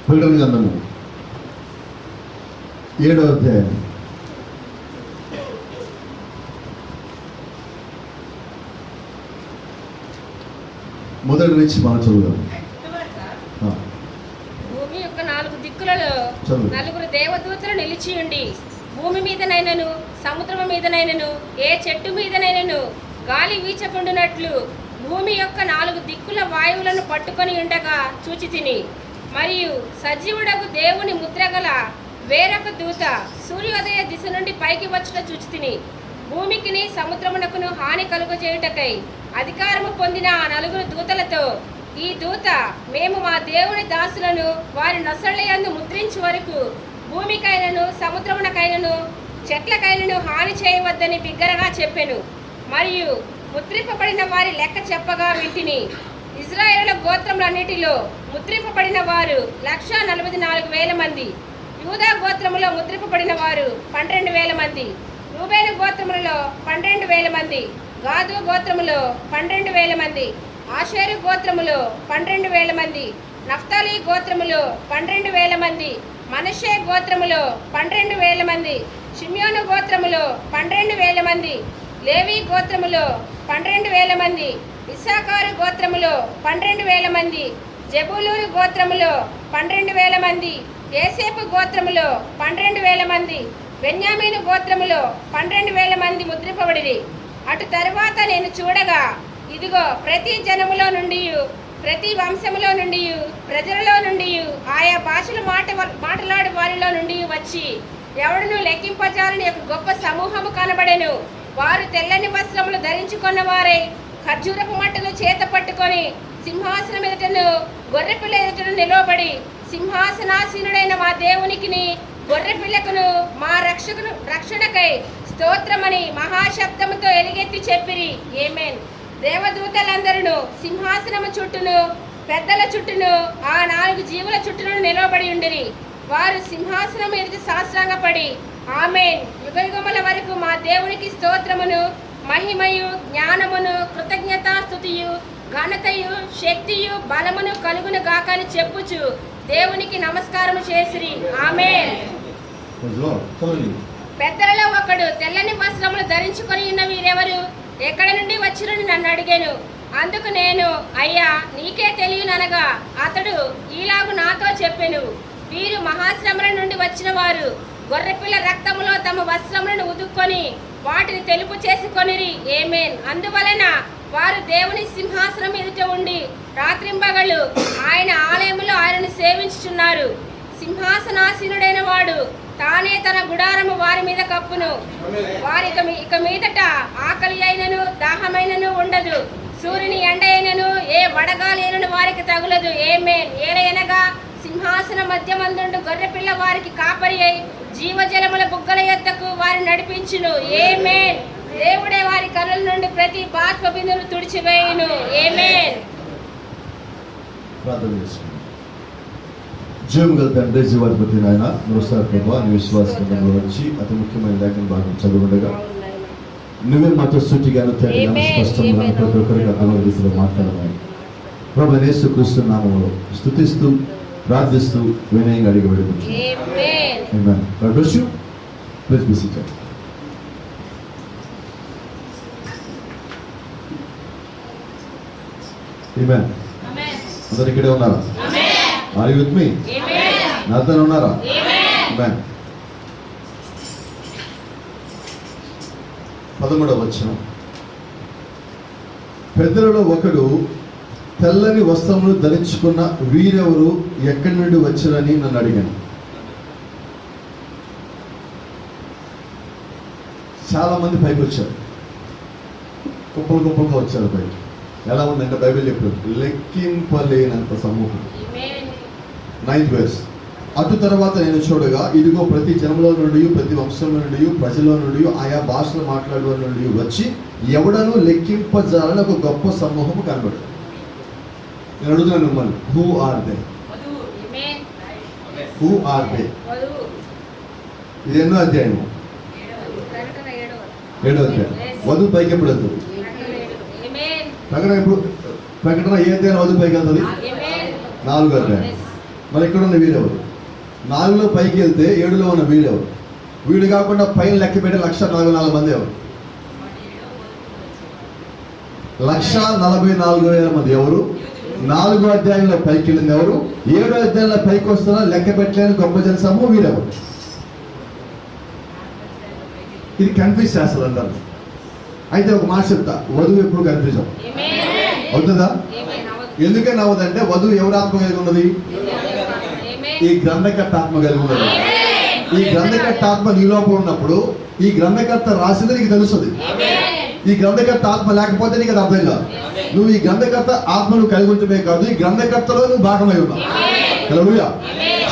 ప్రకటన గ్రంథము 7వ అధ్యాయం 1 నుంచి మనం చదువుదాం. భూమి యొక్క 4 దిక్కులలో 4 దేవదూతలు నిలిచి ఉండి, భూమి మీదనైనను సముద్రము మీదనైనను ఏ చెట్టు మీదనైనను గాలి వీచకుండునట్లు భూమి యొక్క 4 దిక్కుల వాయువులను పట్టుకొని ఉండగా చూచితిని. మరియు సజీవుడకు దేవుని ముద్రగల వేరొక దూత సూర్యోదయ దిశ నుండి పైకి వచ్చుట చూచితిని. భూమికిని సముద్రమునకును హాని కలుగజేయుటకై అధికారము పొందిన ఆ 4 దూతలతో, ఈ దూత మేము మా దేవుని దాసులను వారి నొసళ్ళయందు ముద్రించు వరకు భూమికైనను సముద్రమునకైనను చెట్లకైనను హాని చేయవద్దని బిగ్గరగా చెప్పెను. మరియు ముద్రింపబడిన వారి లెక్క చెప్పగా వింటిని. ఇశ్రాయేలు గోత్రములన్నిటిలో ముద్రింపబడిన వారు 144,000 మంది. యూదా గోత్రములో ముద్రింపబడిన వారు 12,000 మంది. రూబేను గోత్రములలో 12,000 మంది. గాదు గోత్రములో 12,000 మంది. ఆషేరు గోత్రములో 12,000 మంది. నఫ్తాలి గోత్రములో 12,000 మంది. మనష్షే గోత్రములో 12,000 మంది. షిమ్యోను గోత్రములో 12,000 మంది. లేవి గోత్రములో 12,000 మంది. ఇస్సాకారు గోత్రములో 12,000 మంది. జెబూలూను గోత్రములో 12,000 మంది. యోసేపు గోత్రములో 12,000 మంది. బెన్యామీను గోత్రములో 12,000 మంది ముద్రింపబడిరి. అటు తరువాత నేను చూడగా, ఇదిగో ప్రతి జనములో నుండి, ప్రతి వంశములో నుండి, ప్రజలలో నుండి, ఆయా భాషలు మాట్లాడు వారిలో నుండి వచ్చి ఎవడును లెక్కింపజాలని ఒక గొప్ప సమూహము కనబడెను. వారు తెల్లని వస్త్రములు ధరించుకున్న వారై ఖర్జూరపు మట్టలు చేత పట్టుకొని సింహాసనం ఎదుటను గొర్రెపిల్ల ఎదుటను నిలవబడి, సింహాసనాసీనుడైన మా దేవునికిని గొర్రెపిల్లకును మా రక్షణకై స్తోత్రమని మహాశబ్దముతో ఎలుగెత్తి చెప్పిరి. ఆమేన్. దేవదూతలందరూ సింహాసనము చుట్టూను పెద్దల చుట్టూను ఆ 4 జీవుల చుట్టూను నిలవబడి ఉండిరి. వారు సింహాసనం ఎదుట సాష్టాంగపడి, ఆమేన్, యుగయుగముల వరకు మా దేవునికి స్తోత్రమును మహిమయు జ్ఞానమును కృతజ్ఞతాస్తుతియు ఘనతయు శక్తియు బలమును కలుగును గాక అని చెప్పుచు దేవునికి నమస్కారము చేసిరి. ఆమేన్. పెద్దలలో ఒకడు తెల్లని వస్త్రములు ధరించుకొని ఉన్న వీరెవరు, ఎక్కడి నుండి వచ్చిరని నన్ను అడిగాను. అందుకు నేను, అయ్యా నీకే తెలియననగా అతడు ఈలాగు నాతో చెప్పెను, వీరు మహాశ్రమల నుండి వచ్చిన వారు. గొర్రెపిల్ల రక్తములో తమ వస్త్రములను ఉదుక్కొని వాటిని తెలుపు చేసుకొనిరి. ఆమేన్. అందువలన వారు దేవుని సింహాసనం ఎదుట ఉండి రాత్రింబగళ్ళు ఆయన ఆలయములో ఆయనను సేవించుచున్నారు. సింహాసనాసీనుడైన వాడు తానే తన గుడారము వారి మీద కప్పును. వారి ఇక మీదట ఆకలి అయినను దాహమైనను ఉండదు. సూర్యుని ఎండ అయినను ఏ వడగాలి అయినను వారికి తగులదు. ఆమేన్. ఏలయనగా సింహాసన మధ్యమందుండు గొర్రెపిల్ల వారికి కాపరి అయి జీవజలముల బుగ్గల యొద్దకు వారిని నడిపించును. ఆమేన్. దేవుడే వారి కనుల నుండి ప్రతి బాష్ప బిందును తుడిచివేయును. ఆమేన్. జీవగల తండ్రి, జీవాధిపతి నాయన, నమస్కారం ప్రభా. నీ విశ్వాసంలో వచ్చి అతి ముఖ్యమైన లేఖన భాగం చదువుండగా నువ్వే మాతో సూటిగాను తేలిగాను స్పష్టంగా ప్రతి ఒక్కరికి అర్థమైన రీతిలో మాట్లాడమని ప్రభు యేసుక్రీస్తు నామములో స్తుతిస్తూ ప్రార్థిస్తూ వినయంగా అడిగి వేడుకుంటున్నాను. ఆమేన్. God bless you. Please be seated. Amen. అందరూ ఇక్కడే ఉన్నారా? Are you with me? నాతో ఉన్నారా? Amen. 13వ వచనం. పెద్దలలో ఒకడు తెల్లని వస్త్రములు ధరించుకున్న వీరెవరు, ఎక్కడి నుండి వచ్చారని నన్ను అడిగాను. చాలా మంది పైకి వచ్చారు, కుప్పలుగా వచ్చారు పైకి. ఎలా ఉందంటే బైబిల్ చెప్పారు, లెక్కింపలేనంత సమూహం. 9th verse. అటు తర్వాత నేను చూడగా, ఇదిగో ప్రతి జనంలో నుండి, ప్రతి వంశంలో నుండి, ప్రజల నుండి, ఆయా భాషలు మాట్లాడే నుండి వచ్చి ఎవడను లెక్కింపజాలని ఒక గొప్ప సమూహం కనబడు. నేను అడుగుతున్నాను మిమ్మల్ని, who are they? Who are they? ఇది ఎన్నో అధ్యాయము? 7వ అధ్యాయం. వధువు పైకి ఎప్పుడు వెళ్తుంది? ప్రకటన ప్రకటన ఏ అధ్యాయం వధువు పైకి వెళ్తుంది? 4వ అధ్యాయం. మరి ఇక్కడ ఉన్న వీడెవరు? 4లో పైకి వెళ్తే 7లో ఉన్న వీడెవరు? వీడు కాకుండా పైన లెక్క పెట్టి 144 మంది ఎవరు? 144,000 మంది ఎవరు? 4వ అధ్యాయంలో పైకి వెళ్ళింది ఎవరు? 7వ అధ్యాయంలో పైకి వస్తున్నా లెక్క పెట్టలేని గొప్ప జన సమూహం వీడెవరు? ఇది కన్ఫ్యూజ్ చేస్తుంది అంటారు. అయితే ఒక మాట చెప్తా, వధువు ఎప్పుడు కన్ఫ్యూజ్ అవుతుందా? ఎందుకని అవ్వదంటే వధువు ఎవరు ఆత్మ కలిగి ఉన్నది? ఈ గ్రంథకర్త ఆత్మ కలిగి ఉన్నది. ఈ గ్రంథకర్త ఆత్మ నీ లోపల ఉన్నప్పుడు ఈ గ్రంథకర్త రాసింది నీకు తెలుస్తుంది. ఈ గ్రంథకర్త ఆత్మ లేకపోతే నీకు అది అర్థం కాదు. నువ్వు ఈ గ్రంథకర్త ఆత్మను కలిగి ఉంటమే కాదు, ఈ గ్రంథకర్తలో నువ్వు భాగమై ఉన్నావు. హల్లెలూయా.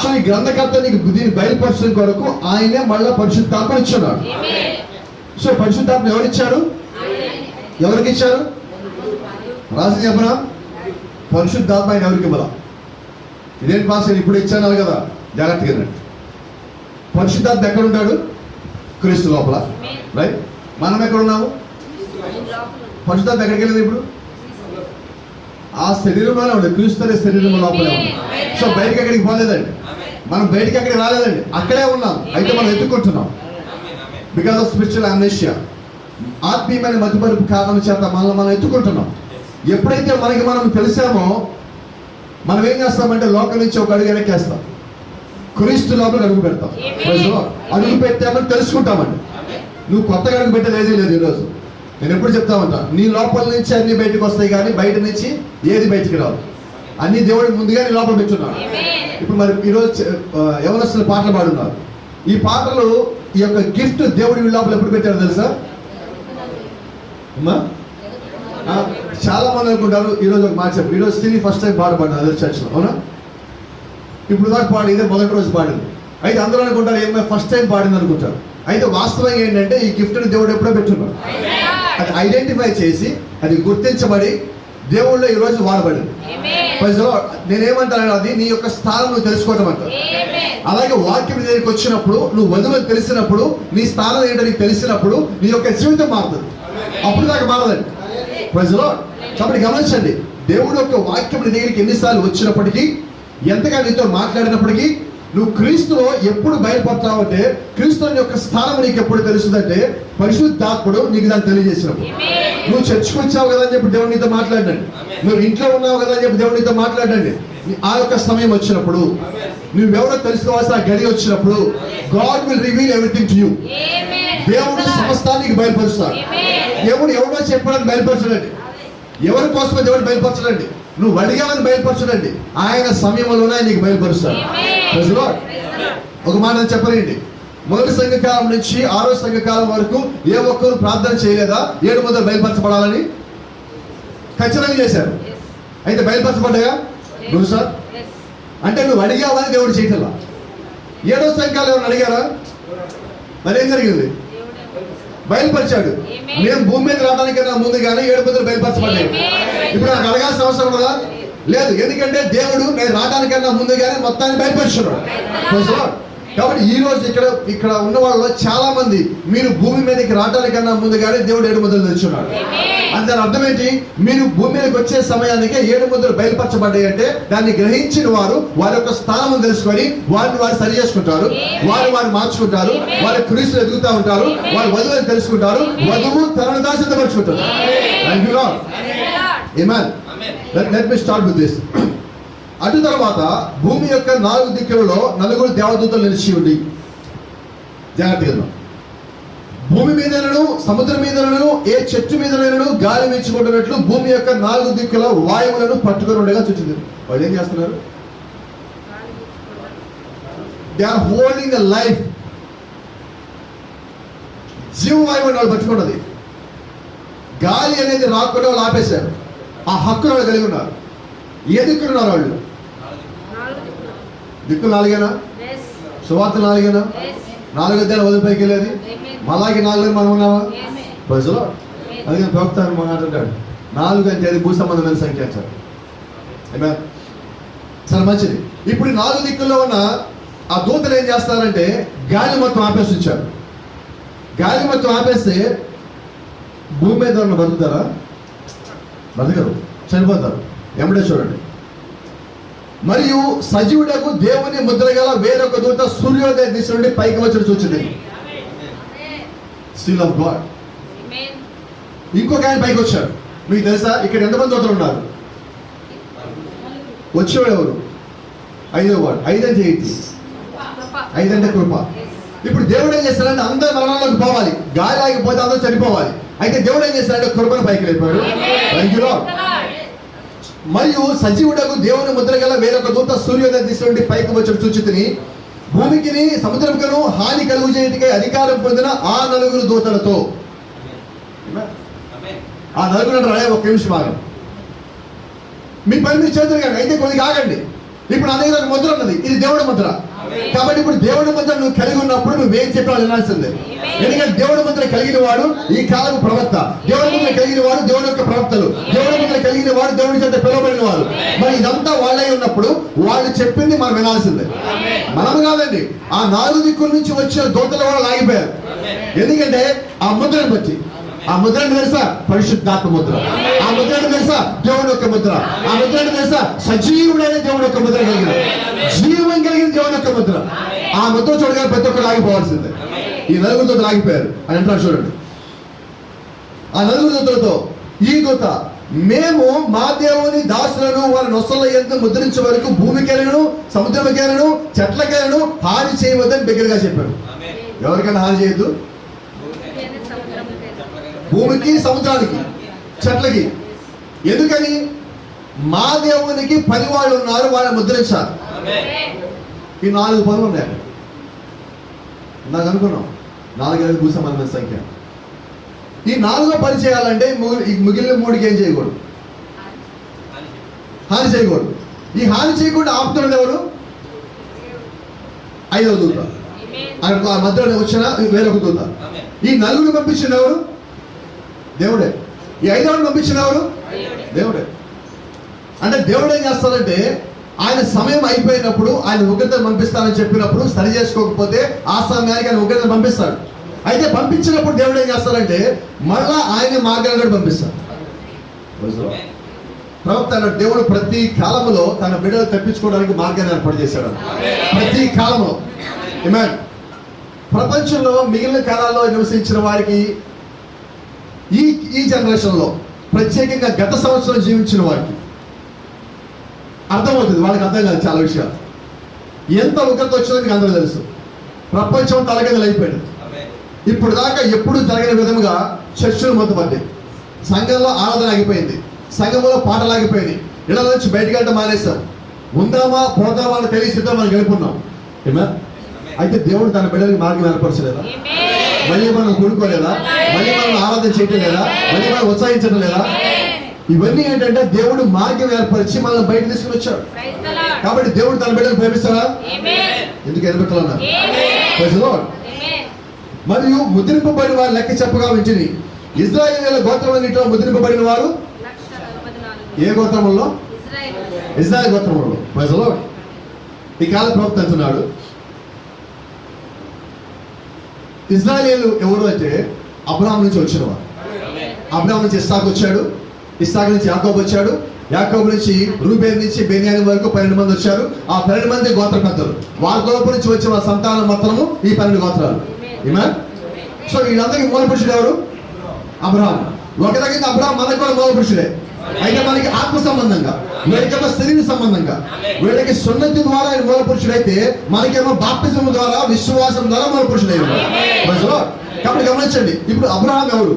సో ఈ గ్రంథకర్త నీకు దీన్ని బయలుపరచడం కొరకు ఆయనే మళ్ళా పరిశుద్ధాత్మ ఇచ్చున్నాడు. సో పరిశుద్ధాత్మ ఎవరిచ్చారు? ఎవరికి ఇచ్చారు? రాసి చెప్పనా? పరిశుద్ధాత్మ ఆయన ఎవరికి ఇవ్వాల? ఇదేం పాస్ ఇప్పుడు ఇచ్చాను కదా, జాగ్రత్తగా వినండి. పరిశుద్ధాత్మ ఎక్కడ ఉంటాడు? క్రీస్తు లోపల, రైట్? మనం ఎక్కడ ఉన్నాము? పరిశుద్ధాత్మ ఎక్కడికి వెళ్ళింది ఇప్పుడు? ఆ శరీరంలోనే ఉంది. క్రీస్తు అనే శరీరం లోపలే ఉంది. సో బయటకి ఎక్కడికి పోలేదండి, మనం బయటకి ఎక్కడికి రాలేదండి, అక్కడే ఉన్నాం. అయితే మనం ఎత్తుకుంటున్నాం బికాస్ ఆఫ్ స్పిరిచువల్ అమ్నెషియా. ఆత్మీయమైన మతిమరుపు కారణం చేత మనల్ని మనం ఎత్తుకుంటున్నాం. ఎప్పుడైతే మనకి మనం తెలిసామో మనం ఏం చేస్తామంటే లోకం నుంచి ఒక అడుగు వెనక్కేస్తాం, క్రీస్తు లోపల అడుగు పెడతాం. అడుగు పెట్టామని తెలుసుకుంటామండి. నువ్వు కొత్తగా అడుగు పెట్టేది ఏదీ లేదు. ఈరోజు నేను ఎప్పుడు చెప్తామంటా, నీ లోపల నుంచి అన్ని బయటకు వస్తాయి కానీ బయట నుంచి ఏది బయటికి రాదు. అన్ని దేవుడు ముందుగా నీ లోపల పెట్టున్నాడు. ఇప్పుడు మరి ఈరోజు యవనస్తులు పాటలు పాడున్నారు. ఈ పాటలు ఈ యొక్క గిఫ్ట్ దేవుడి లోపల ఎప్పుడు పెట్టారు తెలుసా? అమ్మా చాలా మంది అనుకుంటారు. ఈరోజు ఒక మాట చెప్పు, ఈరోజు సిరి ఫస్ట్ టైం పాడబడ్డాను అదే చర్చ్లో, అవునా? ఇప్పుడు దాకా పాడి ఇదే మొదటి రోజు పాడింది. అయితే అందరూ అనుకుంటారు ఏమో ఫస్ట్ టైం పాడింది అనుకుంటారు. అయితే వాస్తవంగా ఏంటంటే ఈ గిఫ్ట్ని దేవుడు ఎప్పుడో పెట్టున్నాడు. అది ఐడెంటిఫై చేసి అది గుర్తించబడి దేవుళ్ళు ఈ రోజు వాడబడింది. నేనేమంటాను, అది నీ యొక్క స్థానం నువ్వు తెలుసుకోవటం అంటారు. అలాగే వాక్యం దగ్గరికి వచ్చినప్పుడు నువ్వు వధువులకు తెలిసినప్పుడు నీ స్థానం ఏంటో నీకు తెలిసినప్పుడు నీ యొక్క జీవితం మారుతుంది. అప్పుడు దాకా మారదండి. ప్రజలో కాబట్టి గమనించండి, దేవుడు యొక్క వాక్యం నీ దగ్గరికి ఎన్నిసార్లు వచ్చినప్పటికీ, ఎంతగా నీతో మాట్లాడినప్పటికీ నువ్వు క్రీస్తులో ఎప్పుడు బయలుపడతావు అంటే, క్రీస్తు యొక్క స్థానం నీకు ఎప్పుడు తెలుస్తుందంటే పరిశుద్ధాత్ముడు నీకు దాన్ని తెలియజేసినప్పుడు. నువ్వు చర్చకు వచ్చావు కదా అని చెప్పి దేవుడు నీతో మాట్లాడండి, నువ్వు ఇంట్లో ఉన్నావు కదా అని చెప్పి దేవుడు నీతో మాట్లాడండి. ఆ యొక్క సమయం వచ్చినప్పుడు నువ్వెవరో తెలుసుకోవాల్సిన గడి వచ్చినప్పుడు God will reveal everything to you. దేవుడు సమస్తానికి బయలుపరుస్తాడు. దేవుడు ఎవరో చెప్పడానికి బయలుపరచడండి, ఎవరి కోసమో దేవుడు బయలుపరచడండి, నువ్వు అడిగామని బయలుపరచడండి. ఆయన సమయంలోనే నీకు బయలుపరుస్తాడు. ఒక మాట చెప్పలేండి, మొదటి సంఘకాలం నుంచి 6వ సంఘకాలం వరకు ఏ ఒక్కరు ప్రార్థన చేయలేదా 7 మొదలు బయలుపరచబడాలని? ఖచ్చితంగా చేశారు. అయితే బయలుపరచబడ్డాయా? నువ్వు సార్ అంటే నువ్వు అడిగావని దేవుడు చేయటల్లా. 7వ సంఘకాలం ఎవరు అడిగారా? మరి ఏం జరిగింది? బయలుపరిచాడు. మేము భూమి మీద రావడానికైనా ముందుగానే 7 మొదలు బయలుపరచబడ్డాయి. ఇప్పుడు నాకు అడగాల్సిన అవసరం కదా? లేదు. ఎందుకంటే దేవుడు నేను రావడానికన్నా ముందుగానే మొత్తాన్ని బయలుపరిచాడు. కాబట్టి ఈ రోజు ఇక్కడ ఉన్న వాళ్ళలో చాలా మంది మీరు భూమి మీదకి రావడానికన్నా ముందుగానే దేవుడు 7 మొదలు తెచ్చున్నాడు. అంటే దాని అర్థం ఏంటి? మీరు భూమి మీదకి వచ్చే సమయానికి 7 మొదలు బయలుపరచబడ్డాయి అంటే దాన్ని గ్రహించిన వారు వారి యొక్క స్థానం తెలుసుకొని వారిని వారు సరి చేసుకుంటారు, వారు మార్చుకుంటారు, వారి క్రీస్తులు ఎదుగుతూ ఉంటారు, వారి వధువుని తెలుసుకుంటారు, వధువు తనను తాను సిద్ధపరచుకుంటారు. Thank you Lord. Amen. Let me start with this. అటు తర్వాత భూమి యొక్క 4 దిక్కులలో 4 దేవదూతలు నిలిచి ఉండి, జాగ్రత్తగా భూమి మీదనను సముద్రం మీదనను ఏ చెట్టు మీదనను గాలి వీచుకుంటున్నట్లు భూమి యొక్క 4 దిక్కుల వాయువులను పట్టుకొని ఉండగా చూచింది. వాళ్ళు ఏం చేస్తున్నారు? They are holding the life. జీవవాయువుని వాళ్ళు పట్టుకున్నది. గాలి అనేది రాకుండా వాళ్ళు ఆపేశారు. ఆ హక్కును వాళ్ళు కలిగి ఉన్నారు. ఏ దిక్కున్నారు వాళ్ళు? దిక్కులు 4 సువార్త 4 4 అధ్యాయాలు వదిలిపైకి వెళ్ళేది. మలాకి 4 మనం ఉన్నావా? ప్రజలు అందుకని ప్రవక్త మాట్లాడాడు 4 అంటే అది భూ సంబంధమైన సంఖ్య అంటారు. చాలా మంచిది. ఇప్పుడు 4 దిక్కుల్లో ఉన్న ఆ దూతలు ఏం చేస్తారంటే గాలి మొత్తం ఆపేసి ఉంచారు. గాలి మొత్తం ఆపేస్తే భూమి మీద ఉన్న బతుకుతారా? బతకరు, చనిపోతారు. ఎమ్మడే చూడండి. మరియు సజీవుడకు దేవుని ముద్ర గల వేరొక దూత సూర్యోదయ దిశ నుండి పైకి వచ్చి చూచింది. Seal of God. ఇంకొక ఆయన పైకి వచ్చాడు. మీకు తెలుసా ఇక్కడ ఎంతమంది దూతలు ఉన్నారు? వచ్చేవాడు ఎవరు? 5వ వాడు. 5 అంటే ఏంటి? 5 అంటే కృప. ఇప్పుడు దేవుడు ఏం చేస్తాడంటే అందరూ మరణంలోకి పోవాలి, గాలి ఆగిపోతే అందరూ చనిపోవాలి. అయితే దేవుడు ఏం చేస్తాడంటే కృపను పైకి లేపాడు. మరియు సజీవుడకు దేవుని ముద్ర గల వేరొక దూత సూర్యోదయ దిశ నుండి పైకి వచ్చి చూచితిని. భూమికిని సముద్రముకును హాని కలుగు చేయటికై అధికారం పొందిన ఆ 4 దూతలతో. ఆ 4 అంటే ఒక నిమిషం ఆగండి. మీ పని మీరు చేతులు కానీ అయితే కొద్దిగా ఆగండి. ఇప్పుడు నా దగ్గర ఒక ముద్ర ఉన్నది, ఇది దేవుడి ముద్ర. కాబట్టి ఇప్పుడు దేవుడి ముద్ర నువ్వు కలిగి ఉన్నప్పుడు నువ్వేం చెప్పావు వినాల్సిందే. ఎందుకంటే దేవుడి ముద్ర కలిగిన వాడు ఈ కాలపు ప్రవక్త, దేవుడి ముద్ర కలిగిన వాడు దేవుడి యొక్క ప్రవక్తలు, దేవుడి ముద్ర కలిగిన వాడు దేవుడి చేత పిలువబడిన వారు. మరి ఇదంతా వాళ్ళే ఉన్నప్పుడు వాళ్ళు చెప్పింది మనం వినాల్సిందే. మనం కాదండి, ఆ 4 దిక్కుల నుంచి వచ్చిన దూతల వాళ్ళు ఆగిపోయారు. ఎందుకంటే ఆ ముద్రను బట్టి. ఆ ముద్రను తెలుసా? పరిశుద్ధాత్మ ముద్ర. ఆ ముద్రను తెలుసా? దేవుడి యొక్క ముద్ర. ఆ ముద్రను తెలుసా? సజీవుడైన దేవుడి యొక్క ముద్ర కలిగిన, జీవం కలిగిన దేవుడి యొక్క ముద్ర. ఆ ముద్ర చూడగా ప్రతి ఒక్కరు ఆగిపోవాల్సిందే. ఈ 4 దూతలు ఆగిపోయారు అని అంటారు చూడండి. ఆ 4 దూతలతో ఈ దూత, మేము మా దేవుని దాసులను వారి నొసల యందు ముద్రించే వరకు భూమికెళ్ళను, సముద్రముకెళ్ళను, చెట్లకెళ్ళను హాని చేయవద్దని బిగ్గరగా చెప్పాడు. ఎవరికైనా హాని చేయొద్దు. భూమికి, సముద్రానికి, చెట్లకి. ఎందుకని? మా దేవునికి 10 వాళ్ళు ఉన్నారు, వాళ్ళని ముద్రించాలి. ఈ 4 పనులు ఉన్నాయి. నాకు అనుకున్నాం 4 కూర్చోమన్న సంఖ్య. ఈ 4వ పని చేయాలంటే మిగిలిన 3కి ఏం చేయకూడదు? హాని చేయకూడదు. ఈ హాని చేయకుండా ఆపుతున్నాడు ఎవరు? 5వ దూత. అక్కడ ఆ మధ్యలో వచ్చిన వేరొక దూత. ఈ 4 పంపించిన ఎవరు? దేవుడే. ఈ 5వ పంపించిన ఎవరు? దేవుడే. అంటే దేవుడు ఏం చేస్తాడంటే ఆయన సమయం అయిపోయినప్పుడు ఆయన ఉగ్రతను పంపిస్తానని చెప్పినప్పుడు సరి చేసుకోకపోతే ఆ సమయానికి ఆయన ఉగ్రతను పంపిస్తాడు. అయితే పంపించినప్పుడు దేవుడు ఏం చేస్తాడంటే మళ్ళా ఆయన మార్గాన్ని కూడా పంపిస్తాడు. ప్రవక్త అన్నాడు, దేవుడు ప్రతి కాలంలో తన బిడ్డలు తప్పించుకోవడానికి మార్గాన్ని ఏర్పాటు చేశాడు. ప్రతి కాలంలో. ఆమేన్. ప్రపంచంలో మిగిలిన కాలాల్లో నివసించిన వారికి ఈ జనరేషన్లో ప్రత్యేకంగా గత సంవత్సరం జీవించిన వారికి అర్థమవుతుంది. వాళ్ళకి అర్థం కాదు చాలా విషయాలు. ఎంత ఉగ్రత వచ్చిందో మీకు అందరూ తెలుసు. ప్రపంచం తలగదలు అయిపోయింది. ఇప్పుడు దాకా ఎప్పుడు జరగని విధముగా చర్చలు మొదలుపడ్డాయి. సంఘంలో ఆరాధన ఆగిపోయింది, సంఘంలో పాటలు ఆగిపోయింది, ఇళ్ళ నుంచి బయటకు వెళ్ళడం మానేస్తాం. ఉందామా పోదామా అని తెలిసిద్దా మనం గెలుపున్నాం. అయితే దేవుడు తన బిడ్డలకి మార్గం ఏర్పరచలేదా? మళ్ళీ మనం కొనుక్కోలేదా? మళ్ళీ మనం ఆరాధన చేయటం లేదా? మళ్ళీ మనం ఉత్సాహించడం లేదా? ఇవన్నీ ఏంటంటే దేవుడు మార్గం ఏర్పరిచి మనల్ని బయట తీసుకుని వచ్చాడు. కాబట్టి దేవుడు తన బిడ్డలు ప్రేమిస్తాడా? ఎందుకు ఎదుర్కొన్నా? మరియు ముద్రింపబడిన వారు లెక్క చెప్పగా ఉంచింది. ఇశ్రాయేలు గోత్రములన్నిటిలో ముద్రింపబడిన వారు ఏ గోత్రములో? ఇశ్రాయేలు గోత్రములో. ప్రజలో ఈ కాల ప్రవక్త అంటున్నాడు, ఇశ్రాయేలు ఎవరు అంటే అబ్రహాం నుంచి వచ్చినవారు. అబ్రహాం నుంచి ఇస్సాకు వచ్చాడు, ఇస్సాకు నుంచి యాకోబు వచ్చాడు, యాకోబు నుంచి రూబేన్ నుంచి బెన్యామిన్ వరకు 12 మంది వచ్చారు. ఆ 12 మంది గోత్ర పెద్దలు. వాళ్ళ గోత్రం నుంచి వచ్చిన వాళ్ళ సంతానం మాత్రము ఈ 12 గోత్రాలు. సో వీళ్ళందరికీ మూల పురుషుడు ఎవరు? అబ్రహాం. ఒక రకంగా అబ్రహాం మనకు కూడా మూల పురుషుడే. అయితే మనకి ఆత్మ సంబంధంగా, వీళ్ళకేమో శరీర సంబంధంగా, వీళ్ళకి సున్నతి ద్వారా ఆయన మూల పురుషుడైతే మనకేమో బాప్తిజం ద్వారా విశ్వాసం ద్వారా మూల పురుషుడైన. కాబట్టి గమనించండి, ఇప్పుడు అబ్రహాం ఎవరు?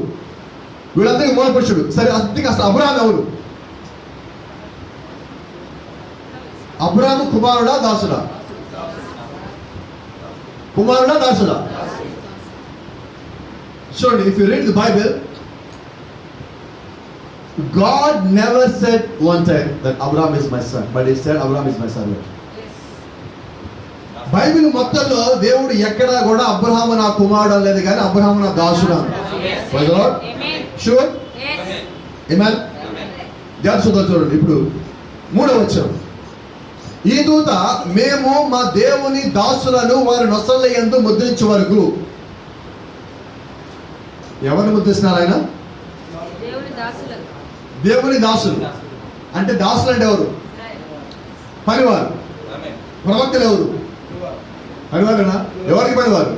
వీళ్ళందరికీ మూల పురుషుడు. సరే, అసలు అబ్రహాం ఎవరు? అబ్రహాము కుమారుడా దాసుడా? కుమారుడా దాసుడా? చూడండి, if you read the Bible, God never said one time that Abraham is my son, but he said Abraham is my servant. Bible మొత్తంలో దేవుడు ఎక్కడా కూడా అబ్రహాము నా కుమారుడు అనలేదు, కానీ అబ్రహాము నా దాసుడు అన్నాడు. షూర్? ఆమేన్. చూడండి ఇప్పుడు 3వ వచనం. ఈ దూత, మేము మా దేవుని దాసులను వారి నొసళ్ళ యందు ముద్రించే వరకు. ఎవరిని ముద్రిస్తున్నారు ఆయన? దేవుని దాసులు. అంటే దాసులు అంటే ఎవరు? పనివారు. ప్రవక్తలు ఎవరు? పనివారేనా? ఎవరికి పనివారు?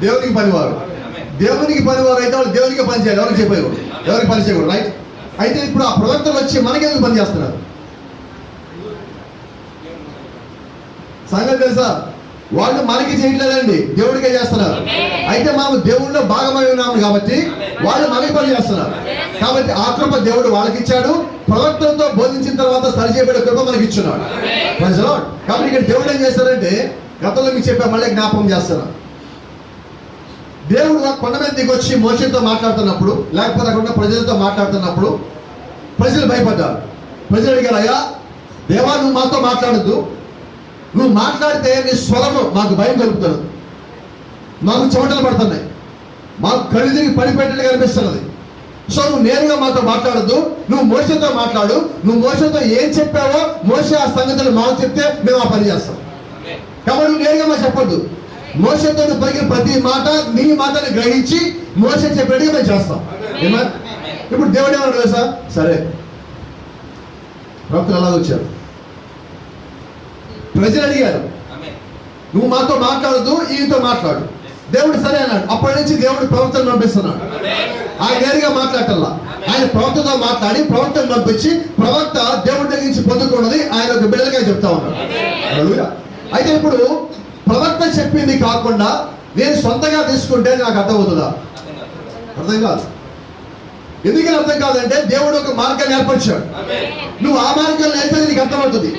దేవునికి పనివారు. దేవునికి పనివారు అయితే వాళ్ళు దేవునికి పని చేయాలి. ఎవరికి చెప్పేవారు? ఎవరికి పని చేయకూడదు. రైట్. అయితే ఇప్పుడు ఆ ప్రవక్తలు వచ్చి మనకెందుకు పని చేస్తున్నారు? సంగతి తెలుసా? వాళ్ళు మనకి చేయట్లేదండి, దేవుడికే చేస్తున్నారు. అయితే మనం దేవుళ్ళలో భాగమై ఉన్నాము కాబట్టి వాళ్ళు మనకి పని చేస్తున్నారు. కాబట్టి ఆ కృప దేవుడు వాళ్ళకి ఇచ్చాడు. ప్రవక్తలతో బోధించిన తర్వాత సరిచేయబడే కృప మనకి ఇచ్చున్నాడు. కాబట్టి ఇక్కడ దేవుడు ఏం చేస్తారంటే, గతంలో మీకు చెప్పా, మళ్ళీ జ్ఞాపకం చేస్తున్నా. దేవుడు కొండ మీద దిగొచ్చి మోషేతో మాట్లాడుతున్నప్పుడు, లేకపోతే అక్కడ ప్రజలతో మాట్లాడుతున్నప్పుడు ప్రజలు భయపడ్డారు. ప్రజలు అడిగారు, అయ్యా దేవా, నువ్వు మాతో మాట్లాడద్దు, నువ్వు మాట్లాడితే నీ స్వరము మాకు భయం కలుపుతుంది, మాకు చెమటలు పడుతున్నాయి, మాకు కళ్ళు తిరిగి పడిపెట్టేట్టుగా అనిపిస్తున్నది. సో నువ్వు నేరుగా మాతో మాట్లాడద్దు, నువ్వు మోషేతో మాట్లాడు. నువ్వు మోషేతో ఏం చెప్పావో మోషే ఆ సంగతులు మాకు చెప్తే మేము ఆ పని చేస్తాం. కాబట్టి నువ్వు నేరుగా మాకు చెప్పొద్దు. మోషేతో నువ్వు పలికిన ప్రతి మాట నీ మాటని గ్రహించి మోషే చెప్పినట్టుగా మేము చేస్తాం. ఇప్పుడు దేవుడు ఏమన్నాడు తెలుసా? సరే, ప్రవక్తలు ఎలా వచ్చారు? ప్రజలు అడిగారు, నువ్వు మాతో మాట్లాడద్దు, ఈయనతో మాట్లాడు. దేవుడు సరే అన్నాడు. అప్పటి నుంచి దేవుడు ప్రవక్తను పంపిస్తున్నాడు. ఆయన నేరుగా మాట్లాడటల్లా, ఆయన ప్రవక్తతో మాట్లాడి ప్రవక్తను పంపించి ప్రవక్త దేవుడి దగ్గర నుంచి పొందుకున్నది ఆయన ఒక బిడ్డలుగా చెప్తా ఉన్నాడు. అయితే ఇప్పుడు ప్రవక్త చెప్పింది కాకుండా నేను సొంతంగా తీసుకుంటే నాకు అర్థమవుతుందా? అర్థం కాదు. ఎందుకని అర్థం కాదంటే దేవుడు ఒక మార్గాన్ని ఏర్పరిచాడు. నువ్వు ఆ మార్గాన్ని నేర్పేది నీకు అర్థమవుతుంది.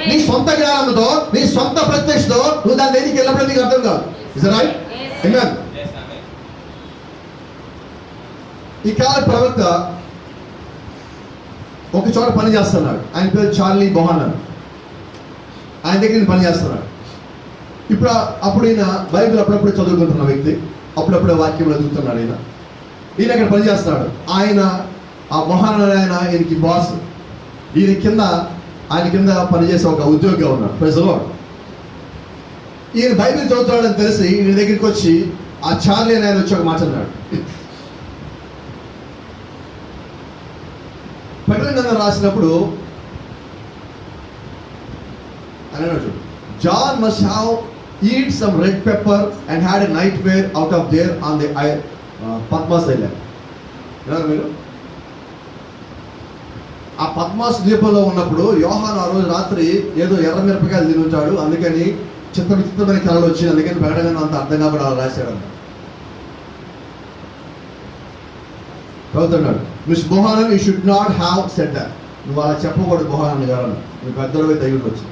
నీ సొంత జ్ఞానంతో, నీ సొంత ప్రత్యక్షతో నువ్వు దాన్ని దేనికి వెళ్ళినప్పుడు నీకు అర్థం కాదు. Is that right? ఆమేన్. ఈ కాల ప్రవక్త ఒక చోట పని చేస్తున్నాడు. ఆయన పేరు చార్లీ బొహానన్. ఆయన దగ్గర పని చేస్తున్నాడు. అప్పుడు ఈయన బైబిల్ అప్పుడప్పుడు చదువుకుంటున్న వ్యక్తి, అప్పుడప్పుడు వాక్యం చదువుతున్నాడు. ఈయన అక్కడ పని చేస్తున్నాడు. ఆయన ఆ బొహానన్ ఆయన ఈయనకి బాస్. ఆయన కింద పనిచేసే ఒక ఉద్యోగిగా ఉన్నాడు. Praise the Lord. ఈయన బైబిల్ చదువుతాడని తెలిసి ఈయన దగ్గరికి వచ్చి ఆ చార్లీ అని ఆయన వచ్చి ఒక మాట్లాడినాడు. ప్రకటన రాసినప్పుడు అన్నాడు, John must have eat some red pepper and had a nightmare out of there on the Patmos Island. మీరు ఆ పద్మాస్ ద్వీపంలో ఉన్నప్పుడు యోహాను ఆ రోజు రాత్రి ఏదో ఎర్ర మిరపకాయలు తిని ఉంటాడు, అందుకని చిత్రమైన కళలు వచ్చింది, అందుకని ప్రకటన అంత అర్థం కాబట్టి అలా రాశాడు. చదువుతున్నాడు, Miss Bohanan, you should not have said that. నువ్వు అలా చెప్పకూడదు బొహానన్ గారు, నువ్వు పెద్దలవై తగి ఉండొచ్చు,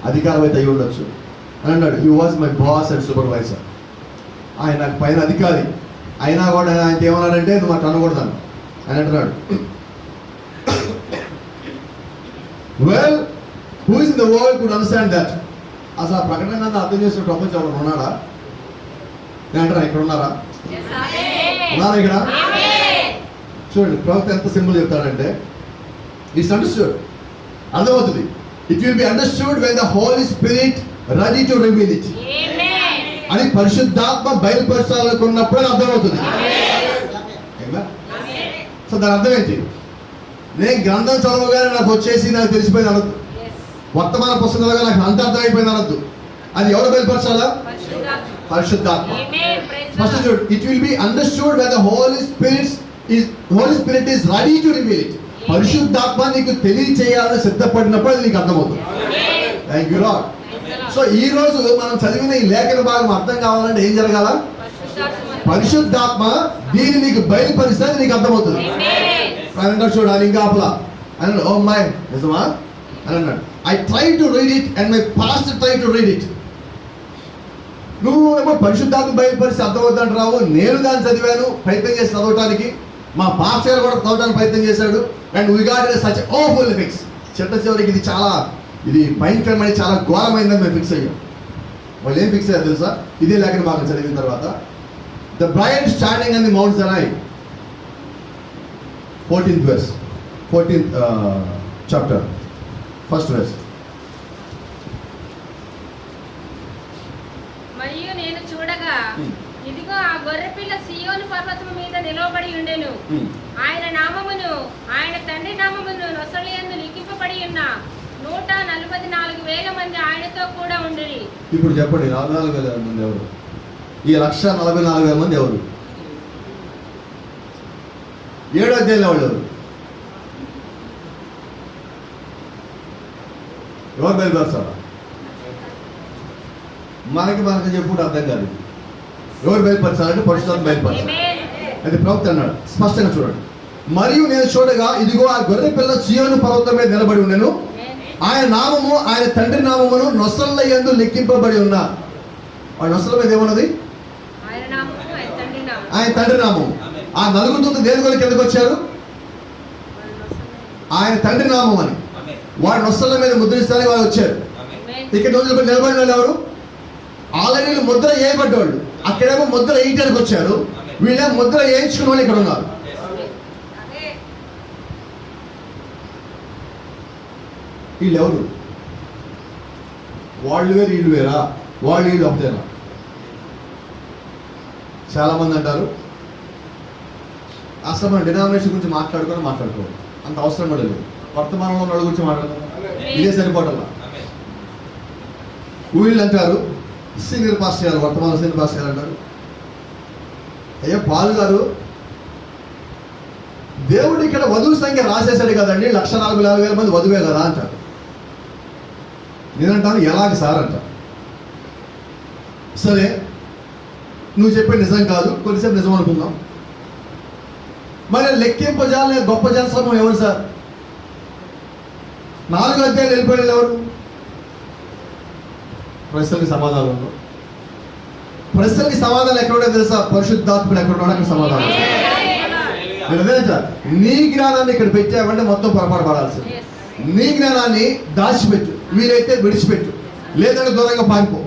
అధికారమై తగి ఉండొచ్చు అని అన్నాడు. He was my boss and supervisor. ఆయన నాకు పైన అధికారి అయినా కూడా ఆయన ఏమన్నాడంటే నువ్వు అట్లా అనకూడదాను అని అంటున్నాడు. Well, who is in the world could understand that? అసలు ఆ ప్రకటన అర్థం చేసిన ప్రపంచం ఎవరు ఉన్నాడా? నేను అంటారా, ఇక్కడ ఉన్నారా? ఉన్నారా ఇక్కడ? చూడండి ప్రవక్త ఎంత సింపుల్ చెప్తాడంటే, ఇట్స్ అండర్స్టూడ్, అర్థమవుతుంది. It will be understood when the Holy Spirit ready to reveal it అని పరిశుద్ధాత్మ బయలుపరచాలనుకున్నప్పుడే అర్థమవుతుంది. సో దాని అర్థం ఏంటి? నేను గ్రంథం చదవగానే నాకు వచ్చేసి నాకు తెలిసిపోయింది అనొద్దు, వర్తమాన పుస్తకాలుగా నాకు అంత అర్థమైపోయింది అనొద్దు. అది ఎవరు బయలుపరచాలా? పరిశుద్ధాత్మ. ఫస్ట్ చూడు, it will be understood when the Holy Spirit is ready to reveal it. పరిశుద్ధాత్మ నీకు తెలియచేయాలని సిద్ధపడినప్పుడు అది నీకు అర్థమవుతుంది. Thank you lord. సో ఈ రోజు మనం చదివిన ఈ లేఖన భాగం అర్థం కావాలంటే ఏం జరగాల? పరిశుద్ధాత్మ దీన్ని నీకు బయలుపరిస్తే నీకు అర్థమవుతుంది. అన్నాడు చూడు, ఆయన ఇంకా ఆపలా అన్నాడు, ఓ మై నిజమా అని అన్నాడు. I try to read it and my pastor try to read it. నువ్వు ఏమో పరిశుద్ధాత్మ బయలుపరిస్తే అర్థమవుతాడు రావు. నేను దాన్ని చదివాను, ప్రయత్నం చేసి చదవటానికి. మా పాస్టర్ కూడా చదవడానికి ప్రయత్నం చేశాడు. And we got such awful fix. చివరికి ఇది భయంకరమైన చాలా ఘోరమైందని మేము ఫిక్స్ అయ్యాం. వాళ్ళు ఏం ఫిక్స్ అయ్యారు తెలుసా? ఇదే లేఖన భాగం చదివిన తర్వాత, the bride standing on the mount సైనాయ్, 14th chapter, 1st verse. మరియు నేను చూడగా ఇదిగో ఆ గొర్రెపిల్ల సీయోను పర్వతము మీద నిలవబడి ఉండెను. ఆయన నామమును ఆయన తండ్రి నామమును నొసలియందు లిఖింపబడి ఉన్న 144,000 మంది ఆయనతో కూడా ఉండిరి. ఇప్పుడు చెప్పండి 44,000 మంది ఎవరు? ఈ 144,000 మంది ఎవరు? 7వ అధ్యాయంలో వాళ్ళు ఎవరు బయలుపరుస్తారా? మనకి చెప్పుకుంటే అర్థం కాదు. ఎవరు బయలుపరచాలంటే పరిశుద్ధాత్మ బయలుపరచాలి. అది ప్రవక్త అన్నాడు, స్పష్టంగా చూడండి. మరియు నేను చూడగా ఇదిగో ఆ గొర్రె పిల్ల సీయోను పర్వతం మీద నిలబడి ఉండెను. ఆయన నామము ఆయన తండ్రి నామమును నొసళ్ళ యందు లెక్కింపబడి ఉన్నా. ఆ నొసల మీద ఏమన్నది? ఆయన తండ్రి నామము. ఆ నలుగురు దూతలు దేని కొరకు కిందకు వచ్చారు? ఆయన తండ్రి నామం అని. వాడు నొసళ్ళ మీద ముద్రించడానికి వాళ్ళు వచ్చారు. ఇక్కడ నిలబడిన వాళ్ళు ఎవరు? ఆల్రెడీ ముద్ర వేయబడ్డవాళ్ళు. అక్కడేమో ముద్ర వేయటానికి వచ్చారు. వీళ్ళేమో ముద్ర వేయించుకున్న వాళ్ళు ఇక్కడ ఉన్నారు. వీళ్ళు ఎవరు? వాళ్ళు వేరు వీళ్ళు వేరా? వాళ్ళు వీళ్ళు ఒకటేనా? చాలా మంది అంటారు అసలు మనం డినామినేషన్ గురించి మాట్లాడుకోవాలి. అంత అవసరం కూడా లేదు. వర్తమానంలో ఉన్న వాళ్ళ గురించి మాట్లాడుకోవాలి. ఇదే సరిపోవట్లా. వీళ్ళు అంటారు సీనియర్ పాస్టర్ గారు, వర్తమాన సీనియర్ పాస్టర్ గారు అంటారు, అయ్యా పాలు గారు, దేవుడు ఇక్కడ వధువు సంఖ్య రాసేసాడు కదండి, 144,000 మంది వధువే కదా అంటారు. నేనంటాను ఎలాగ సార్ అంట. సరే నువ్వు చెప్పే నిజం కాదు, కొద్దిసేపు నిజం అనుకుందాం. మరి లెక్కింపజాలే గొప్ప జనసమూహం ఎవరు సార్? 4 అధ్యాయాలు వెళ్ళిపోయారు ఎవరు? ప్రశ్నలకి సమాధానం ఉండవు. ప్రశ్నలకి సమాధానం ఎక్కడో తెలుసా? పరిశుద్ధాత్ముడు ఎక్కడున్నాడో అక్కడ సమాధానం. నేను అదేంటా, నీ జ్ఞానాన్ని ఇక్కడ పెట్టావంటే మొత్తం పొరపాటు పడాల్సింది. నీ జ్ఞానాన్ని దాచిపెట్టు, వీలైతే విడిచిపెట్టు, లేదంటే దూరంగా పారిపో.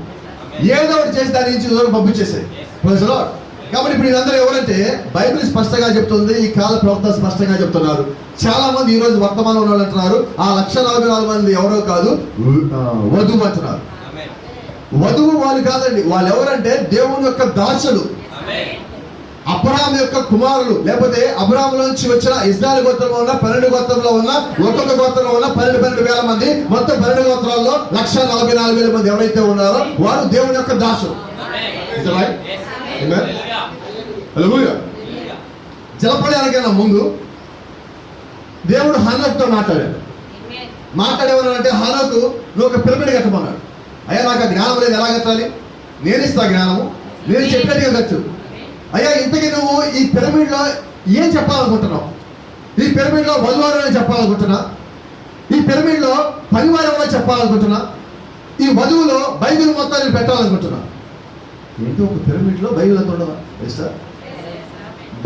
ఏదో ఒకటి చేసి దాని నుంచి దూరం పంపించేసాయి. కాబట్టి ఇప్పుడు వీళ్ళందరూ ఎవరంటే బైబిల్ స్పష్టంగా చెప్తుంది, ఈ కాల ప్రవక్త స్పష్టంగా చెప్తున్నారు. చాలా మంది ఈ రోజు వర్తమానం ఉన్న వాళ్ళు అంటున్నారు ఆ 144,000 మంది ఎవరో కాదు, వధువు అంటున్నారు. వధువు వాళ్ళు కాదండి. వాళ్ళు ఎవరంటే దేవుని యొక్క దాసులు, అబ్రహాం యొక్క కుమారులు. లేకపోతే అబ్రహాం నుంచి వచ్చిన ఇశ్రాయేలు గోత్రంలో ఉన్న 12 గోత్రంలో ఉన్న ఒక్కొక్క గోత్రంలో ఉన్న 12,000 మంది, మొత్తం 12 గోత్రాల్లో 144,000 మంది ఎవరైతే ఉన్నారో వారు దేవుని యొక్క దాసులు. జలప్రళయానికైనా ముందు దేవుడు హనోకుతో మాట్లాడేవారంటే హనోకు నువ్వు ఒక పిరమిడ్ కట్టమన్నాడు. అయ్యా నాకు ఆ జ్ఞానం లేదు, ఎలా కట్టాలి? నేను ఇస్తా జ్ఞానము, నేను చెప్పేట్టుగా కట్టు. అయ్యా ఇంతకీ నువ్వు ఈ పిరమిడ్లో ఏం చెప్పాలనుకుంటున్నావు? ఈ పిరమిడ్లో వధువారు చెప్పాలనుకుంటున్నా, ఈ పిరమిడ్లో పరివారం చెప్పాలనుకుంటున్నా, ఈ వధువులో బైబిల్ మొత్తాన్ని పెట్టాలనుకుంటున్నా. ఏంటి ఒక పిరమిడ్లో బైబిల్ అంత ఉండదా?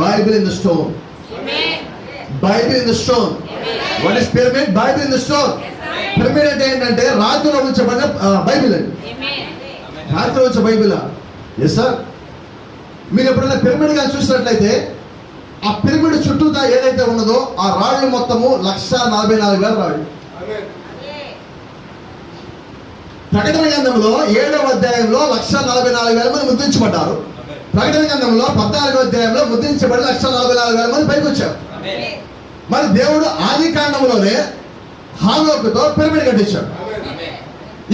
Bible in the stone. Bible in the stone. What is pyramid? Bible in the stone. Pyramid అంటే ఏంటంటే రాతిలో ఉంచబడిన బైబిల్ అండి. రాతిలో ఉంచే బైబిల్. Yes sir. మీరు ఎప్పుడైనా పిరమిడ్ గా చూసినట్లయితే ఆ పిరమిడ్ చుట్టూతా ఏదైతే ఉన్నదో ఆ రాళ్ళు మొత్తము 144,000 రాళ్ళు. ప్రకటన గ్రంథంలో 7వ అధ్యాయంలో 144,000 మంది ముద్రించబడ్డారు. ప్రకటన గ్రంథంలో 14వ అధ్యాయంలో ముద్రించబడి 144,000 మంది పైకి వచ్చారు. మరి దేవుడు ఆది కాండంలోనే హానోకుతో పిరమిడ్ కట్టించాడు.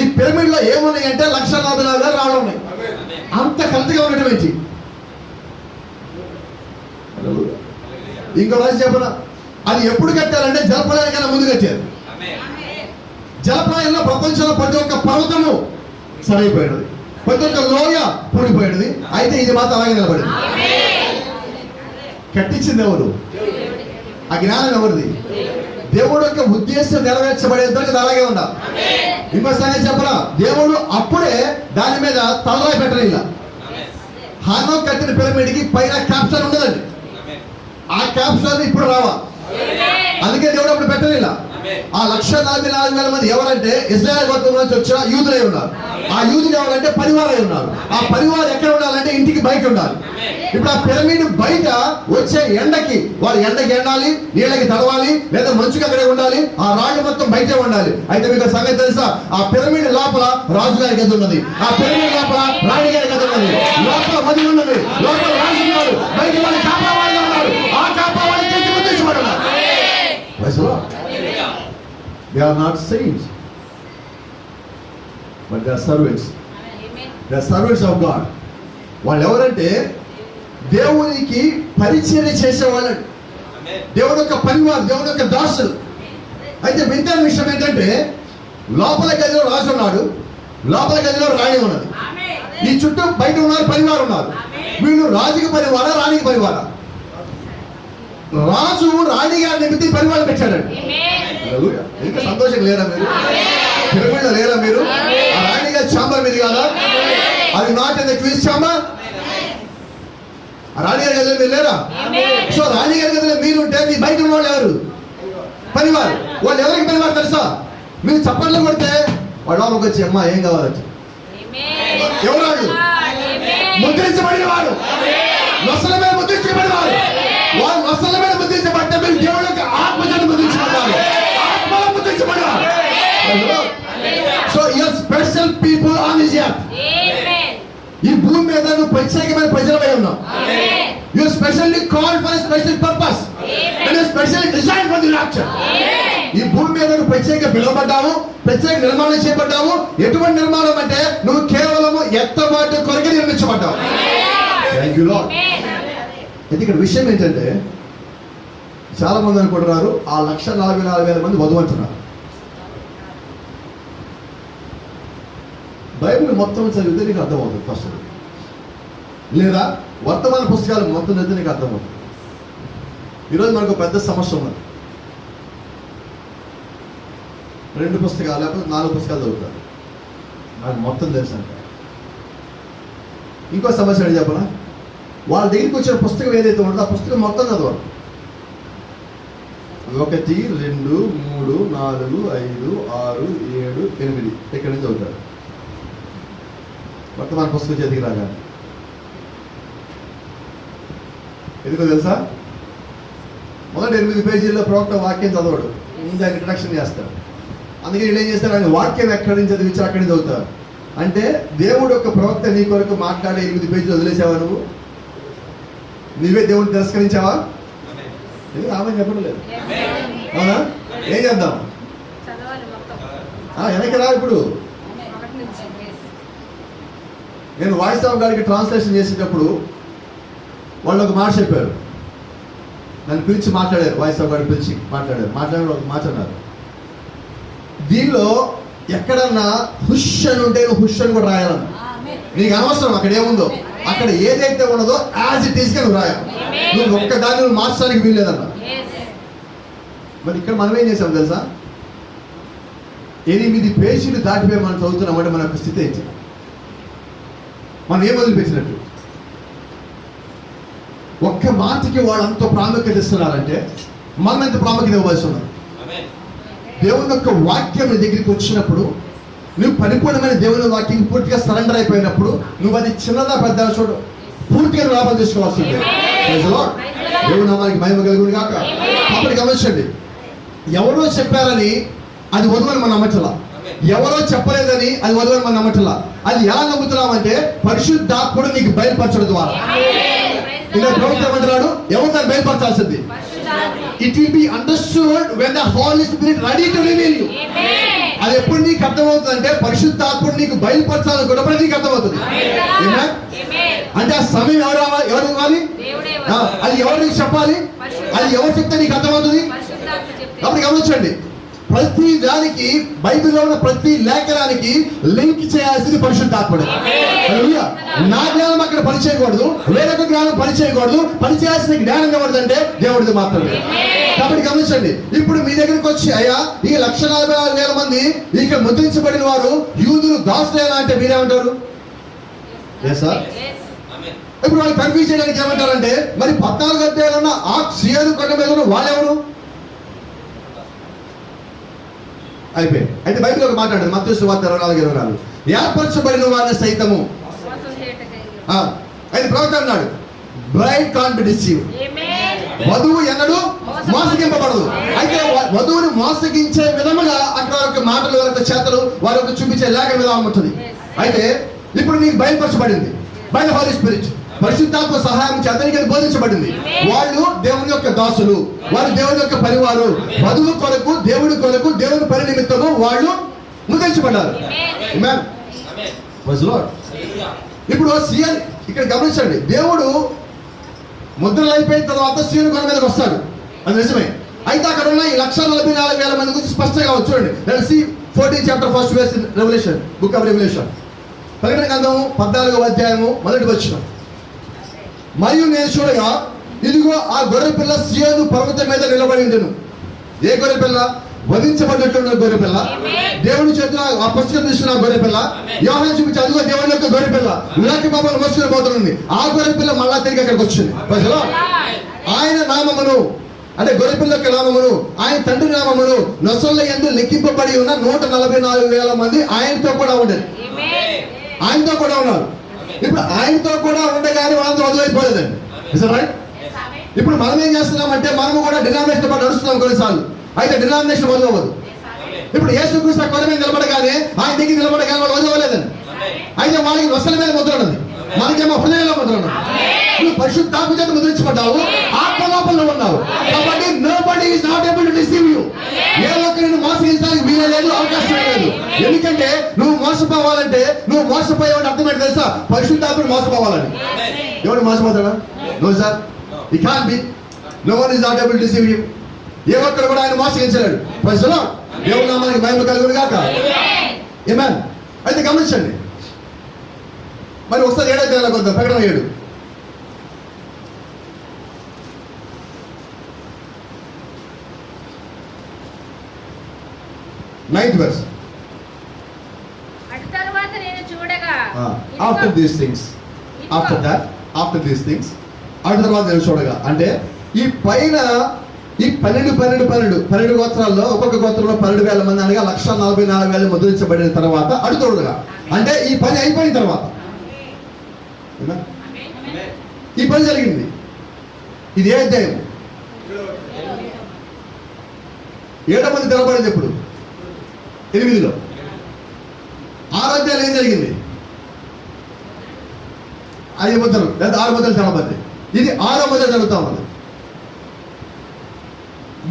ఈ పిరమిడ్ లో ఏమున్నాయి అంటే 144,000 రాళ్ళు ఉన్నాయి. అంత కరెక్ట్గా ఉన్నటువంటి ఇంకో రాజు చెప్పనా, అది ఎప్పుడు కట్టారంటే జలప్రళయానికన్నా ముందు కట్టారు. జలప్రళయంలో ప్రపంచంలో ప్రతి ఒక్క పర్వతము సరైపోయినది, ప్రతి ఒక్క లోయ పూడిపోయినది. అయితే ఇది మాత్రం అలాగే నిలబడింది. కట్టించింది ఎవరు? ఆ జ్ఞానం ఎవరిది? దేవుడు యొక్క ఉద్దేశం నెరవేర్చబడేంత వరకు అలాగే ఉండాలి. ఇంకో సంగతి చెప్పరా, దేవుడు అప్పుడే దాని మీద తలరాయి పెట్టలేదు. హానోకు కట్టిన పిరమిడ్కి పైన క్యాప్షన్ ఉండదండి. ఆ క్యాప్షన్ ఇప్పుడు రావాలి. అందుకే దేవుడు అప్పుడు పెట్టలేదు. ఆ 144,000 మంది ఎవరంటే ఇశ్రాయేలు గోత్రం నుంచి వచ్చిన యూదులై ఉన్నారు. ఆ యూదులు ఎవరంటే పరివారై ఉన్నారు. ఆ పరివారం ఎక్కడ ఉండాలంటే ఇంటికి బయట ఉండాలి. ఇప్పుడు ఆ పిరమిడ్ బయట వచ్చే ఎండకి వాళ్ళు ఎండకి ఎండాలి, నీళ్ళకి తడవాలి, లేదా మంచుకి అక్కడే ఉండాలి. ఆ రాళ్ళు మొత్తం బయటే ఉండాలి. అయితే మీకు సంగతి తెలుసా, ఆ పిరమిడ్ లోపల రాజుగారి గది ఉన్నది, ఆ పిరమిడ్ లోపల రాణి గారి గది ఉన్నది, లోపల మది ఉన్నది, లోపల రాజు ఉన్నారు, బయట వాళ్ళు కాపావాళ్ళు ఉన్నారు. ఆ కాపావాళ్ళు They are not saints, but they are servants. They are servants of God. వాళ్ళు ఎవరంటే దేవునికి పరిచర్య చేసేవాళ్ళు, దేవుని యొక్క పనివారు, దేవుని యొక్క దాసులు. అయితే వింత విషయం ఏంటంటే లోపల గదిలో రాజు ఉన్నాడు, లోపల గదిలో రాణి ఉన్నది. ఈ చుట్టూ బయట ఉన్నారు, పనివారు ఉన్నారు. వీళ్ళు రాజుకి పనివారా, రాణికి పనివారా? రాజు రాణి గారి నిమిత్తం పరివారం పెట్టాడండి. ఇంకా సంతోషం లేరా మీరు? పిరమిడ్లో లేరా మీరు? ఆ రాణి గారి ఛాంబర్ మీది కాదా? అది not in the queen's chamber. ఆ రాణి గారి గదిలో మీరు లేరా? సో రాణి గారి గదిలో మీరు ఉంటే మీ బయట ఉన్న వాళ్ళు ఎవరు? పనివారు. వాళ్ళు ఎవరికి పనివారు తెలుసా? మీరు చప్పట్లు కొడితే వాళ్ళ లోపలికి వచ్చి అమ్మా ఏం కావాలంటే ఎవరు? వాళ్ళు ముద్రించబడిన వారు, నొసల మీద ముద్రించబడిన వారు. వాళ్ళు నొసల మీద ముద్రించబడితే మీరు దేవుడి యొక్క ఆత్మజాన్ని ముద్రించబడ్డారు, ఆత్మలో ముద్రించబడ్డారు. So you're special people on this earth. ఈ భూమి మీద నువ్వు ప్రత్యేకమైన ప్రజలపై ఉన్నావు. You're specially called for a special purpose and you're specially design for the rapture. ఈ భూమి మీద నువ్వు ప్రత్యేక పిలువబడ్డావు, ప్రత్యేక నిర్మాణం చేయబడ్డావు. ఎటువంటి నిర్మాణం అంటే నువ్వు కేవలము ఎత్తబాటు కొరకే నిర్మించబడ్డావు. Thank you lord. అయితే ఇక్కడ విషయం ఏంటంటే చాలా మంది అనుకుంటున్నారు ఆ 1,44,000 మంది వధువు అంటున్నారు. బైబిల్ మొత్తం చదివితే నీకు అర్థమవుతుంది ఫస్ట్, లేదా వర్తమాన పుస్తకాలు మొత్తం చదివితే నీకు అర్థమవుతుంది. ఈరోజు మనకు పెద్ద సమస్య ఉన్నది. 2 పుస్తకాలు లేకపోతే 4 పుస్తకాలు చదువుతారు, నాకు మొత్తం తెలుసు అంట. ఇంకో సమస్య ఏంటి చెప్పనా? వాళ్ళ దగ్గరికి వచ్చిన పుస్తకం ఏదైతే ఉంటుందో ఆ పుస్తకం మొత్తం చదవాలి. 1, 2, 3, 4, 5, 6, 7, 8 ఇక్కడి నుంచి చదువుతారు. వర్తమాన పుస్తకం చేతికి రాగా ఎందుకో తెలుసా? మొదటి 8 పేజీల్లో ప్రవక్త వాక్యం చదవడు, దానికి ఇంట్రడక్షన్ చేస్తాడు. అందుకే వీళ్ళు ఏం చేస్తారు? ఆయన వాక్యం ఎక్కడి నుంచి చదివించారు అక్కడి నుంచి చదువుతారు. అంటే దేవుడు యొక్క ప్రవక్త నీ కొరకు మాట్లాడే 8 పేజీలు వదిలేసావా? నువ్వు నీవే దేవుడిని తిరస్కరించావా? ఎందుకు ఆమె చెప్పడం లేదు? అవునా? ఏం చేద్దాం? వెనక్కి రా. ఇప్పుడు నేను వాయిస్ ఆఫ్ గారికి ట్రాన్స్లేషన్ చేసేటప్పుడు వాళ్ళు ఒక మాట చెప్పారు, నన్ను పిలిచి మాట్లాడారు. వాయిస్ ఆఫ్ గారికి పిలిచి మాట్లాడారు ఒక మాట అన్నారు, దీనిలో ఎక్కడన్నా హుష్ అని ఉంటే నువ్వు హుష్ అని కూడా రాయాలన్నా. నీకు అనవసరం అక్కడ ఏముందో, అక్కడ ఏదైతే ఉన్నదో యాజ్ ఇట్ ఈస్ గా నువ్వు రాయాలి. నువ్వు ఒక్కదాన్ని నువ్వు మార్చడానికి వీల్లేదన్నా. మరి ఇక్కడ మనం ఏం చేసాం తెలుసా? 8 పేజీలు దాటిపోయి మనం చదువుతున్నామంటే మన యొక్క స్థితి ఏంటి? మనం ఏం వదిలిపెట్టినట్టు? ఒక్క మాటకి వాళ్ళు అంత ప్రాముఖ్యత ఇస్తున్నారంటే మనం ఎంత ప్రాముఖ్యత ఇవ్వవలసి ఉన్నది. దేవుని యొక్క వాక్యం నీ దగ్గరికి వచ్చినప్పుడు, నువ్వు పరిపూర్ణమైన దేవుని వాక్యం పూర్తిగా సరెండర్ అయిపోయినప్పుడు, నువ్వు అది చిన్నదా పెద్ద చూడు పూర్తిగా లాభం తీసుకోవాల్సిందే. దేవుని నామానికి మహిమ కలుగును గాక. కాబట్టి గమనించండి, ఎవరో చెప్పారని అది వధువని మనం నమ్మట్లా, ఎవరో చెప్పలేదని అది వధువని మనం నమ్మట్లా. అది ఎలా నమ్ముతున్నామంటే పరిశుద్ధాత్ముడు నీకు బయలుపరచడం ద్వారా. ఇలా ప్రభుత్వం ఏమంటున్నాడు? ఎవరు దాన్ని బయలుపరచాల్సింది? It will be understood when the Holy Spirit ready to reveal you. అది ఎప్పుడు నీకు అర్థమవుతుంది అంటే పరిశుద్ధాత్ముడు నీకు బయలుపరచాలనుకున్నప్పుడు నీకు అర్థమవుతుంది. అంటే ఆ సమయం ఎవరు ఇవ్వాలి? అది ఎవరు నీకు చెప్పాలి? అది ఎవరు చెప్తే నీకు అర్థమవుతుంది? కాబట్టి గమనించండి, ప్రతి దానికి బైబిల్లో ఉన్న ప్రతి లేఖనానికి లింక్ చేయాల్సింది పరిశుద్ధాత్ముడు. నా జ్ఞానం అక్కడ పనిచేయకూడదు, వేరొక జ్ఞానం పనిచేయకూడదు. పనిచేయాల్సిన జ్ఞానం ఎవరిదంటే దేవుడిది మాత్రమే. కాబట్టి గమనించండి, ఇప్పుడు మీ దగ్గరికి వచ్చి అయ్యా ఈ 1,44,000 మంది ఇక్కడ ముద్రించబడిన వారు యూదులు దాసులేనా అంటే మీరేమంటారు? ఇప్పుడు వాళ్ళు కన్ఫ్యూజ్ చేయడానికి ఏమంటారంటే మరి 14 అధ్యాయాలున్న ఆ సియోను కొండ మీద ఉన్న వాళ్ళెవరు? అయిపోయి అయితే బైబిల్ ఒక మాట్లాడదు, మత్తయి సువార్త 24:24 ఏర్పరచబడిన వారిని సైతము. అయితే ప్రవక్త అన్నాడు బ్రైడ్ కాంట్ బి డిసీవ్డ్. వధువు ఎన్నడూ మోసగింపబడదు. అయితే వధువుని మోసగించే విధముగా అక్కడ ఒక మాటలు, వారి చేతలు, వారి చూపించే లేఖ విధానం ఉంటుంది. అయితే ఇప్పుడు నీకు బయలుపరచబడింది బై ద హోలీ స్పిరిట్. పరిశుద్ధాత్మ సహాయం చేత బోధించబడింది. వాళ్ళు దేవుని యొక్క దాసులు, వారు దేవుని యొక్క పరివారు, వధువు కొరకు, దేవుడి కొరకు, దేవుని పని నిమిత్తము వాళ్ళు ముద్రించబడ్డారు. ఆమేన్. Praise the Lord. ఇప్పుడు సీఎన్ ఇక్కడ గమనించండి, దేవుడు ముద్రలు అయిపోయిన తర్వాత సీఎన్ కొండ మీదకి వస్తాడు, అది నిజమే. అయితే అక్కడ ఉన్న ఈ 144,000 మంది గురించి స్పష్టంగా చూడండి. Let's see 14th chapter first verse in Revelation, book of Revelation. ప్రకటన గ్రంథము 14వ అధ్యాయము 1వ వచనం. మరియు నేను చూడగా ఇదిగో ఆ గొర్రె పిల్ల సీయోను పర్వతం మీద నిలబడి ఉండెను. ఏ గొర్రె పిల్ల? వధించబడినట్లున్న గొర్రె పిల్ల, దేవుని చేతిలో ఆ పుస్తకం తీసుకున్న గొర్రె పిల్ల, యోహాను చూపించి అదిగో దేవుని యొక్క గొర్రె పిల్ల ఉలాకి బాబాను మోసుకుని పోతుంది. ఆ గొర్రె పిల్ల మళ్ళా తిరిగి అక్కడికి వచ్చింది. ప్రజలు ఆయన నామమును, అంటే గొర్రెపిల్ల యొక్క నామమును, ఆయన తండ్రి నామమును నొసళ్ళ యందు లెక్కింపబడి ఉన్న 144,000 మంది ఆయనతో కూడా ఉండేది. ఆయనతో కూడా ఉన్నారు. ఇప్పుడు ఆయనతో కూడా ఉండగానే వాళ్ళంతా వదిలేకపోలేదండి. రైట్? ఇప్పుడు మనం ఏం చేస్తున్నామంటే మనము కూడా డినామినేషన్ పాటు నడుస్తున్నాం కొన్నిసార్లు. అయితే డినామినేషన్ వదలవద్దు. ఇప్పుడు యేసుక్రీస్తు కొండ మీద నిలబడగానే, ఆయన దగ్గర నిలబడగానే వాళ్ళు వదలలేదండి. అయితే వాళ్ళకి నొసల మీద ముద్ర ఉన్నది, మనకేమో హృదయంలో ముద్ర ఉన్నది. నువ్వు పరిశుద్ధాత్మ చేత ముద్రించబడ్డావు, ఆత్మ లోపల ఉన్నావు. కాబట్టి nobody is not able to deceive you. ఏ ఒక్కరు నిన్ను మోసగించడానికి వీలు లేదు, అవకాశం లేదు. ఎందుకంటే నువ్వు మోసపోవాలంటే, నువ్వు మోసపోయేవాడు అర్థం ఏంటి తెలుసా? పరిశుద్ధాత్ముడు మోసపోవాలని. ఎవడు మోసపోతాడా? No sir, he can be. No one is not able to deceive you. ఏ ఒక్కరు కూడా ఆయన మోసగించలేడు. ప్రజలు దేవుని నామానికి మహిమ కలుగును గాక. ఆమేన్. అయితే గమనించండి, మరి ఒకసారి 7వ అధ్యాయంలోకి వద్దాం. ప్రకటన 7. Ninth verse. అటు తరువాత నేను చూడగా After these things, after that, after these things, అటు తర్వాత నేను చూడగా అంటే ఈ పైన ఈ 12 గోత్రాల్లో ఒక్కొక్క గోత్రంలో 12,000 మంది అనగా 144,000 ముద్రించబడిన తర్వాత అటు చూడగా అంటే ఈ పని అయిపోయిన తర్వాత ఈ పని జరిగింది. ఇది ఏ అధ్యాయం? 7వ మంది తెలబడింది. ఎప్పుడు? 8లో. 6వ అధ్యాయం ఏం జరిగింది? 5 ముద్రలు లేదా 6 ముద్రలు తెలబడింది. ఇది 6వ ముద్ర జరుగుతా ఉన్నది.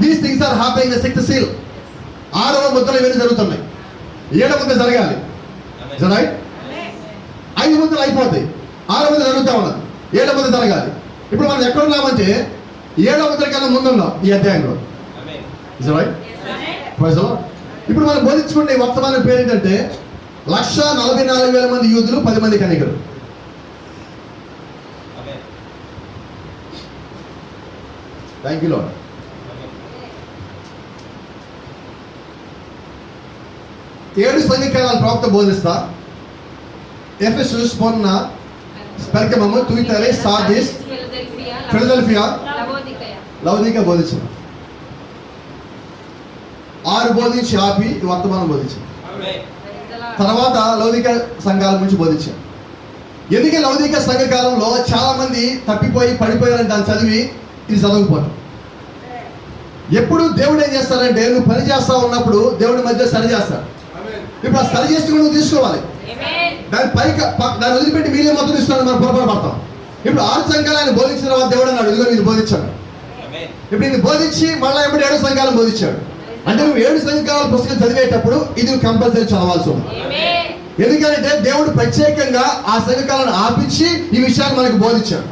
These things are happening in the 6th seal. 6వ ముద్రలు ఇవన్నీ జరుగుతున్నాయి. 7వ ముద్ర జరగాలి. రైట్? 5 ముద్రలు అయిపోతాయి, 6వ ముద్ర జరుగుతూ ఉన్నది, 7వ ముద్ర జరగాలి. ఇప్పుడు మనం ఎక్కడ ఉన్నామంటే 7వ ముద్ర కన్నా ముందు ఉన్నాం ఈ అధ్యాయంలో. రైట్? ఇప్పుడు మనం బోధించుకునే వర్తమానం పేరు ఏంటంటే 144,000 మంది యూదులు, 10 మంది కన్యకలు. Thank you lord. ఏడు సంఘకాలను ప్రవక్త బోధిస్తా. ఎఫెసస్, స్మర్ణ, పెర్గమము, తుయితైర, సార్డిస్, ఫిలదెల్ఫియా, లవోదికయ బోధించాను. 6 బోధించి ఆపి వర్తమానం బోధించాను. తర్వాత లౌదిక సంఘాల గురించి బోధించాను. ఎందుకంటే లౌదిక సంఘ కాలంలో చాలా మంది తప్పిపోయి పడిపోయారని దాన్ని చదివి ఇది చదవకపోవటం. ఎప్పుడు దేవుడు ఏం చేస్తారంటే నువ్వు పని చేస్తా ఉన్నప్పుడు దేవుడి మధ్య సరి చేస్తాడు. ఇప్పుడు ఆ సరి చేసుకుని నువ్వు తీసుకోవాలి. దాని దాన్ని వదిలిపెట్టి మీరే మొత్తం తీసుకోవాలి, మనం పొరపాటు పడతాం. ఇప్పుడు 6 సంఘాలు ఆయన బోధించిన తర్వాత దేవుడు అన్నాడు ఇదిగో నేను బోధించాడు. ఇప్పుడు ఇది బోధించి మళ్ళీ ఎప్పుడు 7 సంఘాలను బోధించాడు. అంటే నువ్వు 7 సంఘాల పుస్తకం చదివేటప్పుడు ఇది కంపల్సరీ చదవాల్సి ఉంది. ఎందుకంటే దేవుడు ప్రత్యేకంగా ఆ సంఘకాలను ఆపించి ఈ విషయాన్ని మనకు బోధించాడు.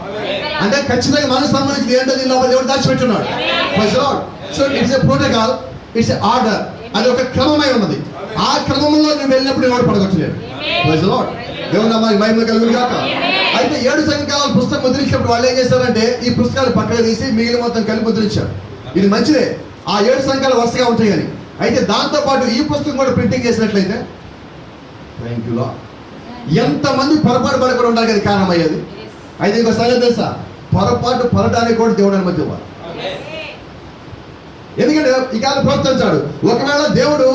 అంటే ఖచ్చితంగా మనకు సంబంధించి ఏంటో దీనిలో దేవుడు దాచిపెట్టున్నాడు. So it's a protocol, it's a order. అది ఒక క్రమమై ఉన్నది. ఆ క్రమంలో నువ్వు వెళ్ళినప్పుడు ఎవరు పడగొట్టలేడు. దేవుడు మనకి మహిమ కలుగును గాక. అయితే 7 సంఘకాల పుస్తకం ముద్రించినప్పుడు వాళ్ళు ఏం చేశారంటే ఈ పుస్తకాలు పక్కన తీసి మిగిలిన మొత్తం కలిపి ముద్రించారు. ఇది మంచిదే, ఆ 7 సంఖ్యలు వరుసగా ఉంటాయి కానీ. అయితే దాంతో పాటు ఈ పుస్తకం కూడా ప్రింటింగ్ చేసినట్లయితే ఎంతమంది పొరపాటు పడకుండా ఉండాలి కదా కారణం అయ్యేది. అయితే ఇంకో సంగతి తెలుసా, పొరపాటు పడటానికి కూడా దేవుడు అనుమతి ఇవ్వాలి. ఎందుకంటే ఈ కాలం ప్రోత్సహించాడు. ఒకవేళ దేవుడు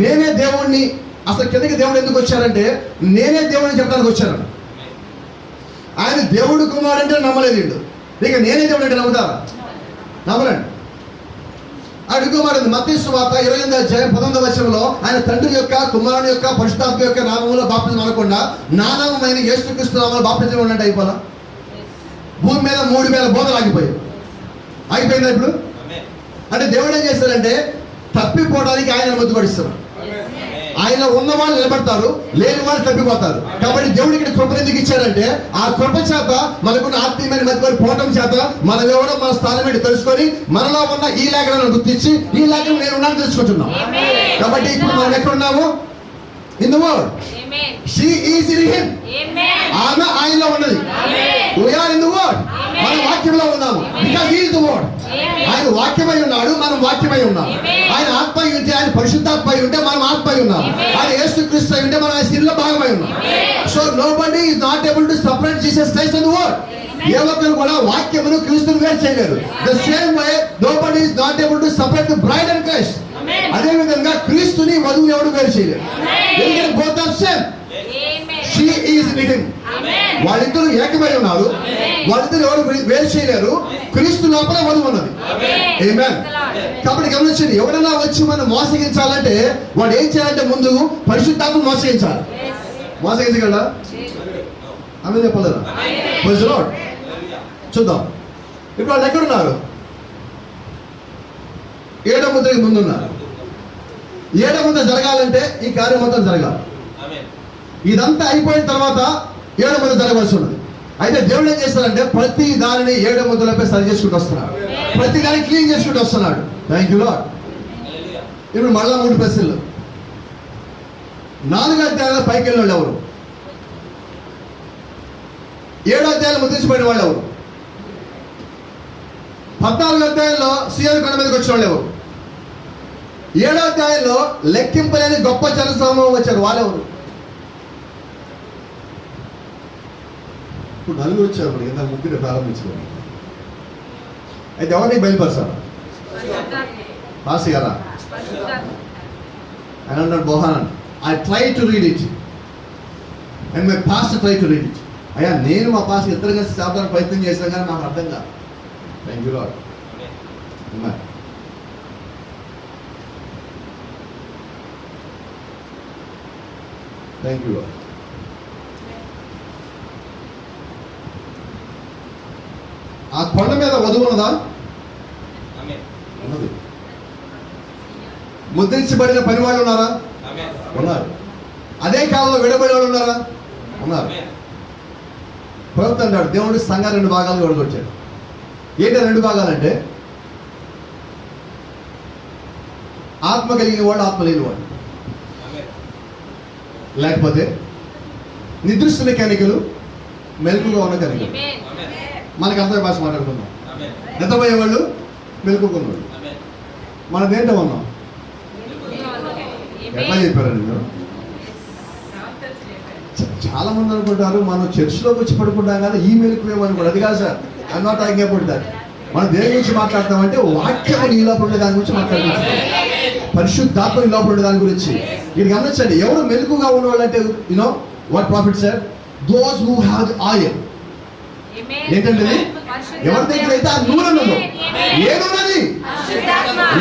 నేనే దేవుణ్ణి, అసలు కిందకి దేవుడు ఎందుకు వచ్చారంటే నేనే దేవుడిని చెప్పడానికి వచ్చాను. ఆయన దేవుడు కుమారుడు అంటే నమ్మలేదు వీళ్ళు. ఇక నేనే దేవుడు అంటే నమ్ముతారా? నమ్మరండి. అడుగుమారింది మత్తయి సువార్త 28వ అధ్యాయం 19వ వచనంలో ఆయన తండ్రి యొక్క, కుమారుని యొక్క, పరిశుద్ధాత్మ యొక్క నామములో బాప్తిజం అనకుండా నా నామమైన యేసుక్రీస్తు నామములో బాప్తిజం ఉన్నట్టు అయిపోలా. భూమి మీద 3000 బోధలు ఆగిపోయాయి. ఆగిపోయిందా ఇప్పుడు? అంటే దేవుడు ఏం చేస్తాడంటే తప్పిపోవడానికి ఆయన ముద్దుపడిస్తున్నాడు. ఆయన ఉన్న వాళ్ళు నిలబడతారు, లేని వాళ్ళు తప్పిపోతారు. కాబట్టి దేవుడు ఇక్కడ కృప ఎందుకు ఇచ్చారంటే ఆ కృప చేత మనకున్న ఆత్మీయమైన మధ్య పోవటం చేత మనం ఎవరో మన స్థానం ఏంటి తెలుసుకొని మనలో ఉన్న ఈ లేఖలను గుర్తించి ఈ లేఖను నేను ఉన్నాను తెలుసుకుంటున్నాం. కాబట్టి ఇప్పుడు మనం ఎక్కడ ఉన్నాము? In the word. She is in him. ఆమె ఆయనలో ఉన్నది. we are in the word. మనం వాక్యంలో ఉన్నాము. because he is the word. ఆయన వాక్యమై ఉన్నాడు, మనం వాక్యమై ఉన్నాం. ఆయన ఆత్మ ఉంటే, ఆయన పరిశుద్ధాత్మ ఉంటే మనం ఆత్మ ఉన్నాం. ఆయన యేసుక్రీస్తు ఉంటే మనం ఆయన శరీరంలో భాగమై ఉన్నాం. So nobody is not able to separate Jesus Christ and the word. ఏ ఒక్కరు కూడా వాక్యమును క్రీస్తును వేరు చేయలేరు. the same way nobody is not able to separate the bride and Christ. అదే విధంగా క్రీస్తుని వధువుని ఎవరు వేరు చేయలేరు. ఎందుకంటే both are same. she is in him. వాళ్ళిద్దరూ ఏకమై ఉన్నారు. వాళ్ళిద్దరు ఎవరు వేరు చేయలేరు. క్రీస్తు లోపల వధువు ఉన్నది. ఆమేన్. కాబట్టి గమనించండి, ఎవరైనా వచ్చి మనం మోసగించాలంటే వాడు ఏం చేయాలంటే ముందు పరిశుద్ధాత్మను మోసగించాలి. మోసగించగలరా? ఆమె చెప్పలేదా? Praise the Lord. చూద్దాం ఇప్పుడు వాళ్ళు ఎక్కడున్నారు? 7వ ముద్రకి ముందున్నారు. 7వ ముద్ర జరగాలంటే ఈ కార్యం మొత్తం జరగాలి. ఇదంతా అయిపోయిన తర్వాత 7వ ముద్ర జరగవలసి ఉన్నది. అయితే దేవుడు ఏం చేస్తాడంటే ప్రతి దానిని 7వ ముద్రలపై సరి చేసుకుంటూ వస్తున్నాడు. ప్రతి దాన్ని క్లీన్ చేసుకుంటూ వస్తున్నాడు. Thank you lord. ఇప్పుడు మళ్ళా 3 ప్రశ్నలు. 4 అధ్యాయాల పైకి వెళ్ళిన వాళ్ళు ఎవరు? 7 అధ్యాయాలు ముద్రించబడిన వాళ్ళు ఎవరు? 14 అధ్యాయంలో సీయోను కొండ మీదకి వచ్చిన వాళ్ళు ఎవరు? 7వ అధ్యాయంలో లెక్కింపలేని గొప్ప జన సమూహం వచ్చారు. వాళ్ళెవరు? ఇప్పుడు 4 వచ్చారు. మనకి ఎంత 3 ప్రారంభించారు. అయితే ఎవరిని బయలుపరచారు? పాస్ గారా? ఆయన అన్నాడు Bohan, I try to read it and my past try to read it. అయ్యా నేను మా పాస్ ఇద్దరు కలిసి చదవడానికి ప్రయత్నం చేశాను కానీ నాకు అర్థం కాదు. Thank you lord. Thank you lord. ఆ కొండ మీద వధువు ఉన్నదా? ఉన్నది. ముద్రించబడిన పని వాళ్ళు ఉన్నారా? ఉన్నారు. అదే కాలంలో విడబడి వాళ్ళు ఉన్నారా? ఉన్నారు. ప్రవక్త అంటాడు దేవుడు సంఘం 2 భాగాలు విడగొచ్చాడు. ఏంటి 2 భాగాలంటే ఆత్మ కలిగిన వాడు, ఆత్మ లేని వాడు. లేకపోతే నిద్రిస్తున్న కనికలు, మెలకుగా ఉన్న కనికలు. మనకి అర్థం భాష మాట్లాడుకుందాం. నిద్రపోయేవాళ్ళు, మెలకుకున్నవాళ్ళు. మనం దేంట్లో ఉన్నాం? ఎట్లా చెప్పారండి మీరు? చాలా మంది అనుకుంటారు మనం చర్చిలోకి వచ్చి పడుకుంటాం కదా ఈ మెలకువేమనుకోండి. అది కాదు sir. I'm not talking about that. మనం దేని గురించి మాట్లాడతామంటే వాక్యం నీ లోపల ఉండే దాని గురించి మాట్లాడుతున్నాం. పరిశుద్ధాత్మ నీ లోపల ఉండే దాని గురించి. మీరు గమనించండి, ఎవరు మెలకుగా ఉన్నవాళ్ళు అంటే you know what profit sir? Those who have the oil. ఏంటంటే ఎవరి దగ్గర అయితే ఆ నూనె ఉన్నదో, ఏ నూనె?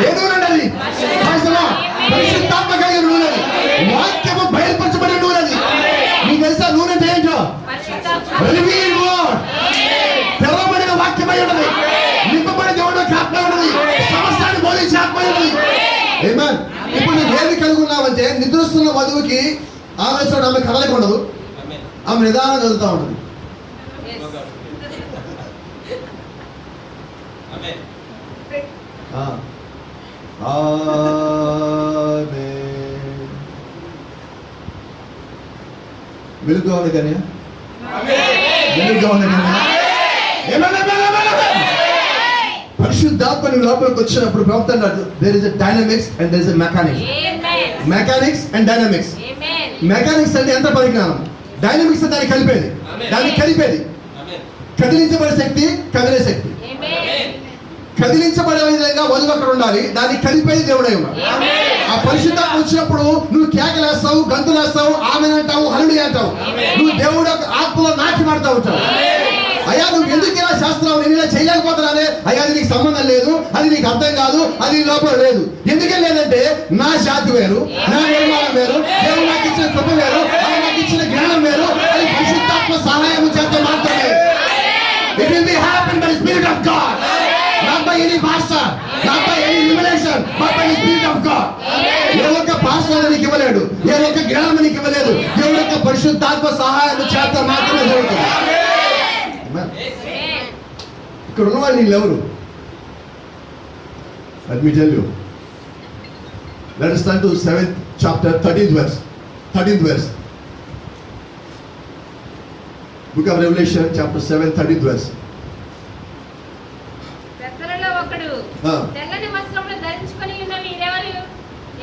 ఏ నూనె? పరిశుద్ధాత్మ కలిగిన నూనె. వాక్యము బయలుపరచబడిన నూనె. మీకు తెలుసా నూనె అంటే ఏంటో? తెరవబడిన వాక్యమై ఉన్నది. నింపబడిన దేవుడు ఆత్మ ఉన్నది. సమస్తాన్ని బోధించే ఆత్మ ఉన్నది. ఆమేన్. ఇప్పుడు నువ్వు ఏది కలిగి ఉన్నావంటే నిద్రిస్తున్న వధువుకి ఆలోచన, ఆమె కదలిక ఉండదు. ఆమె నిదానం చదువుతూ ఉంటుంది. వెలుగుగా ఉంది కానీ వెలుగుగా ఉంది కానీ పరిశుద్ధాత్మ నీ లోపలికి వచ్చినప్పుడు ప్రవక్త అన్నాడు there is a dynamics and there is a mechanics. Mechanics and dynamics. Mechanics అంటే ఎంత పరిజ్ఞానం, డైనమిక్స్ దాన్ని కలిపేది. కదిలించబడే శక్తి, కదిలే శక్తి. కదిలించబడే విధంగా వధువు అక్కడ ఉండాలి. దాన్ని కలిపేది దేవుడై ఉన్నాడు. ఆ పరిశుద్ధాత్మ వచ్చినప్పుడు నువ్వు కేకలేస్తావు, గంతులేస్తావు, ఆమెన్ అంటావు, హల్లెలూయా అంటావు. నువ్వు దేవుడు ఆత్మలో నాటి మాడుతూ ఉంటావు. అయ్యా నువ్వు ఎందుకు ఇలా చేస్తున్నావు, నేను ఇలా చేయలేకపోతున్నానే. అయ్యా అది నీకు సంబంధం లేదు, అది నీకు అర్థం కాదు, అది నీ లోపల లేదు. ఎందుకని లేదంటే నా జాతి వేరు, నా నిర్మాణం వేరు, దేవుడు నాకు ఇచ్చిన కృప వేరు, ఆయన నాకు ఇచ్చిన జ్ఞానం వేరు. అది పరిశుద్ధాత్మ సహాయం చేత మాత్రమే. It will be any pastor, not by any revelation, but by the Spirit of God. ఏ ఒక్క పాస్టర్ నీకు ఇవ్వలేడు, ఏ ఒక్క జ్ఞానం నీకు ఇవ్వలేదు. దేవుడి యొక్క పరిశుద్ధాత్మ సహాయం చేత మాత్రమే జరుగుతుంది. ఇక్కడ ఉన్నవాళ్ళు వీళ్ళు ఎవరు? Let me tell you. Let us turn to 7th chapter, 13th verse. 13th verse. Book of Revelation, chapter 7, 13th verse. పెద్దలలో ఒకడు తెల్లని వస్త్రములు ధరించుకొని ఉన్న వీరెవరు,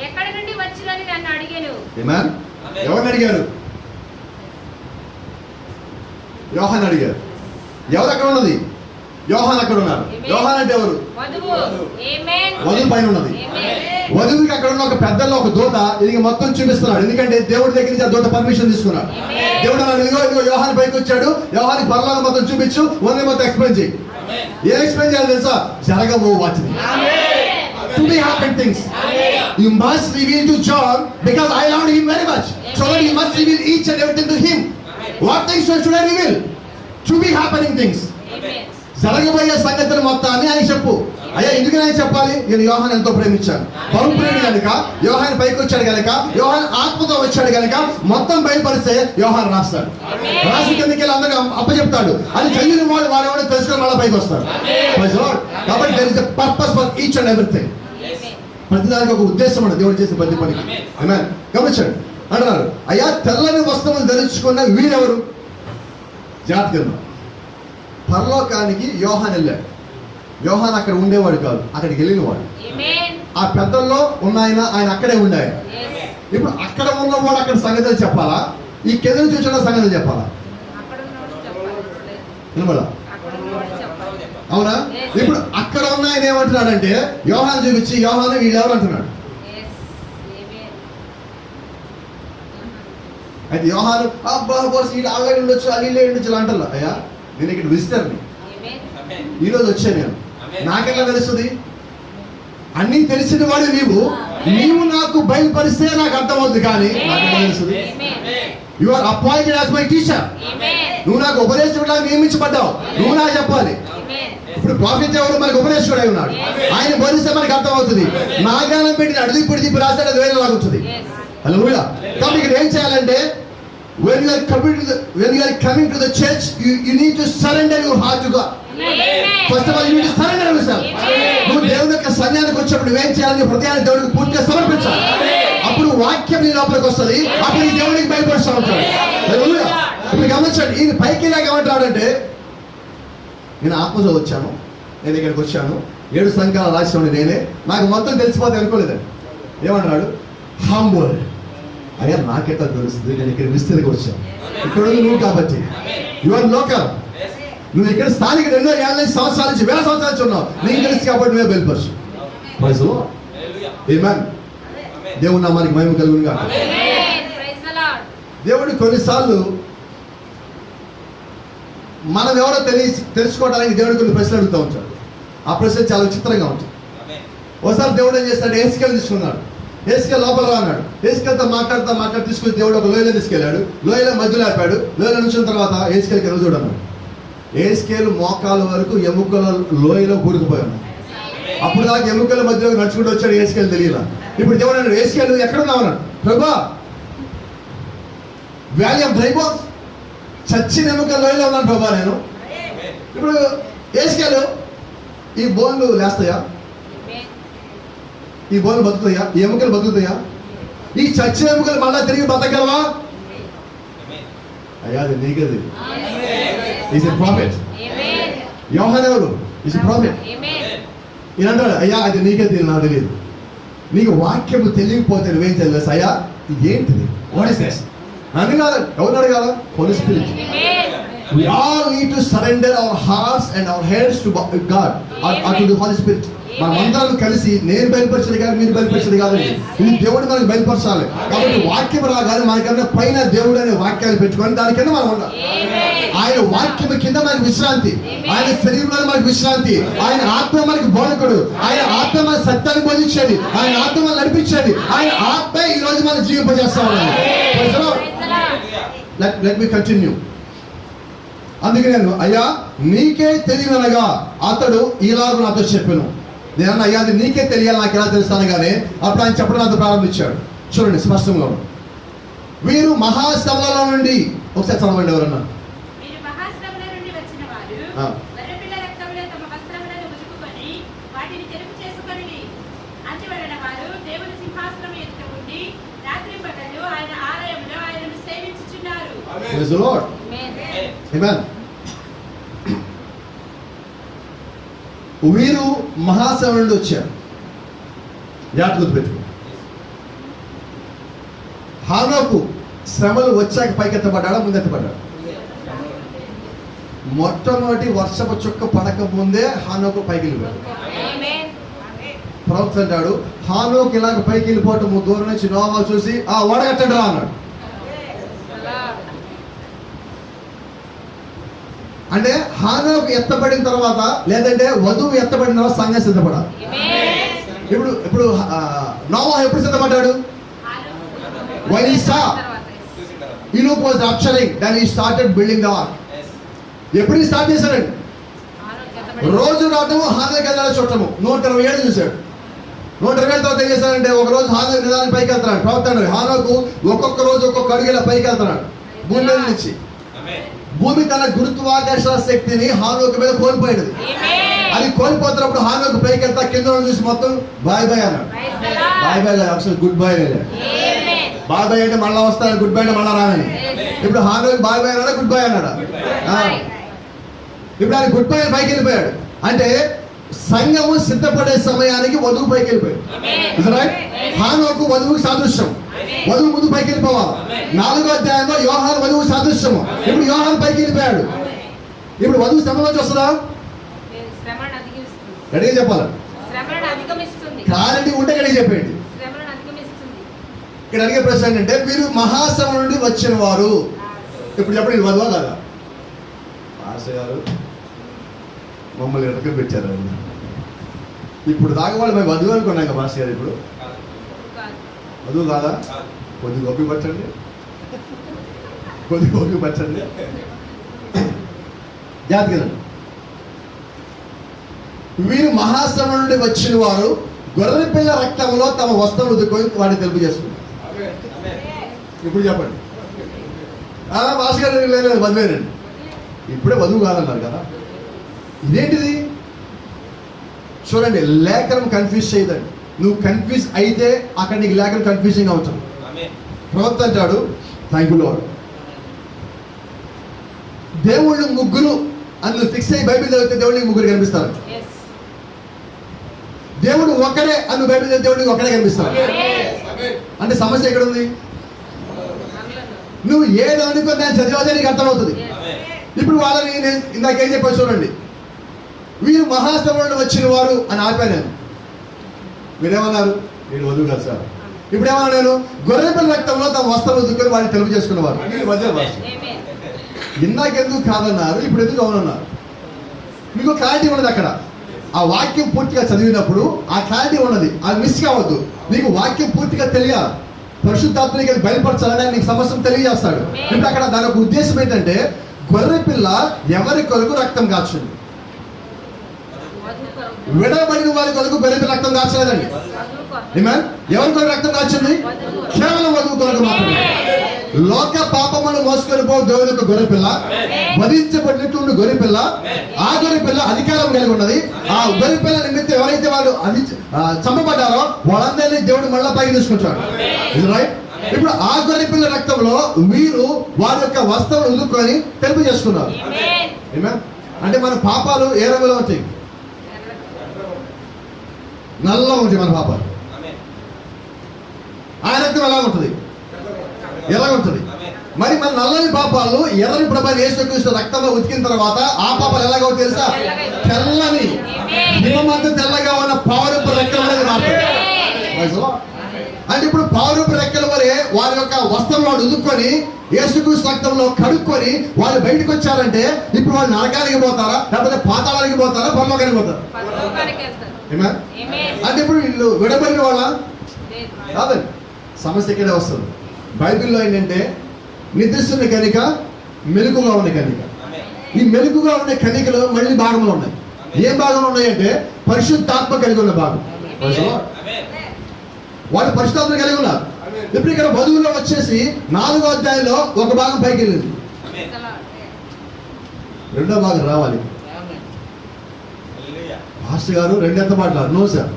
ఎక్కడి నుండి వచ్చిరని నన్ను అడిగాను. Amen. ఎవరిని అడిగారు? యోహాన్ అడిగారు. ఎవరు అక్కడ ఉన్నది? యోహాన్ అక్కడ ఉన్నారు. యోహాన్ అంటే ఎవరు? వధువు. ఆమేన్. వధువు పైన ఉన్నది. వధువుకి అక్కడ ఉన్న ఒక పెద్దల్లో ఒక దూత ఇది మొత్తం చూపిస్తున్నాడు. ఎందుకంటే దేవుడి దగ్గర నుంచి ఆ దూత పర్మిషన్ తీసుకున్నాడు. దేవుడు అన్నాడు, ఇదిగో యోహాన్ పైకి వచ్చాడు, యోహాన్ పరలోకం మొత్తం చూపించు, వదిలి మొత్తం ఎక్స్ప్లెయిన్ చేయి. ఏ ఎక్స్ప్లెయిన్ చేయాలి తెలుసా? జరగబో వాటిని. To be happen things. You must reveal to John because I loved him very much. So that you must reveal each and everything to him. What things should I reveal? To be happening things. జరగబోయే సంగతులు మొత్తాన్ని ఆయన చెప్పు. అయ్యా ఎందుకని ఆయన చెప్పాలి? నేను యోహాన్ ఎంతో ప్రేమించాను, పవిత్రుడు కనుక, యోహాన్ పైకి వచ్చాడు కనుక, యోహాన్ ఆత్మతో వచ్చాడు కనుక మొత్తం బయలుపరిస్తే యోహాన్ రాస్తాడు. రాసి కిందకి వెళ్ళి అందరూ అప్పచెప్తాడు. అది చదివిన వాడు వాడేవాడు తెలుసుకొని మళ్ళీ పైకి వస్తాడు. కాబట్టి there is a purpose for each and everything. ప్రతిదానికి ఒక ఉద్దేశం ఉంది దేవుడు చేసే ప్రతి పనికి. గమనించండి. అంటున్నారు, అయ్యా తెల్లని వస్త్రములు ధరించుకున్న వీరెవరు? జాగ్రత్తగా పరలోకానికి యోహాన్ వెళ్ళాడు. యోహాన్ అక్కడ ఉండేవాడు కాదు, అక్కడికి వెళ్ళినవాడు. ఆ పెద్దల్లో ఉన్నాయన ఆయన అక్కడే ఉండాయన. ఇప్పుడు అక్కడ ఉన్నవాడు అక్కడ సంగతులు చెప్పాలా, ఈ కింద చూసిన సంగతులు చెప్పాలా? వినబడా? అవునా? ఇప్పుడు అక్కడ ఉన్న ఆయన ఏమంటున్నాడంటే యోహాన్ చూపించి యోహాను వీళ్ళెవరు అంటున్నాడు. అయితే యోహాను అబ్బా బాస్ వీళ్ళు అలాగే ఉండొచ్చు, అల్లీలే ఉండొచ్చు అంటారు. అయ్యా నేను ఇక్కడ విజిటర్ని, ఈరోజు వచ్చాను నేను, నాకెలా తెలుస్తుంది? అన్నీ తెలిసిన వాడు నీవు నాకు బయలుపరిస్తే నాకు అర్థమవుతుంది, కానీ నాకెలా తెలుస్తుంది? You are appointed as my teacher. నువ్వు నాకు ఉపదేశకుడిగా నియమించబడ్డావు, నువ్వు నాకు చెప్పాలి. ఇప్పుడు ప్రాఫిట్ ఎవరు? మనకు ఉపదేశకుడు అయి ఉన్నాడు. ఆయన బోధిస్తే మనకు అర్థమవుతుంది. నా జ్ఞానం పెట్టి అడిగి ఇప్పుడు తిప్పి రాస్తాడు, అది వేరే లాగుతుంది. హల్లెలూయా. కాబట్టి ఇక్కడ ఏం చేయాలంటే when you are coming to the church, you need to surrender your heart to God. First of all, you need to surrender yourself. నువ్వు దేవుని యొక్క సన్నిధానానికి వచ్చినప్పుడు నువ్వేం చేయాలి? హృదయాన్ని దేవుడికి పూర్తిగా సమర్పించాలి. అప్పుడు వాక్యం నీ లోపలికి వస్తుంది, అప్పుడు ఈ దేవుడికి బయలుపరుస్తూ ఉంటాడు. హల్లెలూయా. ఇప్పుడు గమనించండి, ఈయన పైకి ఏమంటాడంటే నేను ఆత్మతో వచ్చాను, నేను ఇక్కడికి వచ్చాను, 7 సంఘాలు రాసినోడు నేనే, నాకు మొత్తం తెలిసిపోతే అనుకోలేదండి. ఏమంటున్నాడు? హంబుల్. అయ్యా నాకెట్లా తెలుస్తుంది? నేను ఇక్కడ విస్తరికి వచ్చాను, ఇక్కడ నువ్వు కాబట్టి. యువర్ లోకల్, నువ్వు ఇక్కడ స్థానిక 250 సంవత్సరాల నుంచి 1000 సంవత్సరాల నుంచి ఉన్నావు, నీకు తెలుసు కాబట్టి నువ్వే బయలుపరచు. దేవుడు నామానికి మహిమ కలుగునుగా. దేవుడు కొన్నిసార్లు మనం ఎవరో తెలుసుకోవడానికి దేవుడు కొన్ని ప్రశ్నలు అడుగుతూ ఉంటాడు. ఆ ప్రశ్న చాలా విచిత్రంగా ఉంటుంది. ఒకసారి దేవుడు ఏం చేస్తాడు? హెస్కేలు తీసుకున్నాడు. హెస్కేలు లోపల రాన్నాడు. హెస్కేల్తో మాట్లాడుతూ తీసుకుని దేవుడు ఒక లోయలో తీసుకెళ్ళాడు. లోయలో మధ్యలో ఆపాడు. లోయలో నుంచి తర్వాత హెస్కేల్కి ఎవరు చూడన్నాడు. హెస్కేలు మోకాల వరకు ఎముకల లోయలో కూరుకుపోయాడు. అప్పుడు దాకా ఎముకల మధ్యలో నడుచుకుంటూ వచ్చాడు. హెస్కేలు తెలియదా. ఇప్పుడు దేవుడు అన్నాడు, హెస్కేలు ఎక్కడ ఉన్నావు అన్నాడు. ప్రభా, వ్యాలీ ఆఫ్ డ్రై బోన్స్, చచ్చిన ఎముకల లోయలో ఉన్నాను ప్రభా నేను. ఇప్పుడు హెస్కేలు ఈ బోన్లు లేస్తాయా? ఈ బోన్లు బతుకుతాయా? ఈ ఎముకలు బతుకుతాయా? ఈ చచ్చిన ఎముకలు మళ్ళా తిరిగి బతకగలవా? అయ్యా అది నీకది. Is a profit. యోహాన్ ఎవరు? Is a profit. ఈయన అంటాడు, అయ్యా అది నీకే తెలియదు, నాకు తెలియదు. నీకు వాక్యము తెలియకపోతే నువ్వేం తెలియదు. అయ్యా ఏంటిది? What is this? అని కాదు, ఎవరు అడగాల? Holy Spirit. We all need to surrender our hearts and our heads to God or to the Holy Spirit. మనమందరం కలిసి నేను బయలుపరిచేది కాదు, మీరు బయలుపరిచేది కాదండి, ఇది దేవుడు మనకు బయలుపరచాలి. కాబట్టి వాక్యం రాగానే మనకన్నా పైన దేవుడు అనే వాక్యాలు పెట్టుకొని దాని కింద మనం ఉండాలి. ఆయన వాక్యం కింద మనకు విశ్రాంతి, ఆయన శరీరంలో మనకు విశ్రాంతి, ఆయన ఆత్మ మనకు బోధకుడు, ఆయన ఆత్మ మన సత్యాన్ని బోధించేది, ఆయన ఆత్మ మనం నడిపించేది, ఆయన ఆత్మ ఈ రోజు మనం జీవింపజేస్తా ఉన్నాడు. Let me continue. అందుకే నేను అయ్యా నీకే తెలియనగా అతడు ఇలాగ నాతో చెప్పాను. నేను అయ్యా అది నీకే తెలియాలి, నాకు ఎలా తెలుస్తాను కానీ అప్పుడు ఆయన చెప్పడం నాతో ప్రారంభించాడు. చూడండి స్పష్టంగా, వీరు మహాశ్రమలలో నుండి, ఒకసారి చదవండి ఎవరన్నా. Praise the Lord. Amen. వీరు మహాశ్రమ నుండి వచ్చారు. జాగ్రత్త పెట్టు. హానోకు శ్రమలు వచ్చాక పైకెత్తబడ్డాడా, ముందెత్తబడ్డాడు? మొట్టమొదటి వర్షపు చుక్క పడక ముందే హానోకు పైకి వెళ్ళిపోయాడు. ప్రవక్త అంటాడు, హానోకు ఇలాగ పైకి వెళ్ళిపోవటం దూరం నుంచి నోవా చూసి ఓడగట్టండి రా అన్నాడు. అంటే హానోకు ఎత్తబడిన తర్వాత, లేదంటే వధువు ఎత్తబడిన తర్వాత సంఘం సిద్ధపడాలి. ఇప్పుడు నోవా ఎప్పుడు సిద్ధపడ్డాడు? When he saw Enoch was rapturing, then he started building the ark. ఎప్పుడు స్టార్ట్ చేశాడండి? రోజు రావటము, హానోకు వెళ్ళాలి చూడటము. 127 చూశాడు. 127 తర్వాత ఏం చేశాడంటే, ఒక రోజు హానోకు నిదానం పైకి వెళ్తున్నాడు. ప్రవక్త హానోకు ఒక్కొక్క రోజు ఒక్కొక్క అడుగుల పైకి వెళ్తున్నాడు భూమి మీద నుంచి. భూమి తన గురుత్వాకర్షణ శక్తిని హానోకు మీద కోల్పోయింది. అది కోల్పోతున్నప్పుడు హానోకు పైకి వెళ్తా కింద చూసి మొత్తం బాయ్ బాయ్ అన్నాడు. బాయ్ బాయ్ అసలు గుడ్ బాయ్ లేదు. బాయ్ బాయ్ అంటే మళ్ళా వస్తాడు, గుడ్ బాయ్ అంటే మళ్ళా రానని. ఇప్పుడు హానోకు బాయ్ బాయ్ అన్నాడా, గుడ్ బాయ్ అన్నాడా? ఇప్పుడు ఆయన గుడ్ బాయ్ పైకి వెళ్ళిపోయాడు. అంటే సంఘము సిద్ధపడే సమయానికి వధువు పైకి వెళ్ళిపోయాడు. హానోకు వధువుకి సాదృశ్యం. వధువు ముందు పైకి వెళ్ళిపోవాలి. 4వ అధ్యాయంలో యోహాను వధువు సాదృశ్యము. ఇప్పుడు యోహాను పైకి వెళ్ళిపోయాడు. ఇప్పుడు వధువు శ్రమలోంచి వస్తుందా? గడిగా చెప్పాలి. క్లారిటీ ఉంటే గడిగా చెప్పండి. ఇక్కడ అడిగే ప్రశ్న ఏంటంటే, వీరు మహాశ్రమ నుండి వచ్చిన వారు. ఇప్పుడు చెప్పండి, ఇది వధువా కాదా? పాస్టర్ గారు మమ్మల్ని ఎడక పెట్టారు. ఇప్పుడు దాకా వాళ్ళు మేము వధువు అనుకున్నాం కదా పాస్టర్ గారు. ఇప్పుడు వధువు కాదా? కొద్ది గొప్పి పట్టండి, కొద్ది గొప్పి పట్టండి. జాగ్రత్త. వీరు మహాశ్రమ నుండి వచ్చిన వారు గొర్రె పిల్ల రక్తంలో తమ వస్త్రం ఉదుకొని వాడిని తెలుపు చేసుకున్నారు. ఇప్పుడు చెప్పండి. పాస్టర్ గారు లేదు, వధువేనండి. ఇప్పుడే వధువు కాదన్నారు కదా. ఇదేంటిది? చూడండి, లేఖనం కన్ఫ్యూజ్ చేయదండి. నువ్వు కన్ఫ్యూజ్ అయితే అక్కడ నీకు లేఖనం కన్ఫ్యూజింగ్ అవుతుంది. ప్రవక్త అంటాడు, థ్యాంక్ యూ లార్డ్, దేవుళ్ళు ముగ్గురు అందులో ఫిక్స్ అయ్యి బైబిల్ చదివితే దేవుడికి ముగ్గురు కనిపిస్తారు. దేవుడు ఒక్కడే అని బైబిల్ చదివితే దేవుడికి ఒక్కడే కనిపిస్తారు. అంటే సమస్య ఎక్కడ ఉంది? నువ్వు ఏదో అనుకో దాన్ని చదివితే నీకు అర్థమవుతుంది. ఇప్పుడు వాళ్ళని నేను ఇందాకేం చెప్పాను చూడండి, వీరు మహాశ్రమంలో వచ్చిన వారు అని ఆపాను నేను. మీరేమన్నారు? నేను వధువు కాదు సార్. ఇప్పుడు ఏమన్నా నేను? గొర్రెపిల్ల రక్తంలో తమ వస్త్రం ఉదుకొని వాడిని తెలుపు చేసుకున్నవారు. ఇందాకెందుకు కాదన్నారు, ఇప్పుడు ఎందుకు అవునన్నారు? మీకు క్లారిటీ ఉన్నది అక్కడ. ఆ వాక్యం పూర్తిగా చదివినప్పుడు ఆ క్లారిటీ ఉన్నది, అది మిస్ కావద్దు. నీకు వాక్యం పూర్తిగా తెలియాలి. పరిశుద్ధాత్మనికి అది బయలుపరచాలని నీకు సమస్యను తెలియజేస్తాడు. ఇప్పుడు అక్కడ దాని ఒక ఉద్దేశం ఏంటంటే, గొర్రెపిల్ల ఎవరి కొరకు రక్తం కాచుంది? విడబడిన వారి కొరకు గొర్రెపిల్ల రక్తం కాచలేదండి. ఎవరి కొరకు రక్తం కాచింది? కేవలం వధువు కొరకు మాత్రమే. లోక పాపమును మోసుకొని పో దేవుని యొక్క గొర్రెపిల్ల, వధించబడినటువంటి గొర్రెపిల్ల. ఆ గొర్రెపిల్ల అధికారం కలిగి ఉన్నది. ఆ గొర్రెపిల్ల నిమిత్తం ఎవరైతే వాళ్ళు చంపబడ్డారో వాళ్ళందరినీ దేవుడు మళ్ళా పైకి తీసుకుంటాడు. రైట్? ఇప్పుడు ఆ గొర్రెపిల్ల రక్తంలో వీరు వారి యొక్క వస్త్రం ఉదుకొని తెలుపు చేసుకున్నారు. అంటే మన పాపాలు ఏ రంగులో ఉంటాయి? నల్ల ఉంటాయి మన పాపాలు. ఆ రక్తం ఎలా ఉంటుంది? ఎర్రగా ఉంటుంది. మరి మన నల్లని పాపాలు ఎర్రని ప్రభావం యేసుక్రీస్తు రక్తంలో ఉతికిన తర్వాత ఆ పాపాలు ఎలాగో తెలుసా? తెల్లని, హిమమంతా తెల్లగా ఉన్న పావురూపు రెక్కల వలె మారుతుంది. అంటే ఇప్పుడు పావురూపు రెక్కల వలె వారి యొక్క వస్త్రం వాళ్ళు ఉదుక్కొని యేసుక్రీస్తు రక్తంలో కడుక్కొని వాళ్ళు బయటకు వచ్చారంటే ఇప్పుడు వాళ్ళు నరకానికి పోతారా, లేకపోతే పాతాళానికి పోతారా, పరలోకానికి పోతారా? అంటే ఇప్పుడు వీళ్ళు విడబడిన వాళ్ళ కాదండి. సమస్య ఇక్కడే వస్తుంది. బైబిల్లో ఏంటంటే నిద్రిస్తున్న కనిక, మెలకుగా ఉన్న కనిక. ఈ మెలుగుగా ఉండే కణికలు మళ్ళీ భాగంలో ఉన్నాయి. ఏ భాగంలో ఉన్నాయంటే పరిశుద్ధాత్మ కలిగి ఉన్న భాగం. వాళ్ళు పరిశుద్ధాత్మ కలిగి ఉన్నారు. ఇప్పుడు ఇక్కడ వధువులో వచ్చేసి 4వ అధ్యాయంలో ఒక భాగం పైకి వెళ్ళింది, రెండో భాగం రావాలి. మాస్టర్ గారు 2 ఎత్తబాట్లు, నో సార్,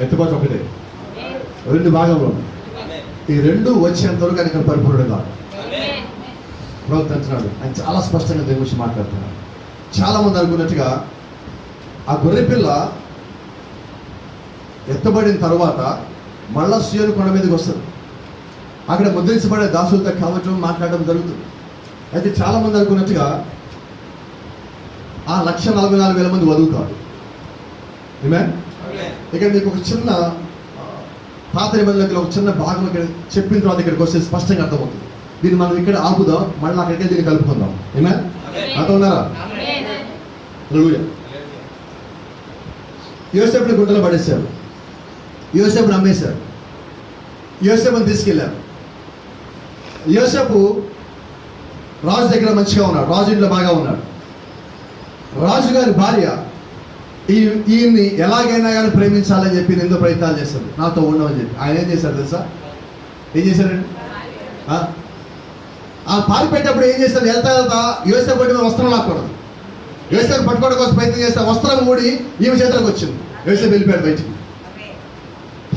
ఎత్తబాటు ఒకటే, 2 భాగంలో. ఈ 2 వచ్చేంత వరకు ఆయన పరిపూర్ణంగా ప్రవర్తించినాడు. ఆయన చాలా స్పష్టంగా దీని గురించి మాట్లాడుతున్నాడు. చాలా మంది అనుకున్నట్టుగా ఆ గొర్రెపిల్ల ఎత్తబడిన తర్వాత మళ్ళా సీయోను కొండ మీదకి వస్తుంది. అక్కడ ముద్రించబడే దాసులతో కావటం మాట్లాడడం జరుగుతుంది. అయితే చాలా మంది అనుకున్నట్టుగా ఆ 1,44,000 మంది వధువు కాదు. ఇక్కడ మీకు ఒక చిన్న పాత నిబంధనలో ఒక చిన్న భాగం ఇక్కడ చెప్పిన తర్వాత ఇక్కడికి వస్తే స్పష్టంగా అర్థమవుతుంది. దీన్ని మనం ఇక్కడ ఆపుదాం, మళ్ళీ అక్కడికే దీన్ని కలుపుకుందాం. అర్థమన్నారా? యోసేపుని గుంటలో పడేశారు, యోసేపుని అమ్మేశారు, యోసేపుని తీసుకెళ్ళారు. యోసేపు రాజు దగ్గర మంచిగా ఉన్నాడు, రాజు ఇంట్లో బాగా ఉన్నాడు. రాజుగారి భార్య ఈయన్ని ఎలాగైనా కానీ ప్రేమించాలని చెప్పి ఎంతో ప్రయత్నాలు చేస్తుంది, నాతో ఉండమని చెప్పి. ఆయన ఏం చేశారు తెలుసా? ఏం చేశారండి? ఆ పారిపోయేటప్పుడు ఏం చేశారు? వెళ్తా యోసేపు పట్టిన వస్త్రం లాక్కూడదు. యోసేపు పట్టుకోవడం కోసం ప్రయత్నం చేస్తే వస్త్రం ఊడి ఈమె చేతులకు వచ్చింది. యోసేపు వెళ్ళిపోయాడు బయటికి,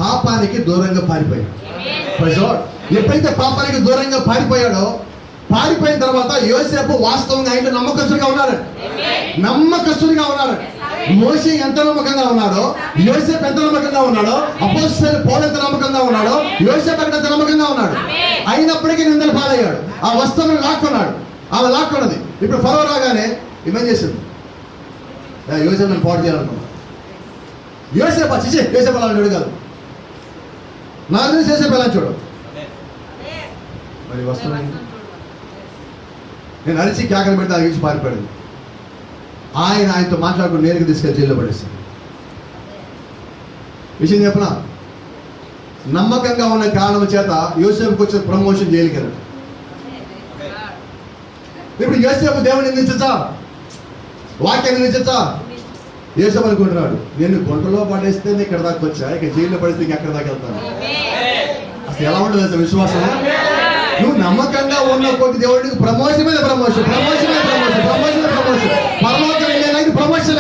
పాపానికి దూరంగా పారిపోయాడు. ఎప్పుడైతే పాపానికి దూరంగా పారిపోయాడో, పారిపోయిన తర్వాత యోసేపు వాస్తవంగా ఆయన నమ్మకస్తుడిగా ఉన్నాడు. మోషే ఎంత నమ్మకంగా ఉన్నాడో, యోసేపు ఎంత నమ్మకంగా ఉన్నాడో, అపోస్తలులు పౌలు ఎంత నమ్మకంగా ఉన్నాడో, యోసేపు ఎంత నమ్మకంగా ఉన్నాడు. అయినప్పటికీ నిందలు పాలయ్యాడు. ఆ వస్త్రం లాక్కున్నాడు, ఆమె లాక్కున్నది. ఇప్పుడు ఫరో రాగానే ఏమేం చేసింది? యోసేపు నన్ను పాడు చేయాలనుకున్నాడు. యోసేపు యోసేపు అలా కాదు, నాకు తెలిసి యోసేపు ఎలా చూడు. మరి వస్త్రం నేను అరిచి కేకలు పెడితే ఆయన గురించి పారిపోయాడు. ఆయనతో మాట్లాడుకుని నేరుగా తీసుకెళ్ళి జైల్లో పడేస్తాను. విషయం చెప్పనా? నమ్మకంగా ఉన్న కారణం చేత యోసేపుకి వచ్చిన ప్రమోషన్ జైలుకి వెళ్ళాడు. ఇప్పుడు యోసేపు దేవుని నిందించచ్చా? వాక్యాన్ని నిందించచ్చా? యోసేపు అనుకుంటున్నాడు, నేను గుంటలో పడేస్తే ఇక్కడ దాకా వచ్చా, ఇక జైల్లో పడిస్తే ఎక్కడ దాకా వెళ్తాను. అసలు ఎలా ఉండదు విశ్వాసం? నువ్వు నమ్మకంగా ఉన్న కొద్ది దేవుడికి ప్రమోషన్ మీద ప్రమోషన్, ప్రమోషన్ మీద ప్రమోషన్, ప్రమోషన్ మీద ప్రమోషన్, పరలోకం వెళ్ళేలాంటి ప్రమోషన్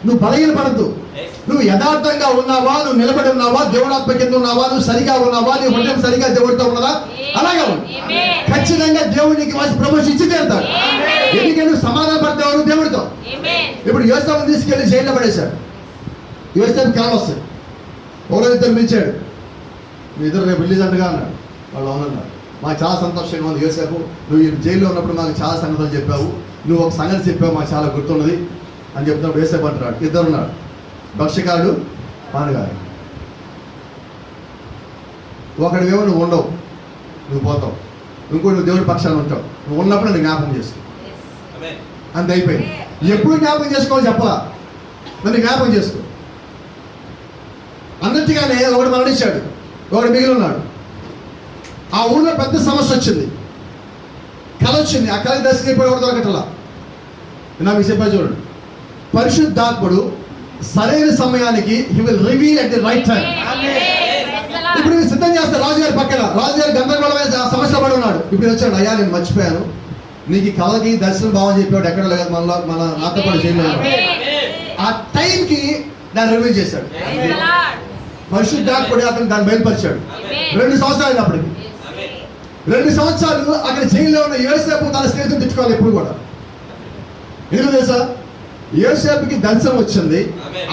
నువ్వు బలహీన పడద్దు. నువ్వు యథార్థంగా ఉన్నావా, నువ్వు నిలబడి ఉన్నావా, దేవుడాత్మ కింద ఉన్నావా, నువ్వు సరిగా ఉన్నావా, నీ హృదయం సరిగా దేవుడితో ఉన్నదా, అలాగే ఉంది. ఖచ్చితంగా దేవుడికి వాసి ప్రమోషన్ ఇచ్చి తీరుతాడు. ఎందుకంటే నువ్వు సమాధాన పడతావు దేవుడితో. ఇప్పుడు యోసేపుని తీసుకెళ్లి జైల్లో పడేశాడు. యోసేపు కాలం వస్తుంది, ఒకరో ఇద్దరు పిలిచాడు, మీ ఇద్దరు రేపు రిలీజ్ అంటగా అన్నాడు. వాళ్ళు అవునన్నాడు. మాకు చాలా సంతోషంగా ఉంది యోసేపు, నువ్వు ఈ జైల్లో ఉన్నప్పుడు మాకు చాలా సంగతులు చెప్పావు, నువ్వు ఒక సంగతి చెప్పావు మాకు చాలా గుర్తున్నది అని చెప్తున్నప్పుడు యోసేపు అంటున్నాడు, ఇద్దరున్నాడు, భక్ష్యకారుడు పానగారు. ఒకడివేమో నువ్వు ఉండవు, నువ్వు పోతావు, ఇంకో నువ్వు దేవుడి పక్షాన్ని ఉంటావు. నువ్వు ఉన్నప్పుడు నేను జ్ఞాపకం చేసుకో, అంత అయిపోయింది. ఎప్పుడు జ్ఞాపకం చేసుకోవాలి చెప్పలా, నన్ను జ్ఞాపకం చేసుకో అన్నట్టుగానే ఒకడు మరణించాడు, ఒకడు మిగిలి ఉన్నాడు. ఆ ఊళ్ళో పెద్ద సమస్య వచ్చింది, కళ వచ్చింది. ఆ కళకి దర్శనం అయిపోయి ఎవరు దొరకటలా. నాకు చెప్పాను చూడండి, పరిశుద్ధాత్ముడు సరైన సమయానికి he will reveal at the right time. ఇప్పుడు సిద్ధం చేస్తారు రాజుగారి పక్కన, రాజుగారి గందరగోళమైన సమస్య పడి ఉన్నాడు. ఇప్పుడు వచ్చాడు, అయ్యా నేను మర్చిపోయాను, నీకు ఈ కళకి దర్శనం బాగుంది చెప్పాడు, ఎక్కడ లేదు మన నాతో పాటు చేయలేదు. ఆ టైంకి దాన్ని రివీల్ చేశాడు. పరిశుద్ధాత్ముడు అతను దాన్ని బయలుపరిచాడు. 2 సంవత్సరాలు అప్పటికి 2 సంవత్సరాలు అక్కడ జైల్లో ఉన్న యోసేపు తన స్నేహితులు తెచ్చుకోవాలి ఎప్పుడు కూడా. ఎందుకు తెలుసా? యోసేపుకి దర్శనం వచ్చింది,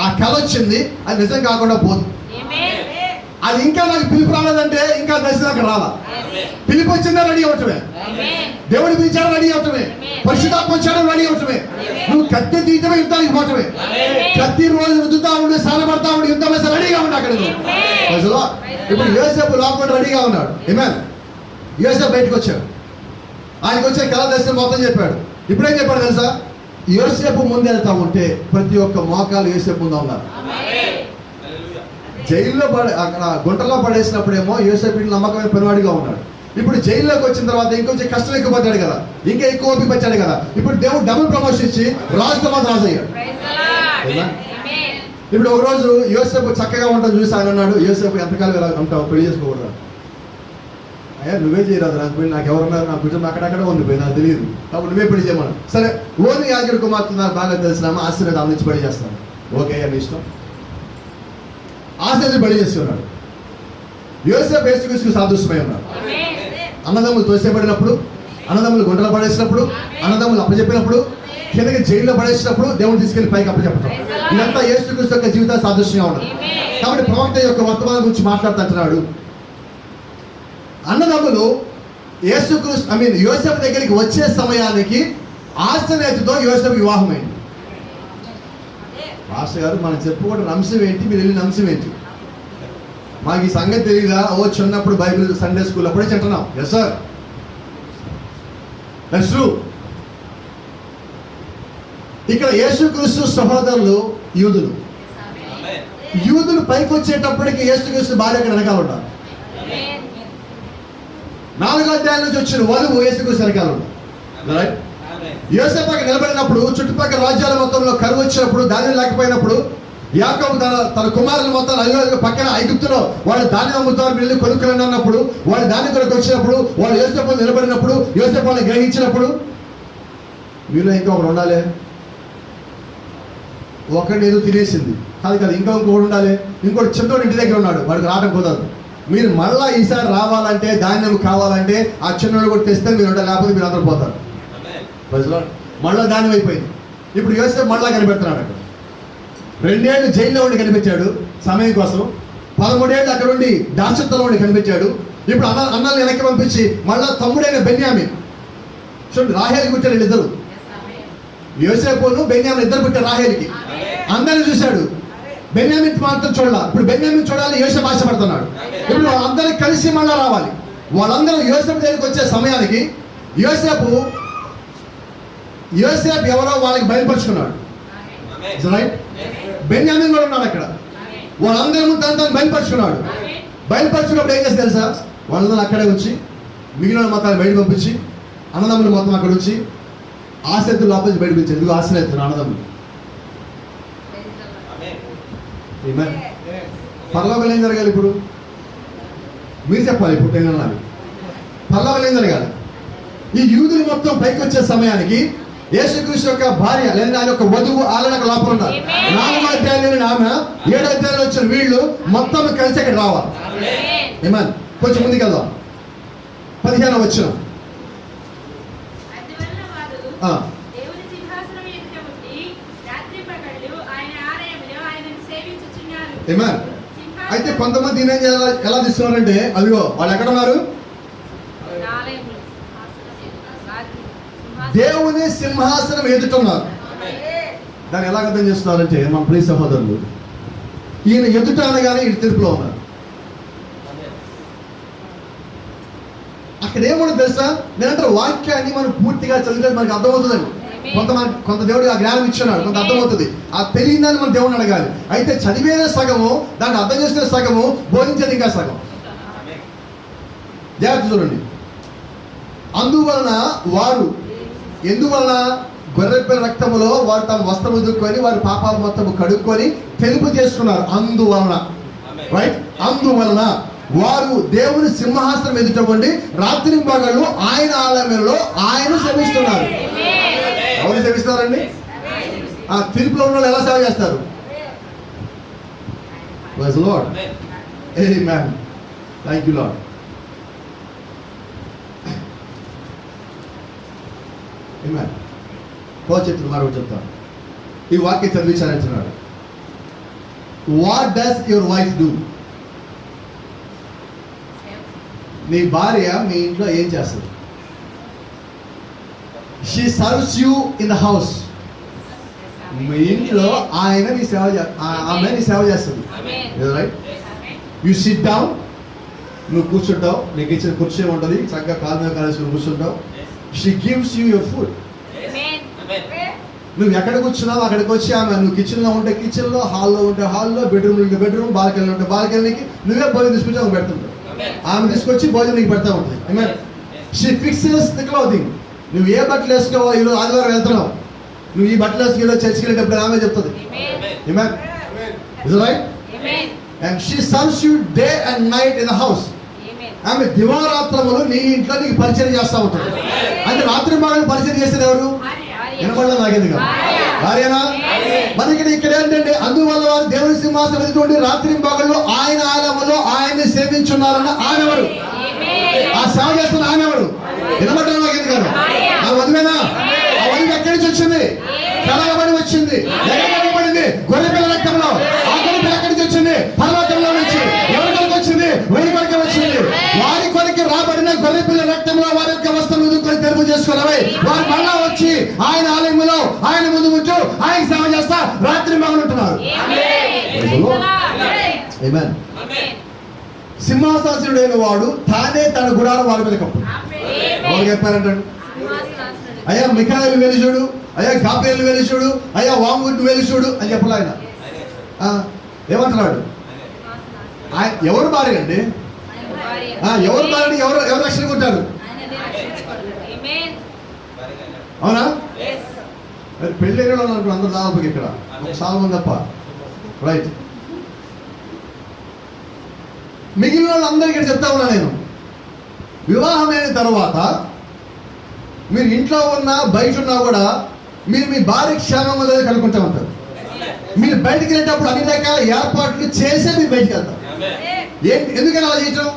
ఆ కళ వచ్చింది, అది నిజం కాకుండా పోతుంది. అది ఇంకా నాకు పిలుపు రాలేదంటే ఇంకా దర్శనం అక్కడ రాలా. పిలుపు వచ్చిందా రెడీ అవటమే, దేవుడి పిలిచాడు రెడీ అవటమే, పరిశుద్ధాత్మ వచ్చాడు రెడీ అవటమే. నువ్వు కత్తి తీయటమే, యుద్ధానికి పోవటమే. ప్రతిరోజు రుద్దుతా ఉండి సాలపడతా ఉండి యుద్ధం వేస్తే రెడీగా ఉండి అక్కడ. ఇప్పుడు యోసేపు లోపల రెడీగా ఉన్నాడు. ఏమేన్ యోసేపు బయటకు వచ్చాడు, ఆయనకు వచ్చే కళ దర్శనం మొత్తం చెప్పాడు. ఇప్పుడేం చెప్పాడు తెలుసా? యోసేపు ముందు వెళ్తా ఉంటే ప్రతి ఒక్క మోకాలు యోసేపు ముందు ఉన్నారు. జైల్లో అక్కడ గుంటలో పడేసినప్పుడేమో యోసేపు నమ్మకమైన పనివాడిగా ఉన్నాడు. ఇప్పుడు జైల్లోకి వచ్చిన తర్వాత ఇంకొంచెం కష్టం ఎక్కువ పడ్డాడు కదా, ఇంకా ఎక్కువ ఓపిక పచ్చాడు కదా. ఇప్పుడు దేవుడు డబుల్ ప్రమోషన్ ఇచ్చి రాజుతో మాత్రం రాజు అయ్యాడు. ఇప్పుడు ఒక రోజు యోసేపు చక్కగా ఉంటాను చూసి ఆయన అన్నాడు, యోసేపు ఎంతకాలం ఇలా ఉంటావు, పెళ్లి చేసుకోకూడదు. అయ్యా నువ్వే చేయరాదు, నాకు పెళ్లి, నాకు ఎవరున్నారు, నా కుటుంబం అక్కడక్కడ ఉండిపోయి నాకు తెలియదు, కాబట్టి నువ్వే పెళ్లి చేయమను. సరే ఓను యాజకుడు కుమార్తె నాకు బాగా తెలిసినామా, ఆశీర్వాదం ఆమె నుంచి పెళ్లి చేస్తాను. ఓకే అని ఇష్టం, ఆశీర్వాదం పెళ్లి చేసుకున్నాడు. యోసేపు యేసుక్రీస్తుకు సాదృశ్యమై ఉన్నాడు. అన్నదమ్ములు తోసేపడినప్పుడు, అన్నదమ్ములు గుంటలు పడేసినప్పుడు, అన్నదమ్ములు అప్పచెప్పినప్పుడు, కిందకి జైల్లో పడేసినప్పుడు దేవుడు తీసుకెళ్లి పైకి అప్పచెప్పడం, ఇదంతా యేసుక్రీస్తు యొక్క జీవిత సాదృశ్యంగా ఉన్నది. కాబట్టి ప్రవక్త యొక్క వర్తమానం గురించి మాట్లాడుతుంటున్నాడు. అన్నదమ్ములు యేసుక్రీస్తు యోసేపు దగ్గరికి వచ్చే సమయానికి ఆస్తినేతితో యోసేపు వివాహమైంది. మాస్టర్ గారు మనం చెప్పుకోవడం అంశం ఏంటి, మీరు వెళ్ళిన అంశం ఏంటి, మాకు ఈ సంగతి తెలియదా? ఓ చిన్నప్పుడు బైబిల్ సండే స్కూల్ అప్పుడే చెంటున్నాం. Yes sir, that's true. ఇక్కడ యేసుక్రీస్తు సహోదరులు యూదులు. యూదులు పైకి వచ్చేటప్పటికి యేసుక్రీస్తు భార్య అక్కడ వెనకాల ఉంటారు. 4వ అధ్యాయం నుంచి వచ్చిన వధువు యేసుక్రీస్తు వెనకాల ఉంటారు. రైట్. యోసేపు అక్కడ నిలబడినప్పుడు చుట్టుపక్కల రాజ్యాల మొత్తంలో కరువు వచ్చినప్పుడు, ధాన్యం లేకపోయినప్పుడు, యాకోబు తన కుమారుల మొత్తం పక్కన ఐగుప్తులో వాళ్ళు ధాన్యం అమ్ముతారు, వీళ్ళు కొనుక్కుని అన్నప్పుడు, వాళ్ళు ధాన్యం కొరకు వచ్చినప్పుడు, వాళ్ళు యోసేపు నిలబడినప్పుడు, యోసేపు వాళ్ళని గ్రహించినప్పుడు, వీళ్ళు ఇంకా ఒకరు ఉండాలి, ఒకరిని ఏదో తినేసింది కాదు కదా, ఇంకా ఇంకొకటి ఉండాలి, ఇంకోటి చిన్నోడు ఇంటి దగ్గర ఉన్నాడు, వాడికి రావడం కుదరదు. మీరు మళ్ళా ఈసారి రావాలంటే, ధాన్యం కావాలంటే ఆ చిన్నోడు కూడా తెస్తే మీరు ఉండాలి, లేకపోతే మీరు అందరూ పోతారు. మళ్ళా ధాన్యం అయిపోయింది. ఇప్పుడు యోసేపు మళ్ళా కనిపెడుతున్నాడు. అక్కడ 2 ఏళ్ళు జైల్లో ఉండి కనిపించాడు సమయం కోసం, 13 ఏళ్ళు అక్కడ ఉండి దాసత్వంలో ఉండి కనిపించాడు. ఇప్పుడు అన్నల్ని వెనక్కి పంపించి మళ్ళా తమ్ముడైన బెన్యామీన్, చూడండి రాహేలుకి పుట్టారు వీళ్ళిద్దరు, యోసేపును బెన్యామీన్ ఇద్దరు పుట్టారు రాహేలుకి. అందరిని చూశాడు, బెన్యామీన్ మాత్రం చూడాలి. ఇప్పుడు బెన్యామీన్ చూడాలి, యోసేపు ఆశపడుతున్నాడు. ఇప్పుడు వాళ్ళందరూ కలిసి మళ్ళా రావాలి. వాళ్ళందరూ యోసేపు దగ్గరికి వచ్చే సమయానికి యోసేపు ఎవరో వాళ్ళకి బయలుపరుచుకున్నాడు. రైట్. బెన్యామీన్ కూడా ఉన్నాడు అక్కడ. వాళ్ళందరూ తను బయలుపరుచుకున్నాడు. బయలుపరుచుకున్నప్పుడు ఏం చేస్తారు తెలుసా, వాళ్ళందరూ అక్కడే వచ్చి మిగిలిన మొత్తాన్ని బయట పంపించి, అన్నదమ్ములు మొత్తం అక్కడ వచ్చి ఆశెత్తులు లోపలికి బయట పంపించారు. ఎందుకు ఆశలు అన్నదమ్ములు. పరలోకలు ఏం జరగాలి ఇప్పుడు, మీరు చెప్పాలి. ఇప్పుడు నేను అన్నాను పరలోకలు ఏం జరగాలి. ఈ యూదులు మొత్తం పైకి వచ్చే సమయానికి యేసుక్రీస్తు యొక్క భార్య లేదా ఆయన యొక్క వధువు ఆలనక లోపల ఉన్నారు. 4వ అధ్యాయంలో ఆమె, 7వ అధ్యాయంలో వచ్చిన వీళ్ళు మొత్తం కలిసి అక్కడ రావాలి. ఏమన్ కొంచెం ముందుకు వెళ్దాం. 15వ వచనం. ఏమన్ అయితే కొంతమంది ఎలా తీస్తున్నారంటే, అదిగో వాళ్ళు ఎక్కడ ఉన్నారు, దేవుని సింహాసనం ఎదుటున్నారు. దాన్ని ఎలా అర్థం చేస్తున్నారంటే, మన ప్రియ సహోదరులు, ఈయన ఎదుట అనగానే ఇటు తీర్పులో ఉన్నారు. అక్కడ ఏమన్నా తెలుసా, నేనంటే వాక్యాన్ని మనం పూర్తిగా చదివితే మనకు అర్థమవుతుందండి. కొంత దేవుడికి ఆ జ్ఞానం ఇచ్చున్నాడు, కొంత అర్థమవుతుంది. ఆ తెలియదని మనం దేవుడిని అడగాలి. అయితే చదివేదే సగము, దాన్ని అర్థం చేసిన సగము, బోధించేది ఇంకా సగం. జాగ్రత్త చూడండి. ఎందువలన గొర్రెపిల్ల రక్తములో వారు తమ వస్త్రము దుక్కొని వారి పాపాలు మొత్తం కడుక్కొని తెలుపు చేసుకున్నారు. అందువలన, రైట్, అందువలన వారు దేవుని సింహాసనం ఎదుట ఉండి రాత్రి పగళ్ళు ఆయన ఆలయంలో ఆయన సేవిస్తున్నారు. ఎవరు సేవిస్తున్నారండి? ఆ తీర్పులో ఉన్న వాళ్ళు ఎలా సేవ చేస్తారు? Praise the Lord. Amen. Thank you Lord. Amen. పోచెట్లు మరో చెప్తాను. ఈ వాక్యం చదివించారంటున్నాడు. What does your wife do? నీ భార్య మీ ఇంట్లో ఏం చేస్తుంది? She serves you in the house. మీ ఇంట్లో ఆమె నీ సేవ చేస్తుంది. రైట్. యు సిట్ డౌన్, నువ్వు కూర్చుంటావు, నీకు ఇచ్చిన కుర్చీ ఉంటుంది, చక్కగా కాలు మీద కాలేసుకుని కూర్చుంటావు. She gives you your food. నువ్వు ఎక్కడ కూర్చున్నావు అక్కడికి వచ్చి ఆమె, నువ్వు కిచెన్లో ఉంటే కిచెన్లో, హాల్లో ఉంటే హాల్లో, బెడ్రూమ్ ఉంటే బెడ్రూమ్, బాల్కనీ ఉంటే బాల్కనీకి నువ్వే భోజనం తీసుకొచ్చి ఆమె పెడుతుంటావు. ఆమె తీసుకొచ్చి భోజనం నీకు పెడతా ఉంటుంది. She fixes the clothing. నువ్వు ఏ బట్టలు వేసుకోవో, ఈరోజు ఆదివారం వెళ్తున్నావు, నువ్వు ఈ బట్టలు వేసుకు ఈరోజు చర్చికి వెళ్ళేటప్పుడు ఆమె చెప్తుంది. Amen. Is it right? And she serves you day and night in the house. ఆమె దివారాత్రములు నీ ఇంట్లో నీకు పరిచయం చేస్తా ఉంటుంది. అంటే రాత్రి మగలు పరిచయం చేసేది ఎవరు? వినపడలేదు నాకేది కాదు, భార్యనా? మనకి ఇక్కడ ఏంటంటే అందువల్ల వారు దేవుని సింహాసనం ఎదుటి రాత్రి మగళ్ళు ఆయన ఆలయంలో ఆయన్ని సేవించున్నారన్న ఆమె ఎవరు? ఆ సేవ చేస్తున్న ఆమె ఎవరు? వినపడలేదు నాకేది కాదు. ఆ వధువేనా? ఆ వధువు ఎక్కడి నుంచి వచ్చింది? కలగబడి వచ్చింది. ఎక్కడ పడింది? గొర్రెపిల్ల రక్తంలో. ఆ గొర్రెపిల్ల ఎక్కడి నుంచి వచ్చింది? పర్వతంలో నుంచి. ఎవరి కొరకు వచ్చింది? వెయ్యి కొరకు వచ్చింది. వారి కొరకు రాబడిన గొర్రెపిల్ల రక్తంలో వారి యొక్క వస్త్రం ఉదుకొని తెలుపు చేసుకున్నవి వారు మళ్ళా వచ్చి ఆయన ఆలయంలో ఆయన ముందు ఉంటూ ఆయన సేవ చేస్తా రాత్రి మగలు ఉంటున్నారు. సింహాసనుడైన వాడు తానే తన గుడారం వారి మీద కప్పు. వాళ్ళు చెప్పారంటాడు, అయ్యా మిఖాయిలు వెళ్ళి చూడు, అయ్యా గాబ్రియలు వెళ్ళి చూడు, అయ్యా వాంగుడ్డు వెళ్ళి చూడు అని చెప్పలే ఆయన. ఏమంటున్నాడు? ఆయన ఎవరు భార్య అండి? ఎవరు భార్యని ఎవరు రక్షణ కొట్టారు? అవునా? పెళ్ళి అనుకో అందరు దాదాపు ఇక్కడ ఒక సాల్వం తప్ప, రైట్? మిగిలిన వాళ్ళందరూ ఇక్కడ చెప్తా ఉన్నా నేను, వివాహం అయిన తర్వాత మీరు ఇంట్లో ఉన్నా బయట ఉన్నా కూడా మీరు మీ భార్య క్షేమం అనేది కనుక్కుంటూ ఉంటారు. మీరు బయటకు వెళ్ళేటప్పుడు అన్ని రకాల ఏర్పాట్లు చేసే మీరు బయటకు వెళ్తారు. ఎందుకని అలా చేయటం?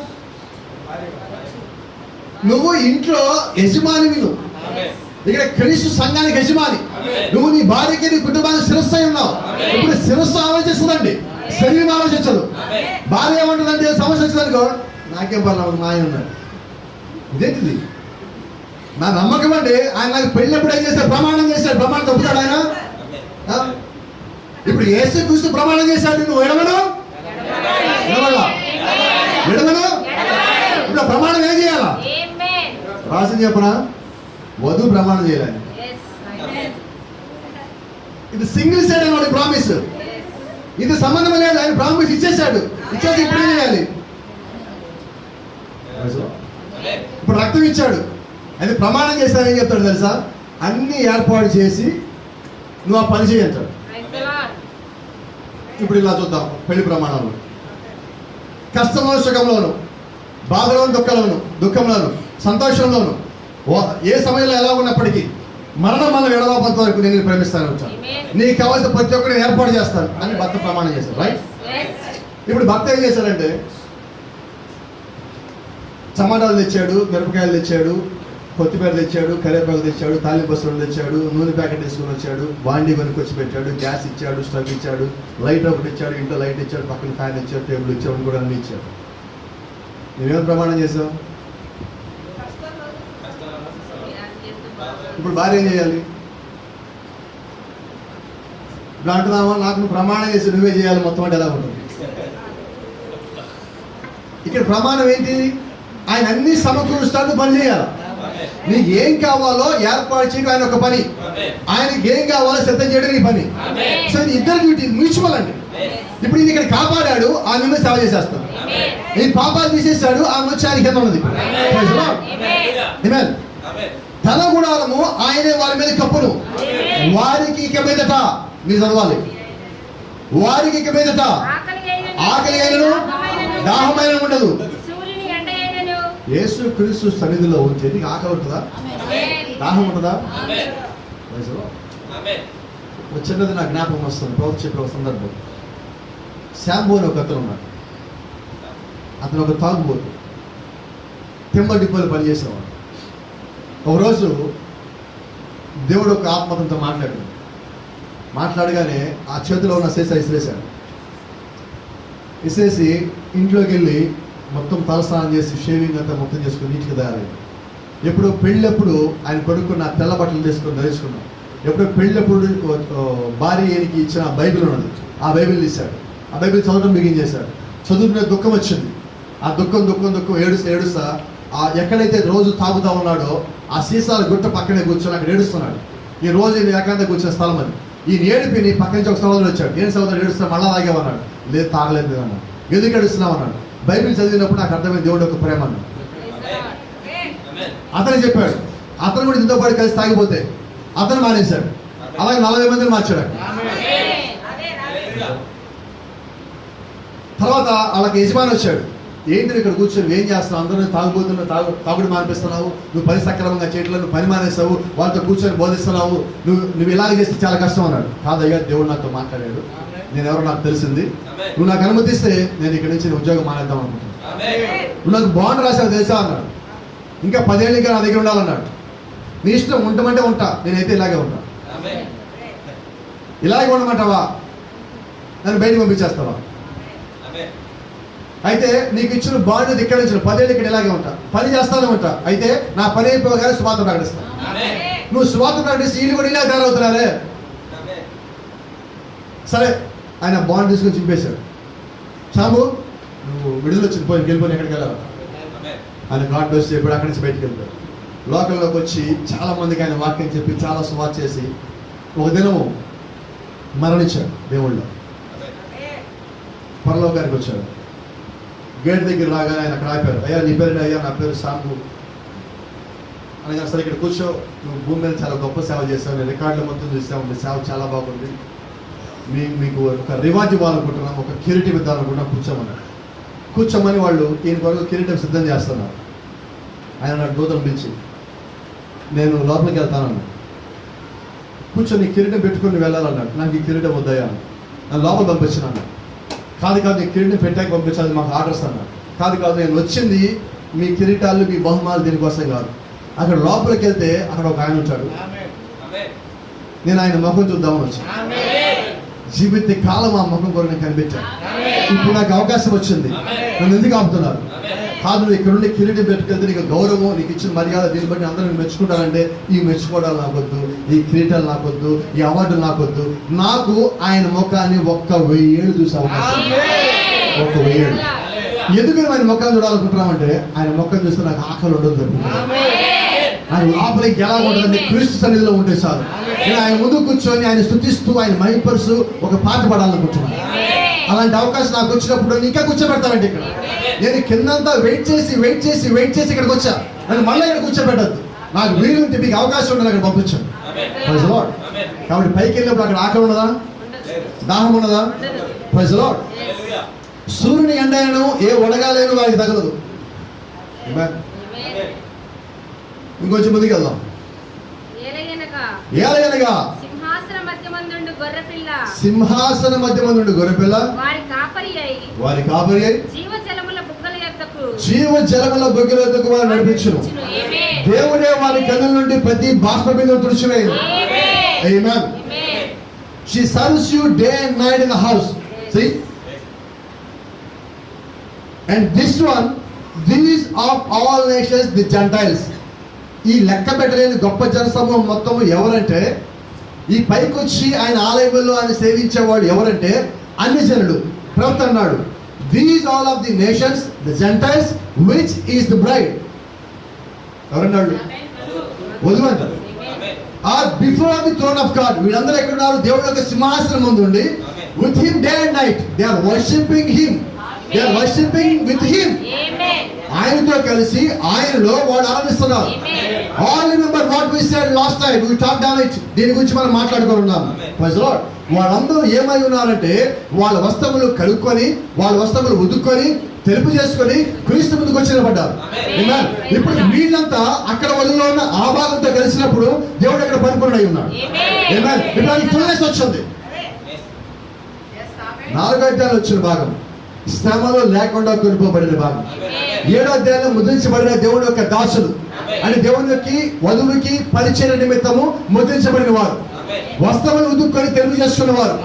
నువ్వు ఇంట్లో యజమాని, నువ్వు ఇక్కడ క్రీస్తు సంఘానికి యజమాని, నువ్వు నీ భార్యకి నీ కుటుంబానికి శిరస్సు అయి ఉన్నావు. ఇప్పుడు శిరస్సు ఆలోచిస్తుందండి, శరీరం ఆలోచించదు. భార్య ఏమంటుందంటే సమస్య వచ్చిందనుకో, నాకేం పర్లేదు మా ఆయన ఉన్నాడు. ఇదేంటిది? నా నమ్మకం అండి. ఆయన నాకు పెళ్ళినప్పుడు ఏం చేశాడు? ప్రమాణం చేశాడు. ప్రమాణం తప్పుతాడు ఆయన? ఇప్పుడు యేసు క్రీస్తు ప్రమాణం చేశాడు, నువ్వు విడమను ఇప్పుడు ప్రమాణం ఏం చేయాలా? రాసింది చెప్పనా? వధువు ప్రమాణం చేయాలి. ఇది సింగిల్ సైడ్ అన్నమాట ప్రామిస్. ఇది సంబంధం లేదు, ఆయన ప్రామిస్ ఇచ్చేసాడు. ఇచ్చేసి ఇప్పుడు ఏం చేయాలి? ఇప్పుడు రక్తం ఇచ్చాడు, అది ప్రమాణం చేస్తాను. ఏం చెప్తాడు తెలుసా? అన్ని ఏర్పాటు చేసి నువ్వు ఆ పని చేయంటాడు. ఇప్పుడు ఇలా చూద్దాం. పెళ్లి ప్రమాణంలో కష్టంలో సుఖంలోను, బాధలోను దుఃఖంలోను సంతోషంలోను, ఏ సమయంలో ఎలా ఉన్నప్పటికీ మరణం మనం ఎడవాపంత వరకు నేను ప్రేమిస్తాను వచ్చాను, నీకు కావాల్సిన ప్రతి ఒక్కరిని ఏర్పాటు చేస్తాను అని భర్త ప్రమాణం చేశాడు. రైట్? ఇప్పుడు భర్త ఏం చేశాడంటే టమాటాలు తెచ్చాడు, మిరపకాయలు తెచ్చాడు, కొత్తిమీర తెచ్చాడు, కరివేపాకు తెచ్చాడు, తాలింపు వస్తువులు తెచ్చాడు, నూనె ప్యాకెట్ తీసుకుని వచ్చాడు, బాండీ కొనుక్కొచ్చి పెట్టాడు, గ్యాస్ ఇచ్చాడు, స్టవ్ ఇచ్చాడు, లైట్ ఒకటి ఇచ్చాడు, ఇంట్లో లైట్ ఇచ్చాడు, పక్కన ఫ్యాన్ ఇచ్చాడు, టేబుల్ ఇచ్చాడు, కూడా అన్ని ఇచ్చాడు. నువ్వేం ప్రమాణం చేసావు? ఇప్పుడు భార్య ఏం చేయాలి? ఇప్పుడు అంటున్నావా నాకు నువ్వు ప్రమాణం చేసి నువ్వే చేయాలి మొత్తం అంటే ఎలా ఉంటుంది? ఇక్కడ ప్రమాణం ఏంటి? ఆయన అన్ని సమకూరుస్తాడు, పని చేయాలి. నీకు ఏం కావాలో ఏర్పాటు చేయడం ఆయన ఒక పని, ఆయనకి ఏం కావాలో సిద్ధం చేయడం నీ పని. సో ఇది ఇద్దరు డ్యూటీ, మ్యూచువల్ అండి. ఇప్పుడు ఇది ఇక్కడ కాపాడాడు, ఆమె మీద సేవ చేసేస్తాడు. ఈ పాపాలు తీసేస్తాడు, ఆమె వచ్చి ఆయన కింద ఉన్నది. తన గుడారము ఆయనే వారి మీద కప్పును, వారికి ఇక మీదట మీరు చదవాలి, వారికి ఇక మీదట ఆకలి అయినను దాహమైన ఉండదు. యేసు క్రీస్తు సన్నిధిలో ఉంటే నీకు ఆకలి ఉంటుందా? దాహం ఉంటుందా? చిన్నది నా జ్ఞాపకం వస్తుంది. ప్రభుత్వ చెప్పే ఒక సందర్భం. శాంబు అని ఒక అతను ఉన్నాడు. అతను ఒక తాగుబోతు, తిమ్మ డిపోలు పనిచేసేవాడు. ఒకరోజు దేవుడు ఒక ఆత్మతంతో మాట్లాడగానే ఆ చేతిలో ఉన్న సీసా ఇసిరేశాడు. ఇసిరేసి ఇంట్లోకి వెళ్ళి మొత్తం తలస్నానం చేసి షేవింగ్ అంతా మొత్తం చేసుకుని నీట్గా తయారైంది. ఎప్పుడు పెళ్ళప్పుడు ఆయన కొడుకున్న తెల్ల బట్టలు ధరించుకున్నాం. ఎప్పుడో పెళ్ళప్పుడు భార్యకి ఇచ్చిన బైబిల్ ఉన్నది, ఆ బైబిల్ తీశాడు. ఆ బైబిల్ చదవడం బిగించేశాడు. చదువుకునే దుఃఖం వచ్చింది. ఆ దుఃఖం ఏడుస్తా ఎక్కడైతే రోజు తాగుతా ఉన్నాడో ఆ సీసాల గుట్ట పక్కనే కూర్చొని అక్కడ ఏడుస్తున్నాడు. ఈ రోజు ఏకాంత కూర్చున్న స్థలం అది. ఈ ఏడిపిని పక్క నుంచి ఒక సహోదరుడు వచ్చాడు. ఏం సహోదరుడు ఏడుస్తున్నా? మళ్ళా తాగేవన్నాడు. లేదు తాగలేదు అన్నాడు. ఎందుకు ఏడుస్తున్నావు అన్నాడు. బైబిల్ చదివినప్పుడు నాకు అర్థమైంది దేవుడు యొక్క ప్రేమ అని. అతను చెప్పాడు. అతను కూడా ఇంతో పాటు కలిసి తాగిపోతే అతను మానేశాడు. అలాగే 40 మందిని మార్చాడు. తర్వాత వాళ్ళకి యజమాని వచ్చాడు. ఏంటి ఇక్కడ కూర్చొని ఏం చేస్తున్నావు, అందరూ తాగుబోతున్నా తాగుడు మానిపిస్తున్నావు, నువ్వు పని సక్రమంగా చేయట్లేదు, నువ్వు పని మానేస్తావు, వాళ్ళతో కూర్చొని బోధిస్తున్నావు, నువ్వు ఇలాగ చేస్తే చాలా కష్టం అన్నాడు. కాదయ్యా, దేవుడు నాతో మాట్లాడాడు, నేను ఎవరో నాకు తెలిసింది, నువ్వు నాకు అనుమతిస్తే నేను ఇక్కడ నుంచి ఉద్యోగం మానేద్దాం అనుకుంటున్నాను, నువ్వు నాకు బాండ్ రాసావు తెలుసా అన్నాడు. ఇంకా 10 ఏళ్ళు ఇంకా నా దగ్గర ఉండాలన్నాడు. నీ ఇష్టం, ఉండమంటే ఉంటా, నేనైతే ఇలాగే ఉంటా. ఇలాగే ఉండమంటావా, నన్ను బయటకు పంపించేస్తావా? అయితే నీకు ఇచ్చిన బాండ్ ఇక్కడ నుంచి 10 ఏళ్ళు ఇక్కడ ఇలాగే ఉంటా, పని చేస్తానే ఉంటా. అయితే నా పని అయిపోగానే సువార్త ప్రకటిస్తా. నువ్వు సువార్త ప్రకటిస్తే వీళ్ళు కూడా ఇలా తయారవుతున్నారే. సరే, ఆయన బాండ్ తీసుకొని చింపేశాడు. సాంబు, నువ్వు విడుదల వచ్చింది, పోయి వెళ్ళిపోయి ఎక్కడికి వెళ్ళాలి. ఆయన గాడ్ బెస్ట్ చెప్పాడు. అక్కడి నుంచి బయటకు వెళ్తాడు. లోకల్లోకి వచ్చి చాలా మందికి ఆయన వాక్యం చెప్పి చాలా సువార్త చేసి ఒక దినము మరణించాడు. దేవుళ్ళు పరలోకానికి వచ్చాడు. గేట్ దగ్గర రాగా ఆయన అక్కడ ఆపారు. అయ్యా, నీ పేరు? అయ్యా, నా పేరు సాంబు. అనగా సరే ఇక్కడ కూర్చో, నువ్వు భూమి మీద చాలా గొప్ప సేవ చేస్తావు, నేను రికార్డుల మొత్తం చూసావు, నీ సేవ చాలా బాగుంది, మీకు ఒక రివార్డ్ ఇవ్వాలనుకుంటున్నాం, ఒక కిరీటం ఇద్దామనుకుంటున్నాం, కూర్చోమన్నాడు. కూర్చోమని వాళ్ళు ఈయన కొరకు కిరీటం సిద్ధం చేస్తున్నారు. ఆయన నాకు దూతను పిలిచి, నేను లోపలికి వెళ్తానన్నాడు. కూర్చొని కిరీటం పెట్టుకుని వెళ్ళాలన్నాడు. నాకు ఈ కిరీటం వద్దయ్యా, నన్ను లోపల పంపించినాను. కాదు, నీ కిరీటం పెట్టాక పంపించాలి, మాకు ఆర్డర్స్ అన్నాడు. కాదు, నేను వచ్చింది మీ కిరీటాలు, మీ బహుమానాలు దీనికోసం కాదు. అక్కడ లోపలికి వెళ్తే అక్కడ ఒక ఆయన ఉంటాడు, నేను ఆయన ముఖం చూద్దామని వచ్చాను. జీవిత కాలం ఆ ముఖం కొరకు నేను కనిపించాను. ఇప్పుడు నాకు అవకాశం వచ్చింది, నన్ను ఎందుకు ఆపుతున్నారు? కాదు, నువ్వు ఇక్కడ నుండి కిరీటం పెట్టుకెళ్తే నీకు గౌరవం, నీకు ఇచ్చిన మర్యాద, దీన్ని బట్టి అందరూ మెచ్చుకుంటారంటే ఈ మెచ్చుకోవడాలు నాకొద్దు, ఈ కిరీటాలు నాకొద్దు, ఈ అవార్డులు నాకొద్దు. నాకు ఆయన ముఖాన్ని 1000 ఏళ్ళు చూసే అవకాశం. 1000 ఏళ్ళు. ఎందుకు ఆయన ముఖాన్ని చూడాలనుకుంటున్నామంటే ఆయన ముఖం చూస్తే నాకు ఆకలి ఉండదు. ఆయన లోపలికి ఎలా ఉంటుందంటే క్రీస్తు సన్నిధిలో ఉంటే చాలు. నేను ఆయన ముందు కూర్చొని ఆయన స్తుతిస్తూ ఆయన మైపరుసు ఒక పాట పాడాలనుకుంటున్నాను. అలాంటి అవకాశం నాకు వచ్చినప్పుడు ఇంకా కూర్చోబెడతానండి. ఇక్కడ నేను కిందంతా వెయిట్ చేసి ఇక్కడికి వచ్చా. నన్ను మళ్ళీ ఇక్కడ కూర్చోబెట్టద్దు. నాకు వీలుంటే మీకు అవకాశం ఉండదు, అక్కడ పంపించాను. Praise the Lord. కాబట్టి పైకి వెళ్ళినప్పుడు అక్కడ ఆకలి ఉన్నదా, దాహం ఉన్నదా? Praise the Lord. సూర్యుని ఎండను ఏ వడగాలేను వారికి తగలదు. ఇంకొంచెం ముందుకు వెళ్దాం. ఏలయనగా సింహాసన మధ్యమందుండు గొర్రెపిల్ల వారి కాపరి అయి జీవ జలముల బుగ్గల యొద్దకు వారు నడిపించును. దేవుడే వారి కన్నుల నుండి ప్రతి బాష్ప బిందువు తుడిచివేయును. ఆమేన్. She serves you day and night in the house. See? And this one, these of all nations, the Gentiles. ఈ లెక్క పెట్టలేని గొప్ప జనసమూహం మొత్తము ఎవరంటే, ఈ పైకి వచ్చి ఆయన ఆలయంలో ఆయన సేవించేవాడు ఎవరంటే అన్ని జనులు. ప్రవక్త అన్నాడు, these all of the nations, the gentiles, which is the bride. ఎవరన్నాడు? వధువు అంటారు. Are before the throne of God. వీళ్ళందరూ ఎక్కడున్నారు? దేవుడి యొక్క సింహాసనం ముందు ఉండి, with him day and night they are worshiping him. They are worshiping with him. ఆయనతో కలిసి ఆయనలో వాడు ఆరాధిస్తున్నారు. All remember what we said last time, we talked on it. దీని గురించి మనం మాట్లాడుకుంటున్నాం. Praise Lord. వాళ్ళందరూ ఏమై ఉన్నారంటే వాళ్ళ వస్త్రములు కడుక్కొని, వాళ్ళ వస్త్రములు ఉదుక్కొని, తెలుపు చేసుకొని క్రీస్తు ముందుకు వచ్చి నిలబడ్డారు. ఇప్పుడు వీళ్ళంతా అక్కడ వాళ్ళలో ఉన్న ఆ భాగంతో కలిసినప్పుడు దేవుడు అక్కడ పరిపూర్ణ అయి ఉన్నాడు. ఇప్పుడు అది ఫుల్నెస్ వచ్చింది. 4వ అధ్యాయంలో వచ్చిన భాగం శ్రమలో లేకుండా కొనుకోబడిన భాగం. 7వ అధ్యాయంలో ముద్రించబడిన దేవుని యొక్క దాసులు అని దేవునికి వధువుకి పరిచయ నిమిత్తము ముద్రించబడిన వారు, వస్త్రములు ఉదుక్కొని తెలుగు చేసుకున్న వారు.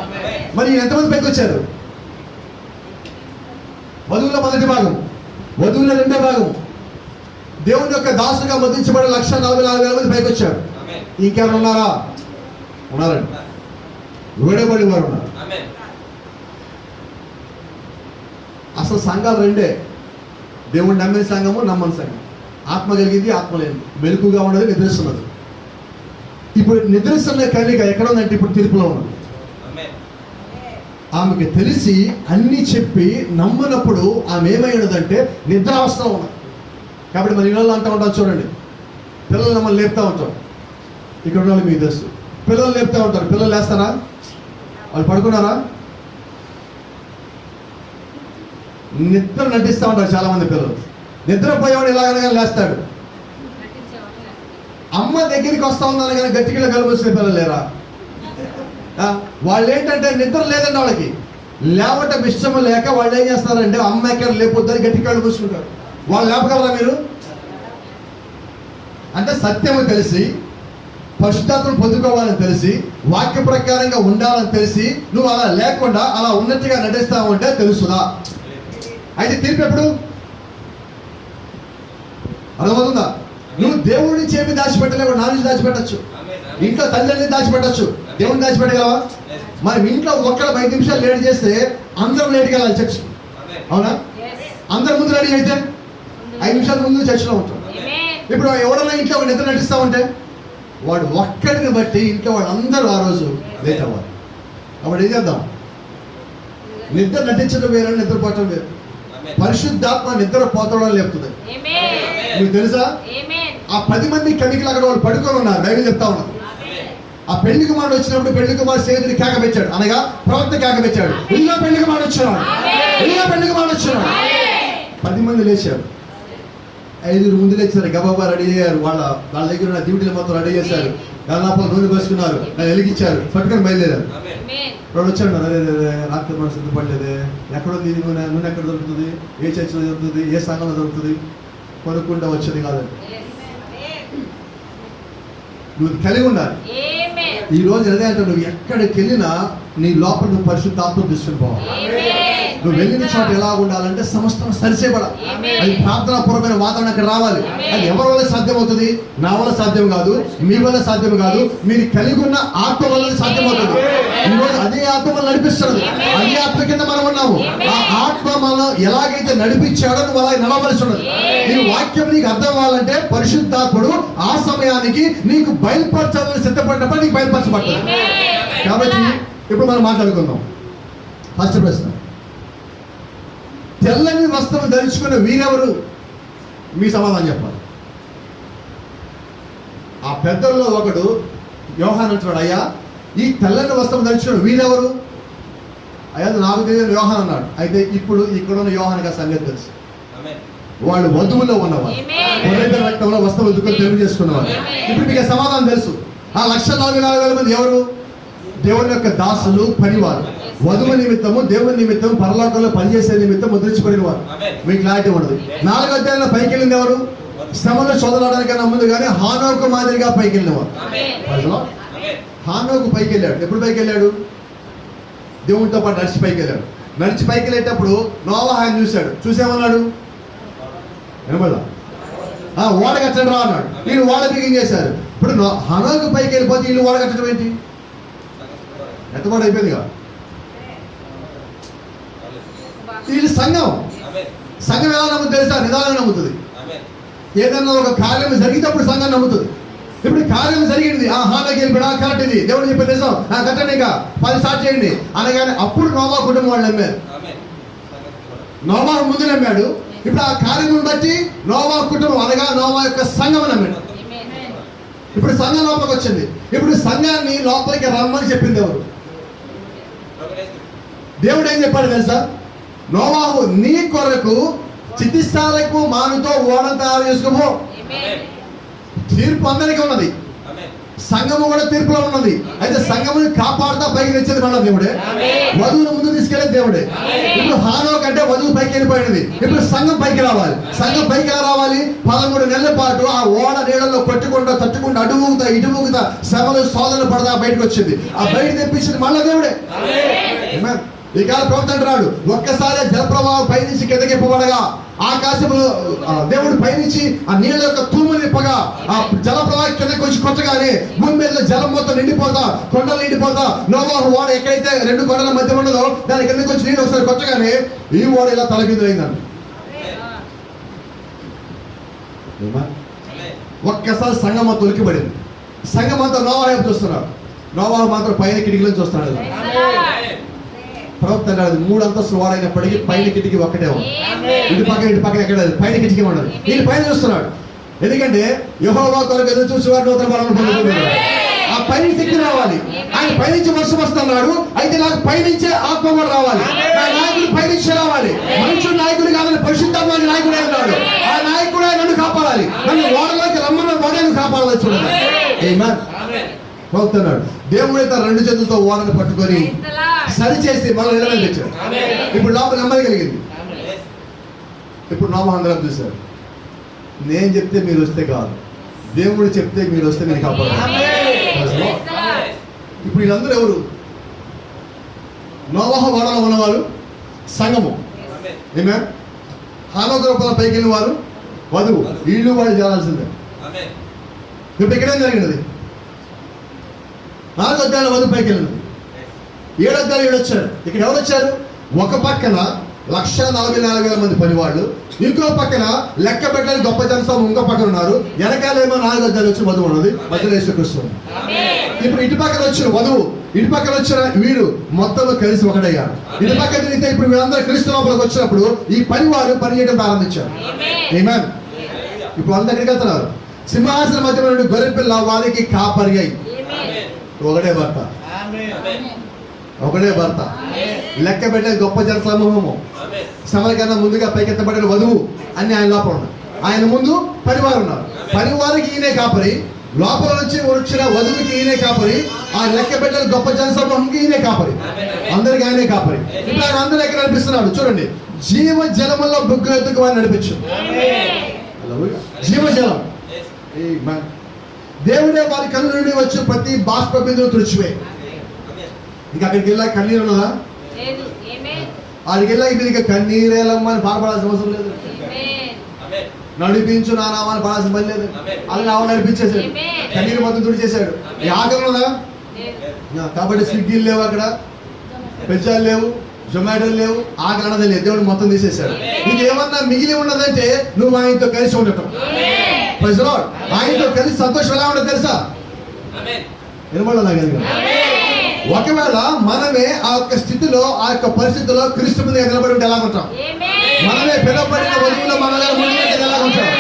మరి ఎంతమంది పైకి వచ్చారు? వధువుల మొదటి భాగం, వధువుల 2వ భాగం. దేవుని యొక్క దాసులుగా ముద్రించబడిన 1,44,000 మంది పైకి వచ్చారు. ఇంకెవరు ఉన్నారా? ఉన్నారండి. విడబడి వారు ఉన్నారు. అసలు సంఘాలు 2. దేవుడు నమ్మిన సంఘము, నమ్మని సంఘం. ఆత్మ కలిగింది, ఆత్మ లేదు. మెలకుగా ఉన్నది, నిద్రిస్తున్నది. ఇప్పుడు నిద్రిస్తున్న కన్యక ఎక్కడ ఉందంటే ఇప్పుడు తీర్పులో ఉన్నది. ఆమెకి తెలిసి అన్ని చెప్పి నమ్మునప్పుడు ఆమె ఏమైనదంటే నిద్రావస్థలో ఉన్నది. కాబట్టి మన ఇళ్ళలో అంటూ ఉంటాం చూడండి, పిల్లలు మమ్మల్ని లేపుతూ ఉంటాం. ఇక్కడ ఉన్న వాళ్ళు మీకు తెలుసు, పిల్లలు లేపుతూ ఉంటారు. పిల్లలు లేస్తారా? వాళ్ళు పడుకున్నారా? నిద్ర నటిస్తూ ఉంటారు చాలా మంది పిల్లలు. నిద్రపోయేవాడు ఇలాగనగా లేస్తాడు. అమ్మ దగ్గరికి వస్తా ఉందని కానీ గట్టిగా కలుపుకొచ్చే పిల్లలు లేరా? వాళ్ళు ఏంటంటే నిద్ర లేదండి, వాళ్ళకి లేవటం ఇష్టం లేక వాళ్ళు ఏం చేస్తారంటే అమ్మ ఎక్కడ లేకపోద్దని గట్టి కళ్ళు కూర్చుంటారు. వాళ్ళు లేపగలరా మీరు? అంటే సత్యము తెలిసి, పరిశుద్ధాత్మను పొందుకోవాలని తెలిసి, వాక్య ప్రకారంగా ఉండాలని తెలిసి నువ్వు అలా లేకుండా అలా ఉన్నట్టుగా నటిస్తావు అంటే తెలుసుదా? అయితే తీర్పు ఎప్పుడు? అర్థమవుతుందా? నువ్వు దేవుడి నుంచి ఏమి దాచిపెట్టలేవు, నా నుంచి దాచిపెట్టచ్చు. ఇంట్లో తల్లిని దాచిపెట్టచ్చు, దేవుడిని దాచిపెట్టగలవా? మనం ఇంట్లో ఒక్కడ 5 నిమిషాలు లేట్ చేస్తే అందరం లేట్కి వెళ్ళాలి చర్చ్, అవునా? అందరి ముందు రెడీ అయితే 5 నిమిషాల ముందు చర్చిలో ఉంటాం. ఇప్పుడు ఎవడన్నా ఇంట్లో ఒక నిద్ర నటిస్తా ఉంటే వాడు ఒక్కడిని బట్టి ఇంట్లో వాడు అందరూ ఆ రోజు లేట్ అవ్వాలి. కాబట్టి ఏం చేద్దాం? నిద్ర నటించడం వేరే, నిద్రపోవటం వేరు. పరిశుద్ధాత్మ నిద్ర పోతడం లేపుతుంది. మీకు తెలుసా? ఆ 10 మంది కమికలు అక్కడ వాళ్ళు పడుకొని ఉన్నారు. బైబిల్ చెప్తా ఉన్నారు. ఆ పెళ్లి కుమారుడు వచ్చినప్పుడు పెళ్లి కుమారు సేవకుడిని కేక పెట్టాడు, అనగా ప్రవక్త కేక పెట్టాడు, ఇల్లు పెళ్లి కుమారుడు వచ్చాడు, ఇల్లు పెళ్లి కుమారుడు వచ్చాడు. 10 మంది లేచారు. 5 ముందు లేచారు, గబాబా రెడీ అయ్యారు. వాళ్ళ దగ్గర ఉన్న డ్యూటీలు మొత్తం రెడీ చేశారు. గల్లాపలు నూనె పోసుకున్నారు, వెలిగించారు, పట్టుకొని బయలుదేరారు. వాడు వచ్చాడు, అదే రాత్రి మనం సిద్ధపడలేదే, ఎక్కడుంది ఇది నూనె? నూనె ఎక్కడ దొరుకుతుంది? ఏ చర్చిలో దొరుకుతుంది? ఏ స్థానంలో దొరుకుతుంది? కొనుక్కుంటా వచ్చేది కాదండి. నువ్వు కలిగి ఉండాలి. ఈ రోజు అదే అంటే నువ్వు ఎక్కడికి వెళ్ళినా నీ లోపల నువ్వు పరిశుద్ధాత్మను తీసుకుని పోవాలి. నువ్వు వెళ్ళిన చోట ఎలా ఉండాలంటే సమస్తం సరిచేయబడాలి. అది ప్రార్థనాపూర్వమైన వాతావరణం అక్కడ రావాలి. అది ఎవరి వల్ల సాధ్యం అవుతుంది? నా వల్ల సాధ్యం కాదు, మీ వల్ల సాధ్యం కాదు, మీరు కలిగి ఉన్న ఆత్మ వల్ల సాధ్యం అవుతుంది. ఈ రోజు అదే ఆత్మ మనం నడిపిస్తుంది. అదే ఆత్మ కింద మనం ఉన్నాము. ఆ ఆత్మ మనం ఎలాగైతే నడిపించాడో నువ్వు అలాగే నడవలసి ఉన్నది. నీ వాక్యం నీకు అర్థం అవ్వాలంటే పరిశుద్ధాత్ముడు ఆ సమయానికి నీకు బయలుపరచాలని సిద్ధపడినప్పుడు నీకు బయలుపరచబడతాడు. కాబట్టి ఇప్పుడు మనం మాట్లాడుకుందాం. ఫస్ట్ ప్రశ్న, తెల్లని వస్త్రం ధరించుకున్న వీరెవరు? మీ సమాధానం చెప్పాలి. ఆ పెద్దల్లో ఒకడు యోహాను అంటున్నాడు, అయ్యా ఈ తెల్లని వస్త్రం ధరించుకున్న వీరెవరు? అయ్యా నాకు తెలియని యోహాను అన్నాడు. అయితే ఇప్పుడు ఇక్కడున్న యోహానుగా సంగతి తెలుసు. వాళ్ళు వధువులో ఉన్నవారు, పొలైన రక్తంలో వస్త్రం వదుకొని తెలుగు చేసుకున్నవారు. ఇప్పుడు మీకు సమాధానం తెలుసు. ఆ 1,44,000 మంది ఎవరు? దేవుని యొక్క దాసులు, పనివారు. వధువు నిమిత్తము, దేవుని నిమిత్తం, పరలోకంలో పనిచేసే నిమిత్తం ముద్రించబడిన వారు. మీకు క్లారిటీ ఉండదు. 4వ అధ్యాయంలో పైకి వెళ్ళింది ఎవరు? శ్రమలో చదవడానికన్నా ముందు కానీ హానోకు మాదిరిగా పైకి వెళ్ళినవారు. హానోకు పైకి వెళ్ళాడు. ఎప్పుడు పైకి వెళ్ళాడు? దేవునితో పాటు నడిచి పైకి వెళ్ళాడు. నడిచి పైకి వెళ్ళేటప్పుడు నోవహు ఆయన చూశాడు. చూసేమన్నాడు? వినబడలా? ఓడ కట్టడం రా అన్నాడు. వీళ్ళు ఓడ బిగింగ్ చేశారు. ఇప్పుడు హానోకు పైకి వెళ్ళిపోతే వీళ్ళు ఓడ కట్టడం ఏంటి? ఎత్తబాటు అయిపోయింది కదా. ఇది సంఘం. సంఘం ఎలా నమ్ముతుంది తెలుసా? నిదానంగా నమ్ముతుంది. ఏదన్నా ఒక కార్యం జరిగినప్పుడు సంఘం నమ్ముతుంది. ఇప్పుడు కార్యం జరిగింది, హానోకి వెళ్ళిపోయి కరెక్ట్, ఇది దేవుడు చెప్పే నిజం, కట్టండి, ఇంకా 10 స్టార్ట్ చేయండి అనగానే అప్పుడు నోవహు కుటుంబం వాళ్ళు నమ్మారు. నోవహు ముందు నమ్మాడు. ఇప్పుడు ఆ కార్యం బట్టి నోవహు కుటుంబం అనగా నోవహు యొక్క సంఘం నమ్మాడు. ఇప్పుడు సంఘం లోపలికి వచ్చింది. ఇప్పుడు సంఘాన్ని లోపలికి రమ్మని చెప్పింది ఎవరు? దేవుడు ఏం చెప్పాడు తెలుసా? నోవహు నీ కొరకు చితిస్థాలకు మానుతో ఓడ తయారు చేసుకోబో. తీర్పు అందరికీ ఉన్నది, సంఘము కూడా తీర్పులో ఉన్నది. అయితే సంఘముని కాపాడుతా పైకి తెచ్చేది మన దేవుడే, వధువును ముందు తీసుకెళ్లే దేవుడే. ఇప్పుడు హానోకు అంటే వధువు పైకి వెళ్ళిపోయినది. ఇప్పుడు సంఘం పైకి రావాలి. సంఘం పైకి ఎలా రావాలి? 13 నెలల పాటు ఆ ఓడ నీళ్ళలో కొట్టుకుంటూ తట్టుకుంటూ అడుగుతా ఇటుముగుతా శ్రమలు సోదరులు పడదా బయటకు వచ్చింది. ఆ బయట తెప్పించింది మళ్ళా దేవుడే. ఈ కాల ప్రవక్త అంటున్నాడు, ఒక్కసారి జలప్రవాహం పైనుంచి కిందకిప్పబడగా ఆకాశంలో దేవుడు పైనుంచి ఆ నీళ్ళ యొక్క తూములు నిప్పగా ఆ జలప్రవాహం కిందకి వచ్చి కొట్టగానే భూమి మీద జలం మొత్తం నిండిపోతా, కొండలు నిండిపోతా, నోవహు ఓడ ఎక్కడైతే 2 కొండల మధ్య ఉండదో దాని కిందకి వచ్చి నీళ్ళు ఒకసారి కొట్టగానే ఈ ఓడ ఇలా తలకిందులైందండి. ఒక్కసారి సంఘం అంతా ఉలికిపడింది. సంఘం అంతా నోవహు వైపు చూస్తున్నారు. నోవహు మాత్రం పైన కిటికీలను చూస్తున్నాడు. ప్రవక్త అన్నాడు 3 అంతస్తుల వాడైనప్పటికీ పైన కిటికీ ఒక్కటే ఉంది. ఇటు పక్కన ఎక్కడ లేదు, పైన కిటికీ ఉండదు. ఈయన పైన చూస్తున్నాడు, ఎందుకంటే యెహోవా కొరకు ఎదురు చూసి వారు నూతన బలాలను పొందుతున్నారు. ఆ పైన శక్తి రావాలి. ఆయన పైనుంచి వర్షం వస్తున్నాడు, అయితే నాకు పైనుంచే ఆత్మ కూడా రావాలి. నా నాయకుడు పైనుంచే రావాలి. మనుషుడు నాయకుడు కాదని పరిశుద్ధాత్మ నాయకుడే ఉన్నాడు. ఆ నాయకుడే నన్ను కాపాడాలి, నన్ను ఓడలోకి రమ్మన్న ఓడను కాపాడాలి. చూడండి, ఆమేన్. పోతున్నాడు దేవుడు అయితే 2 చేతులతో ఓడను పట్టుకొని సరిచేసి మళ్ళీ నిలబడి తెచ్చాడు. ఇప్పుడు లోపల నెమ్మది కలిగింది. ఇప్పుడు నోమహంద్రం చూశారు, నేను చెప్తే మీరు వస్తే కాదు, దేవుడు చెప్తే మీరు వస్తే నేను కాపాడాలి. ఇప్పుడు వీళ్ళందరూ ఎవరు? నోవహు ఓడలో ఉన్నవారు, సంఘము. ఏమే హానోకు రూపాయల పైకి వెళ్ళిన వారు వధువు, వీళ్ళు వాళ్ళు చేయాల్సిందే. ఇప్పుడు ఇక్కడేం జరిగినది? 4వ అధ్యాయంలో వధువు పైకి వెళ్ళినది. 7వ అధ్యాయంలో వీడు వచ్చాడు. ఇక్కడ ఎవరు వచ్చారు? ఒక పక్కన 144,000 మంది పనివాళ్ళు, ఇంకో పక్కన లెక్క పెట్టని గొప్ప జనసమూహం ఇంకో పక్కన ఉన్నారు. వెనకాలేమో 4వ అధ్యాయంలో వచ్చి వధువు ఉన్నది, మధ్యలో యేసుక్రీస్తు. ఇప్పుడు ఇటు పక్కన వచ్చిన వధువు, ఇటు పక్కన వచ్చిన వీడు మొత్తం కలిసి ఒకటయ్యారు. ఇటు పక్కన తిరిగితే ఇప్పుడు వీళ్ళందరూ క్రీస్తు లోపలికి వచ్చినప్పుడు ఈ పనివారు పని చేయడం ప్రారంభించారు. ఆమేన్. ఇప్పుడు అందరు ఎక్కడికి వెళ్తున్నారు? సింహాసనం మధ్యలో నుండి గొర్రె పిల్ల వారికి కాపరి అయి, ఒకటే భర్త, ఒకటే భర్త, లెక్క పెట్టే గొప్ప జన సమూహము, శ్రమల కన్నా ముందుగా పైకెత్తబడిన వధువు అన్ని ఆయన లోపల ఉన్నారు. ఆయన ముందు పరివారం ఉన్నారు. పరివారికి ఈయనే కాపరి, లోపల నుంచి వచ్చిన వధువుకి ఈయనే కాపరి, ఆ లెక్క పెట్టిన గొప్ప జన సమూహంకి ఈయనే కాపరి, అందరికి ఆయనే కాపరి. ఇప్పుడు ఆయన అందరూ ఎక్కడ నడిపిస్తున్నాడు చూడండి, జీవ జలములో బుగ్గు ఎత్తుకు వారిని నడిపించు. జీవజలం, దేవుడే వారి కళ్ళు నుండి వచ్చి ప్రతి బాష్ప బిందువు తుడిచివే. ఇంకా అక్కడికి వెళ్ళా కన్నీరు ఉన్నదా? అక్కడికి వెళ్ళాక మీరు ఇక కన్నీరేలమ్మ అని బాధపడాల్సిన అవసరం లేదు. నడిపించు నా నామాన్ని పడాల్సిన పని లేదు. అలా నామం నడిపించేసాడు, కన్నీరు మొత్తం తుడిచేశాడు. ఈ ఆకలి ఉన్నదా? కాబట్టి స్విగ్గీలు లేవు, అక్కడ పిజ్జాలు లేవు, జొమాటోలు లేవు, ఆకలి అన్నది లేదు. దేవుడు మొత్తం తీసేశాడు. నీకేమన్నా మిగిలి ఉన్నదంటే నువ్వు ఆయనతో కలిసి ఉండటం. ఆయనతో కలిసి సంతోషం ఎలా ఉండదు తెలుసా? వినబడాలి. ఒకవేళ మనమే ఆ యొక్క స్థితిలో, ఆ యొక్క పరిస్థితిలో క్రీస్తు మీద నిలబడి ఉంటే ఎలా ఉంటాం? మనమే పిలువబడిన వధువులో మనమే ఎలా ఉంటాం?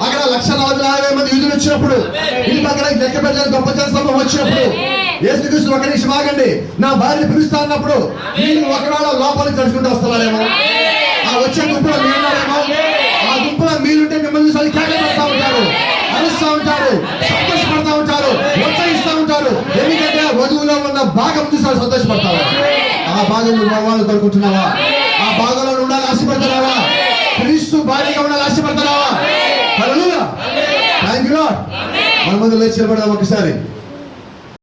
అక్కడ 140,000 మంది యూదులు వచ్చినప్పుడు, ఈ పక్కన లెక్క పెట్టలేని గొప్ప జన సమూహం వచ్చినప్పుడు, యేసుక్రీస్తు ఒక నిమిషం ఆగండి, నా భార్యని పిలుస్తా అన్నప్పుడు మీరు ఒకవేళ లోపలికి తడుచుకుంటూ వస్తున్నారేమో, ఆ వచ్చే గుంపులో మీరున్నారేమో, ఆ గుంపులో మీరుంటే మిమ్మల్ని చూసి కేకలు పెడతా ఉంటారు, అరుస్తూ ఉంటారు, సంతోషపడతా ఉంటారు, ప్రోత్సహిస్తూ ఉంటారు. ఎందుకంటే వధువులో ఉన్న భాగం చూసి సంతోషపడతారు. ఆ భాగం వాళ్ళు కోరుకుంటున్నావా? ఆ భాగంలో ఉండాలి ఆశపడుతున్నావా? క్రీస్తు భార్యగా ఉండాలి ఆశపడుతున్నావా? హల్లెలూయా, థాంక్యూ లార్డ్. మన ముందు లేచి నిలబడదాం ఒకసారి.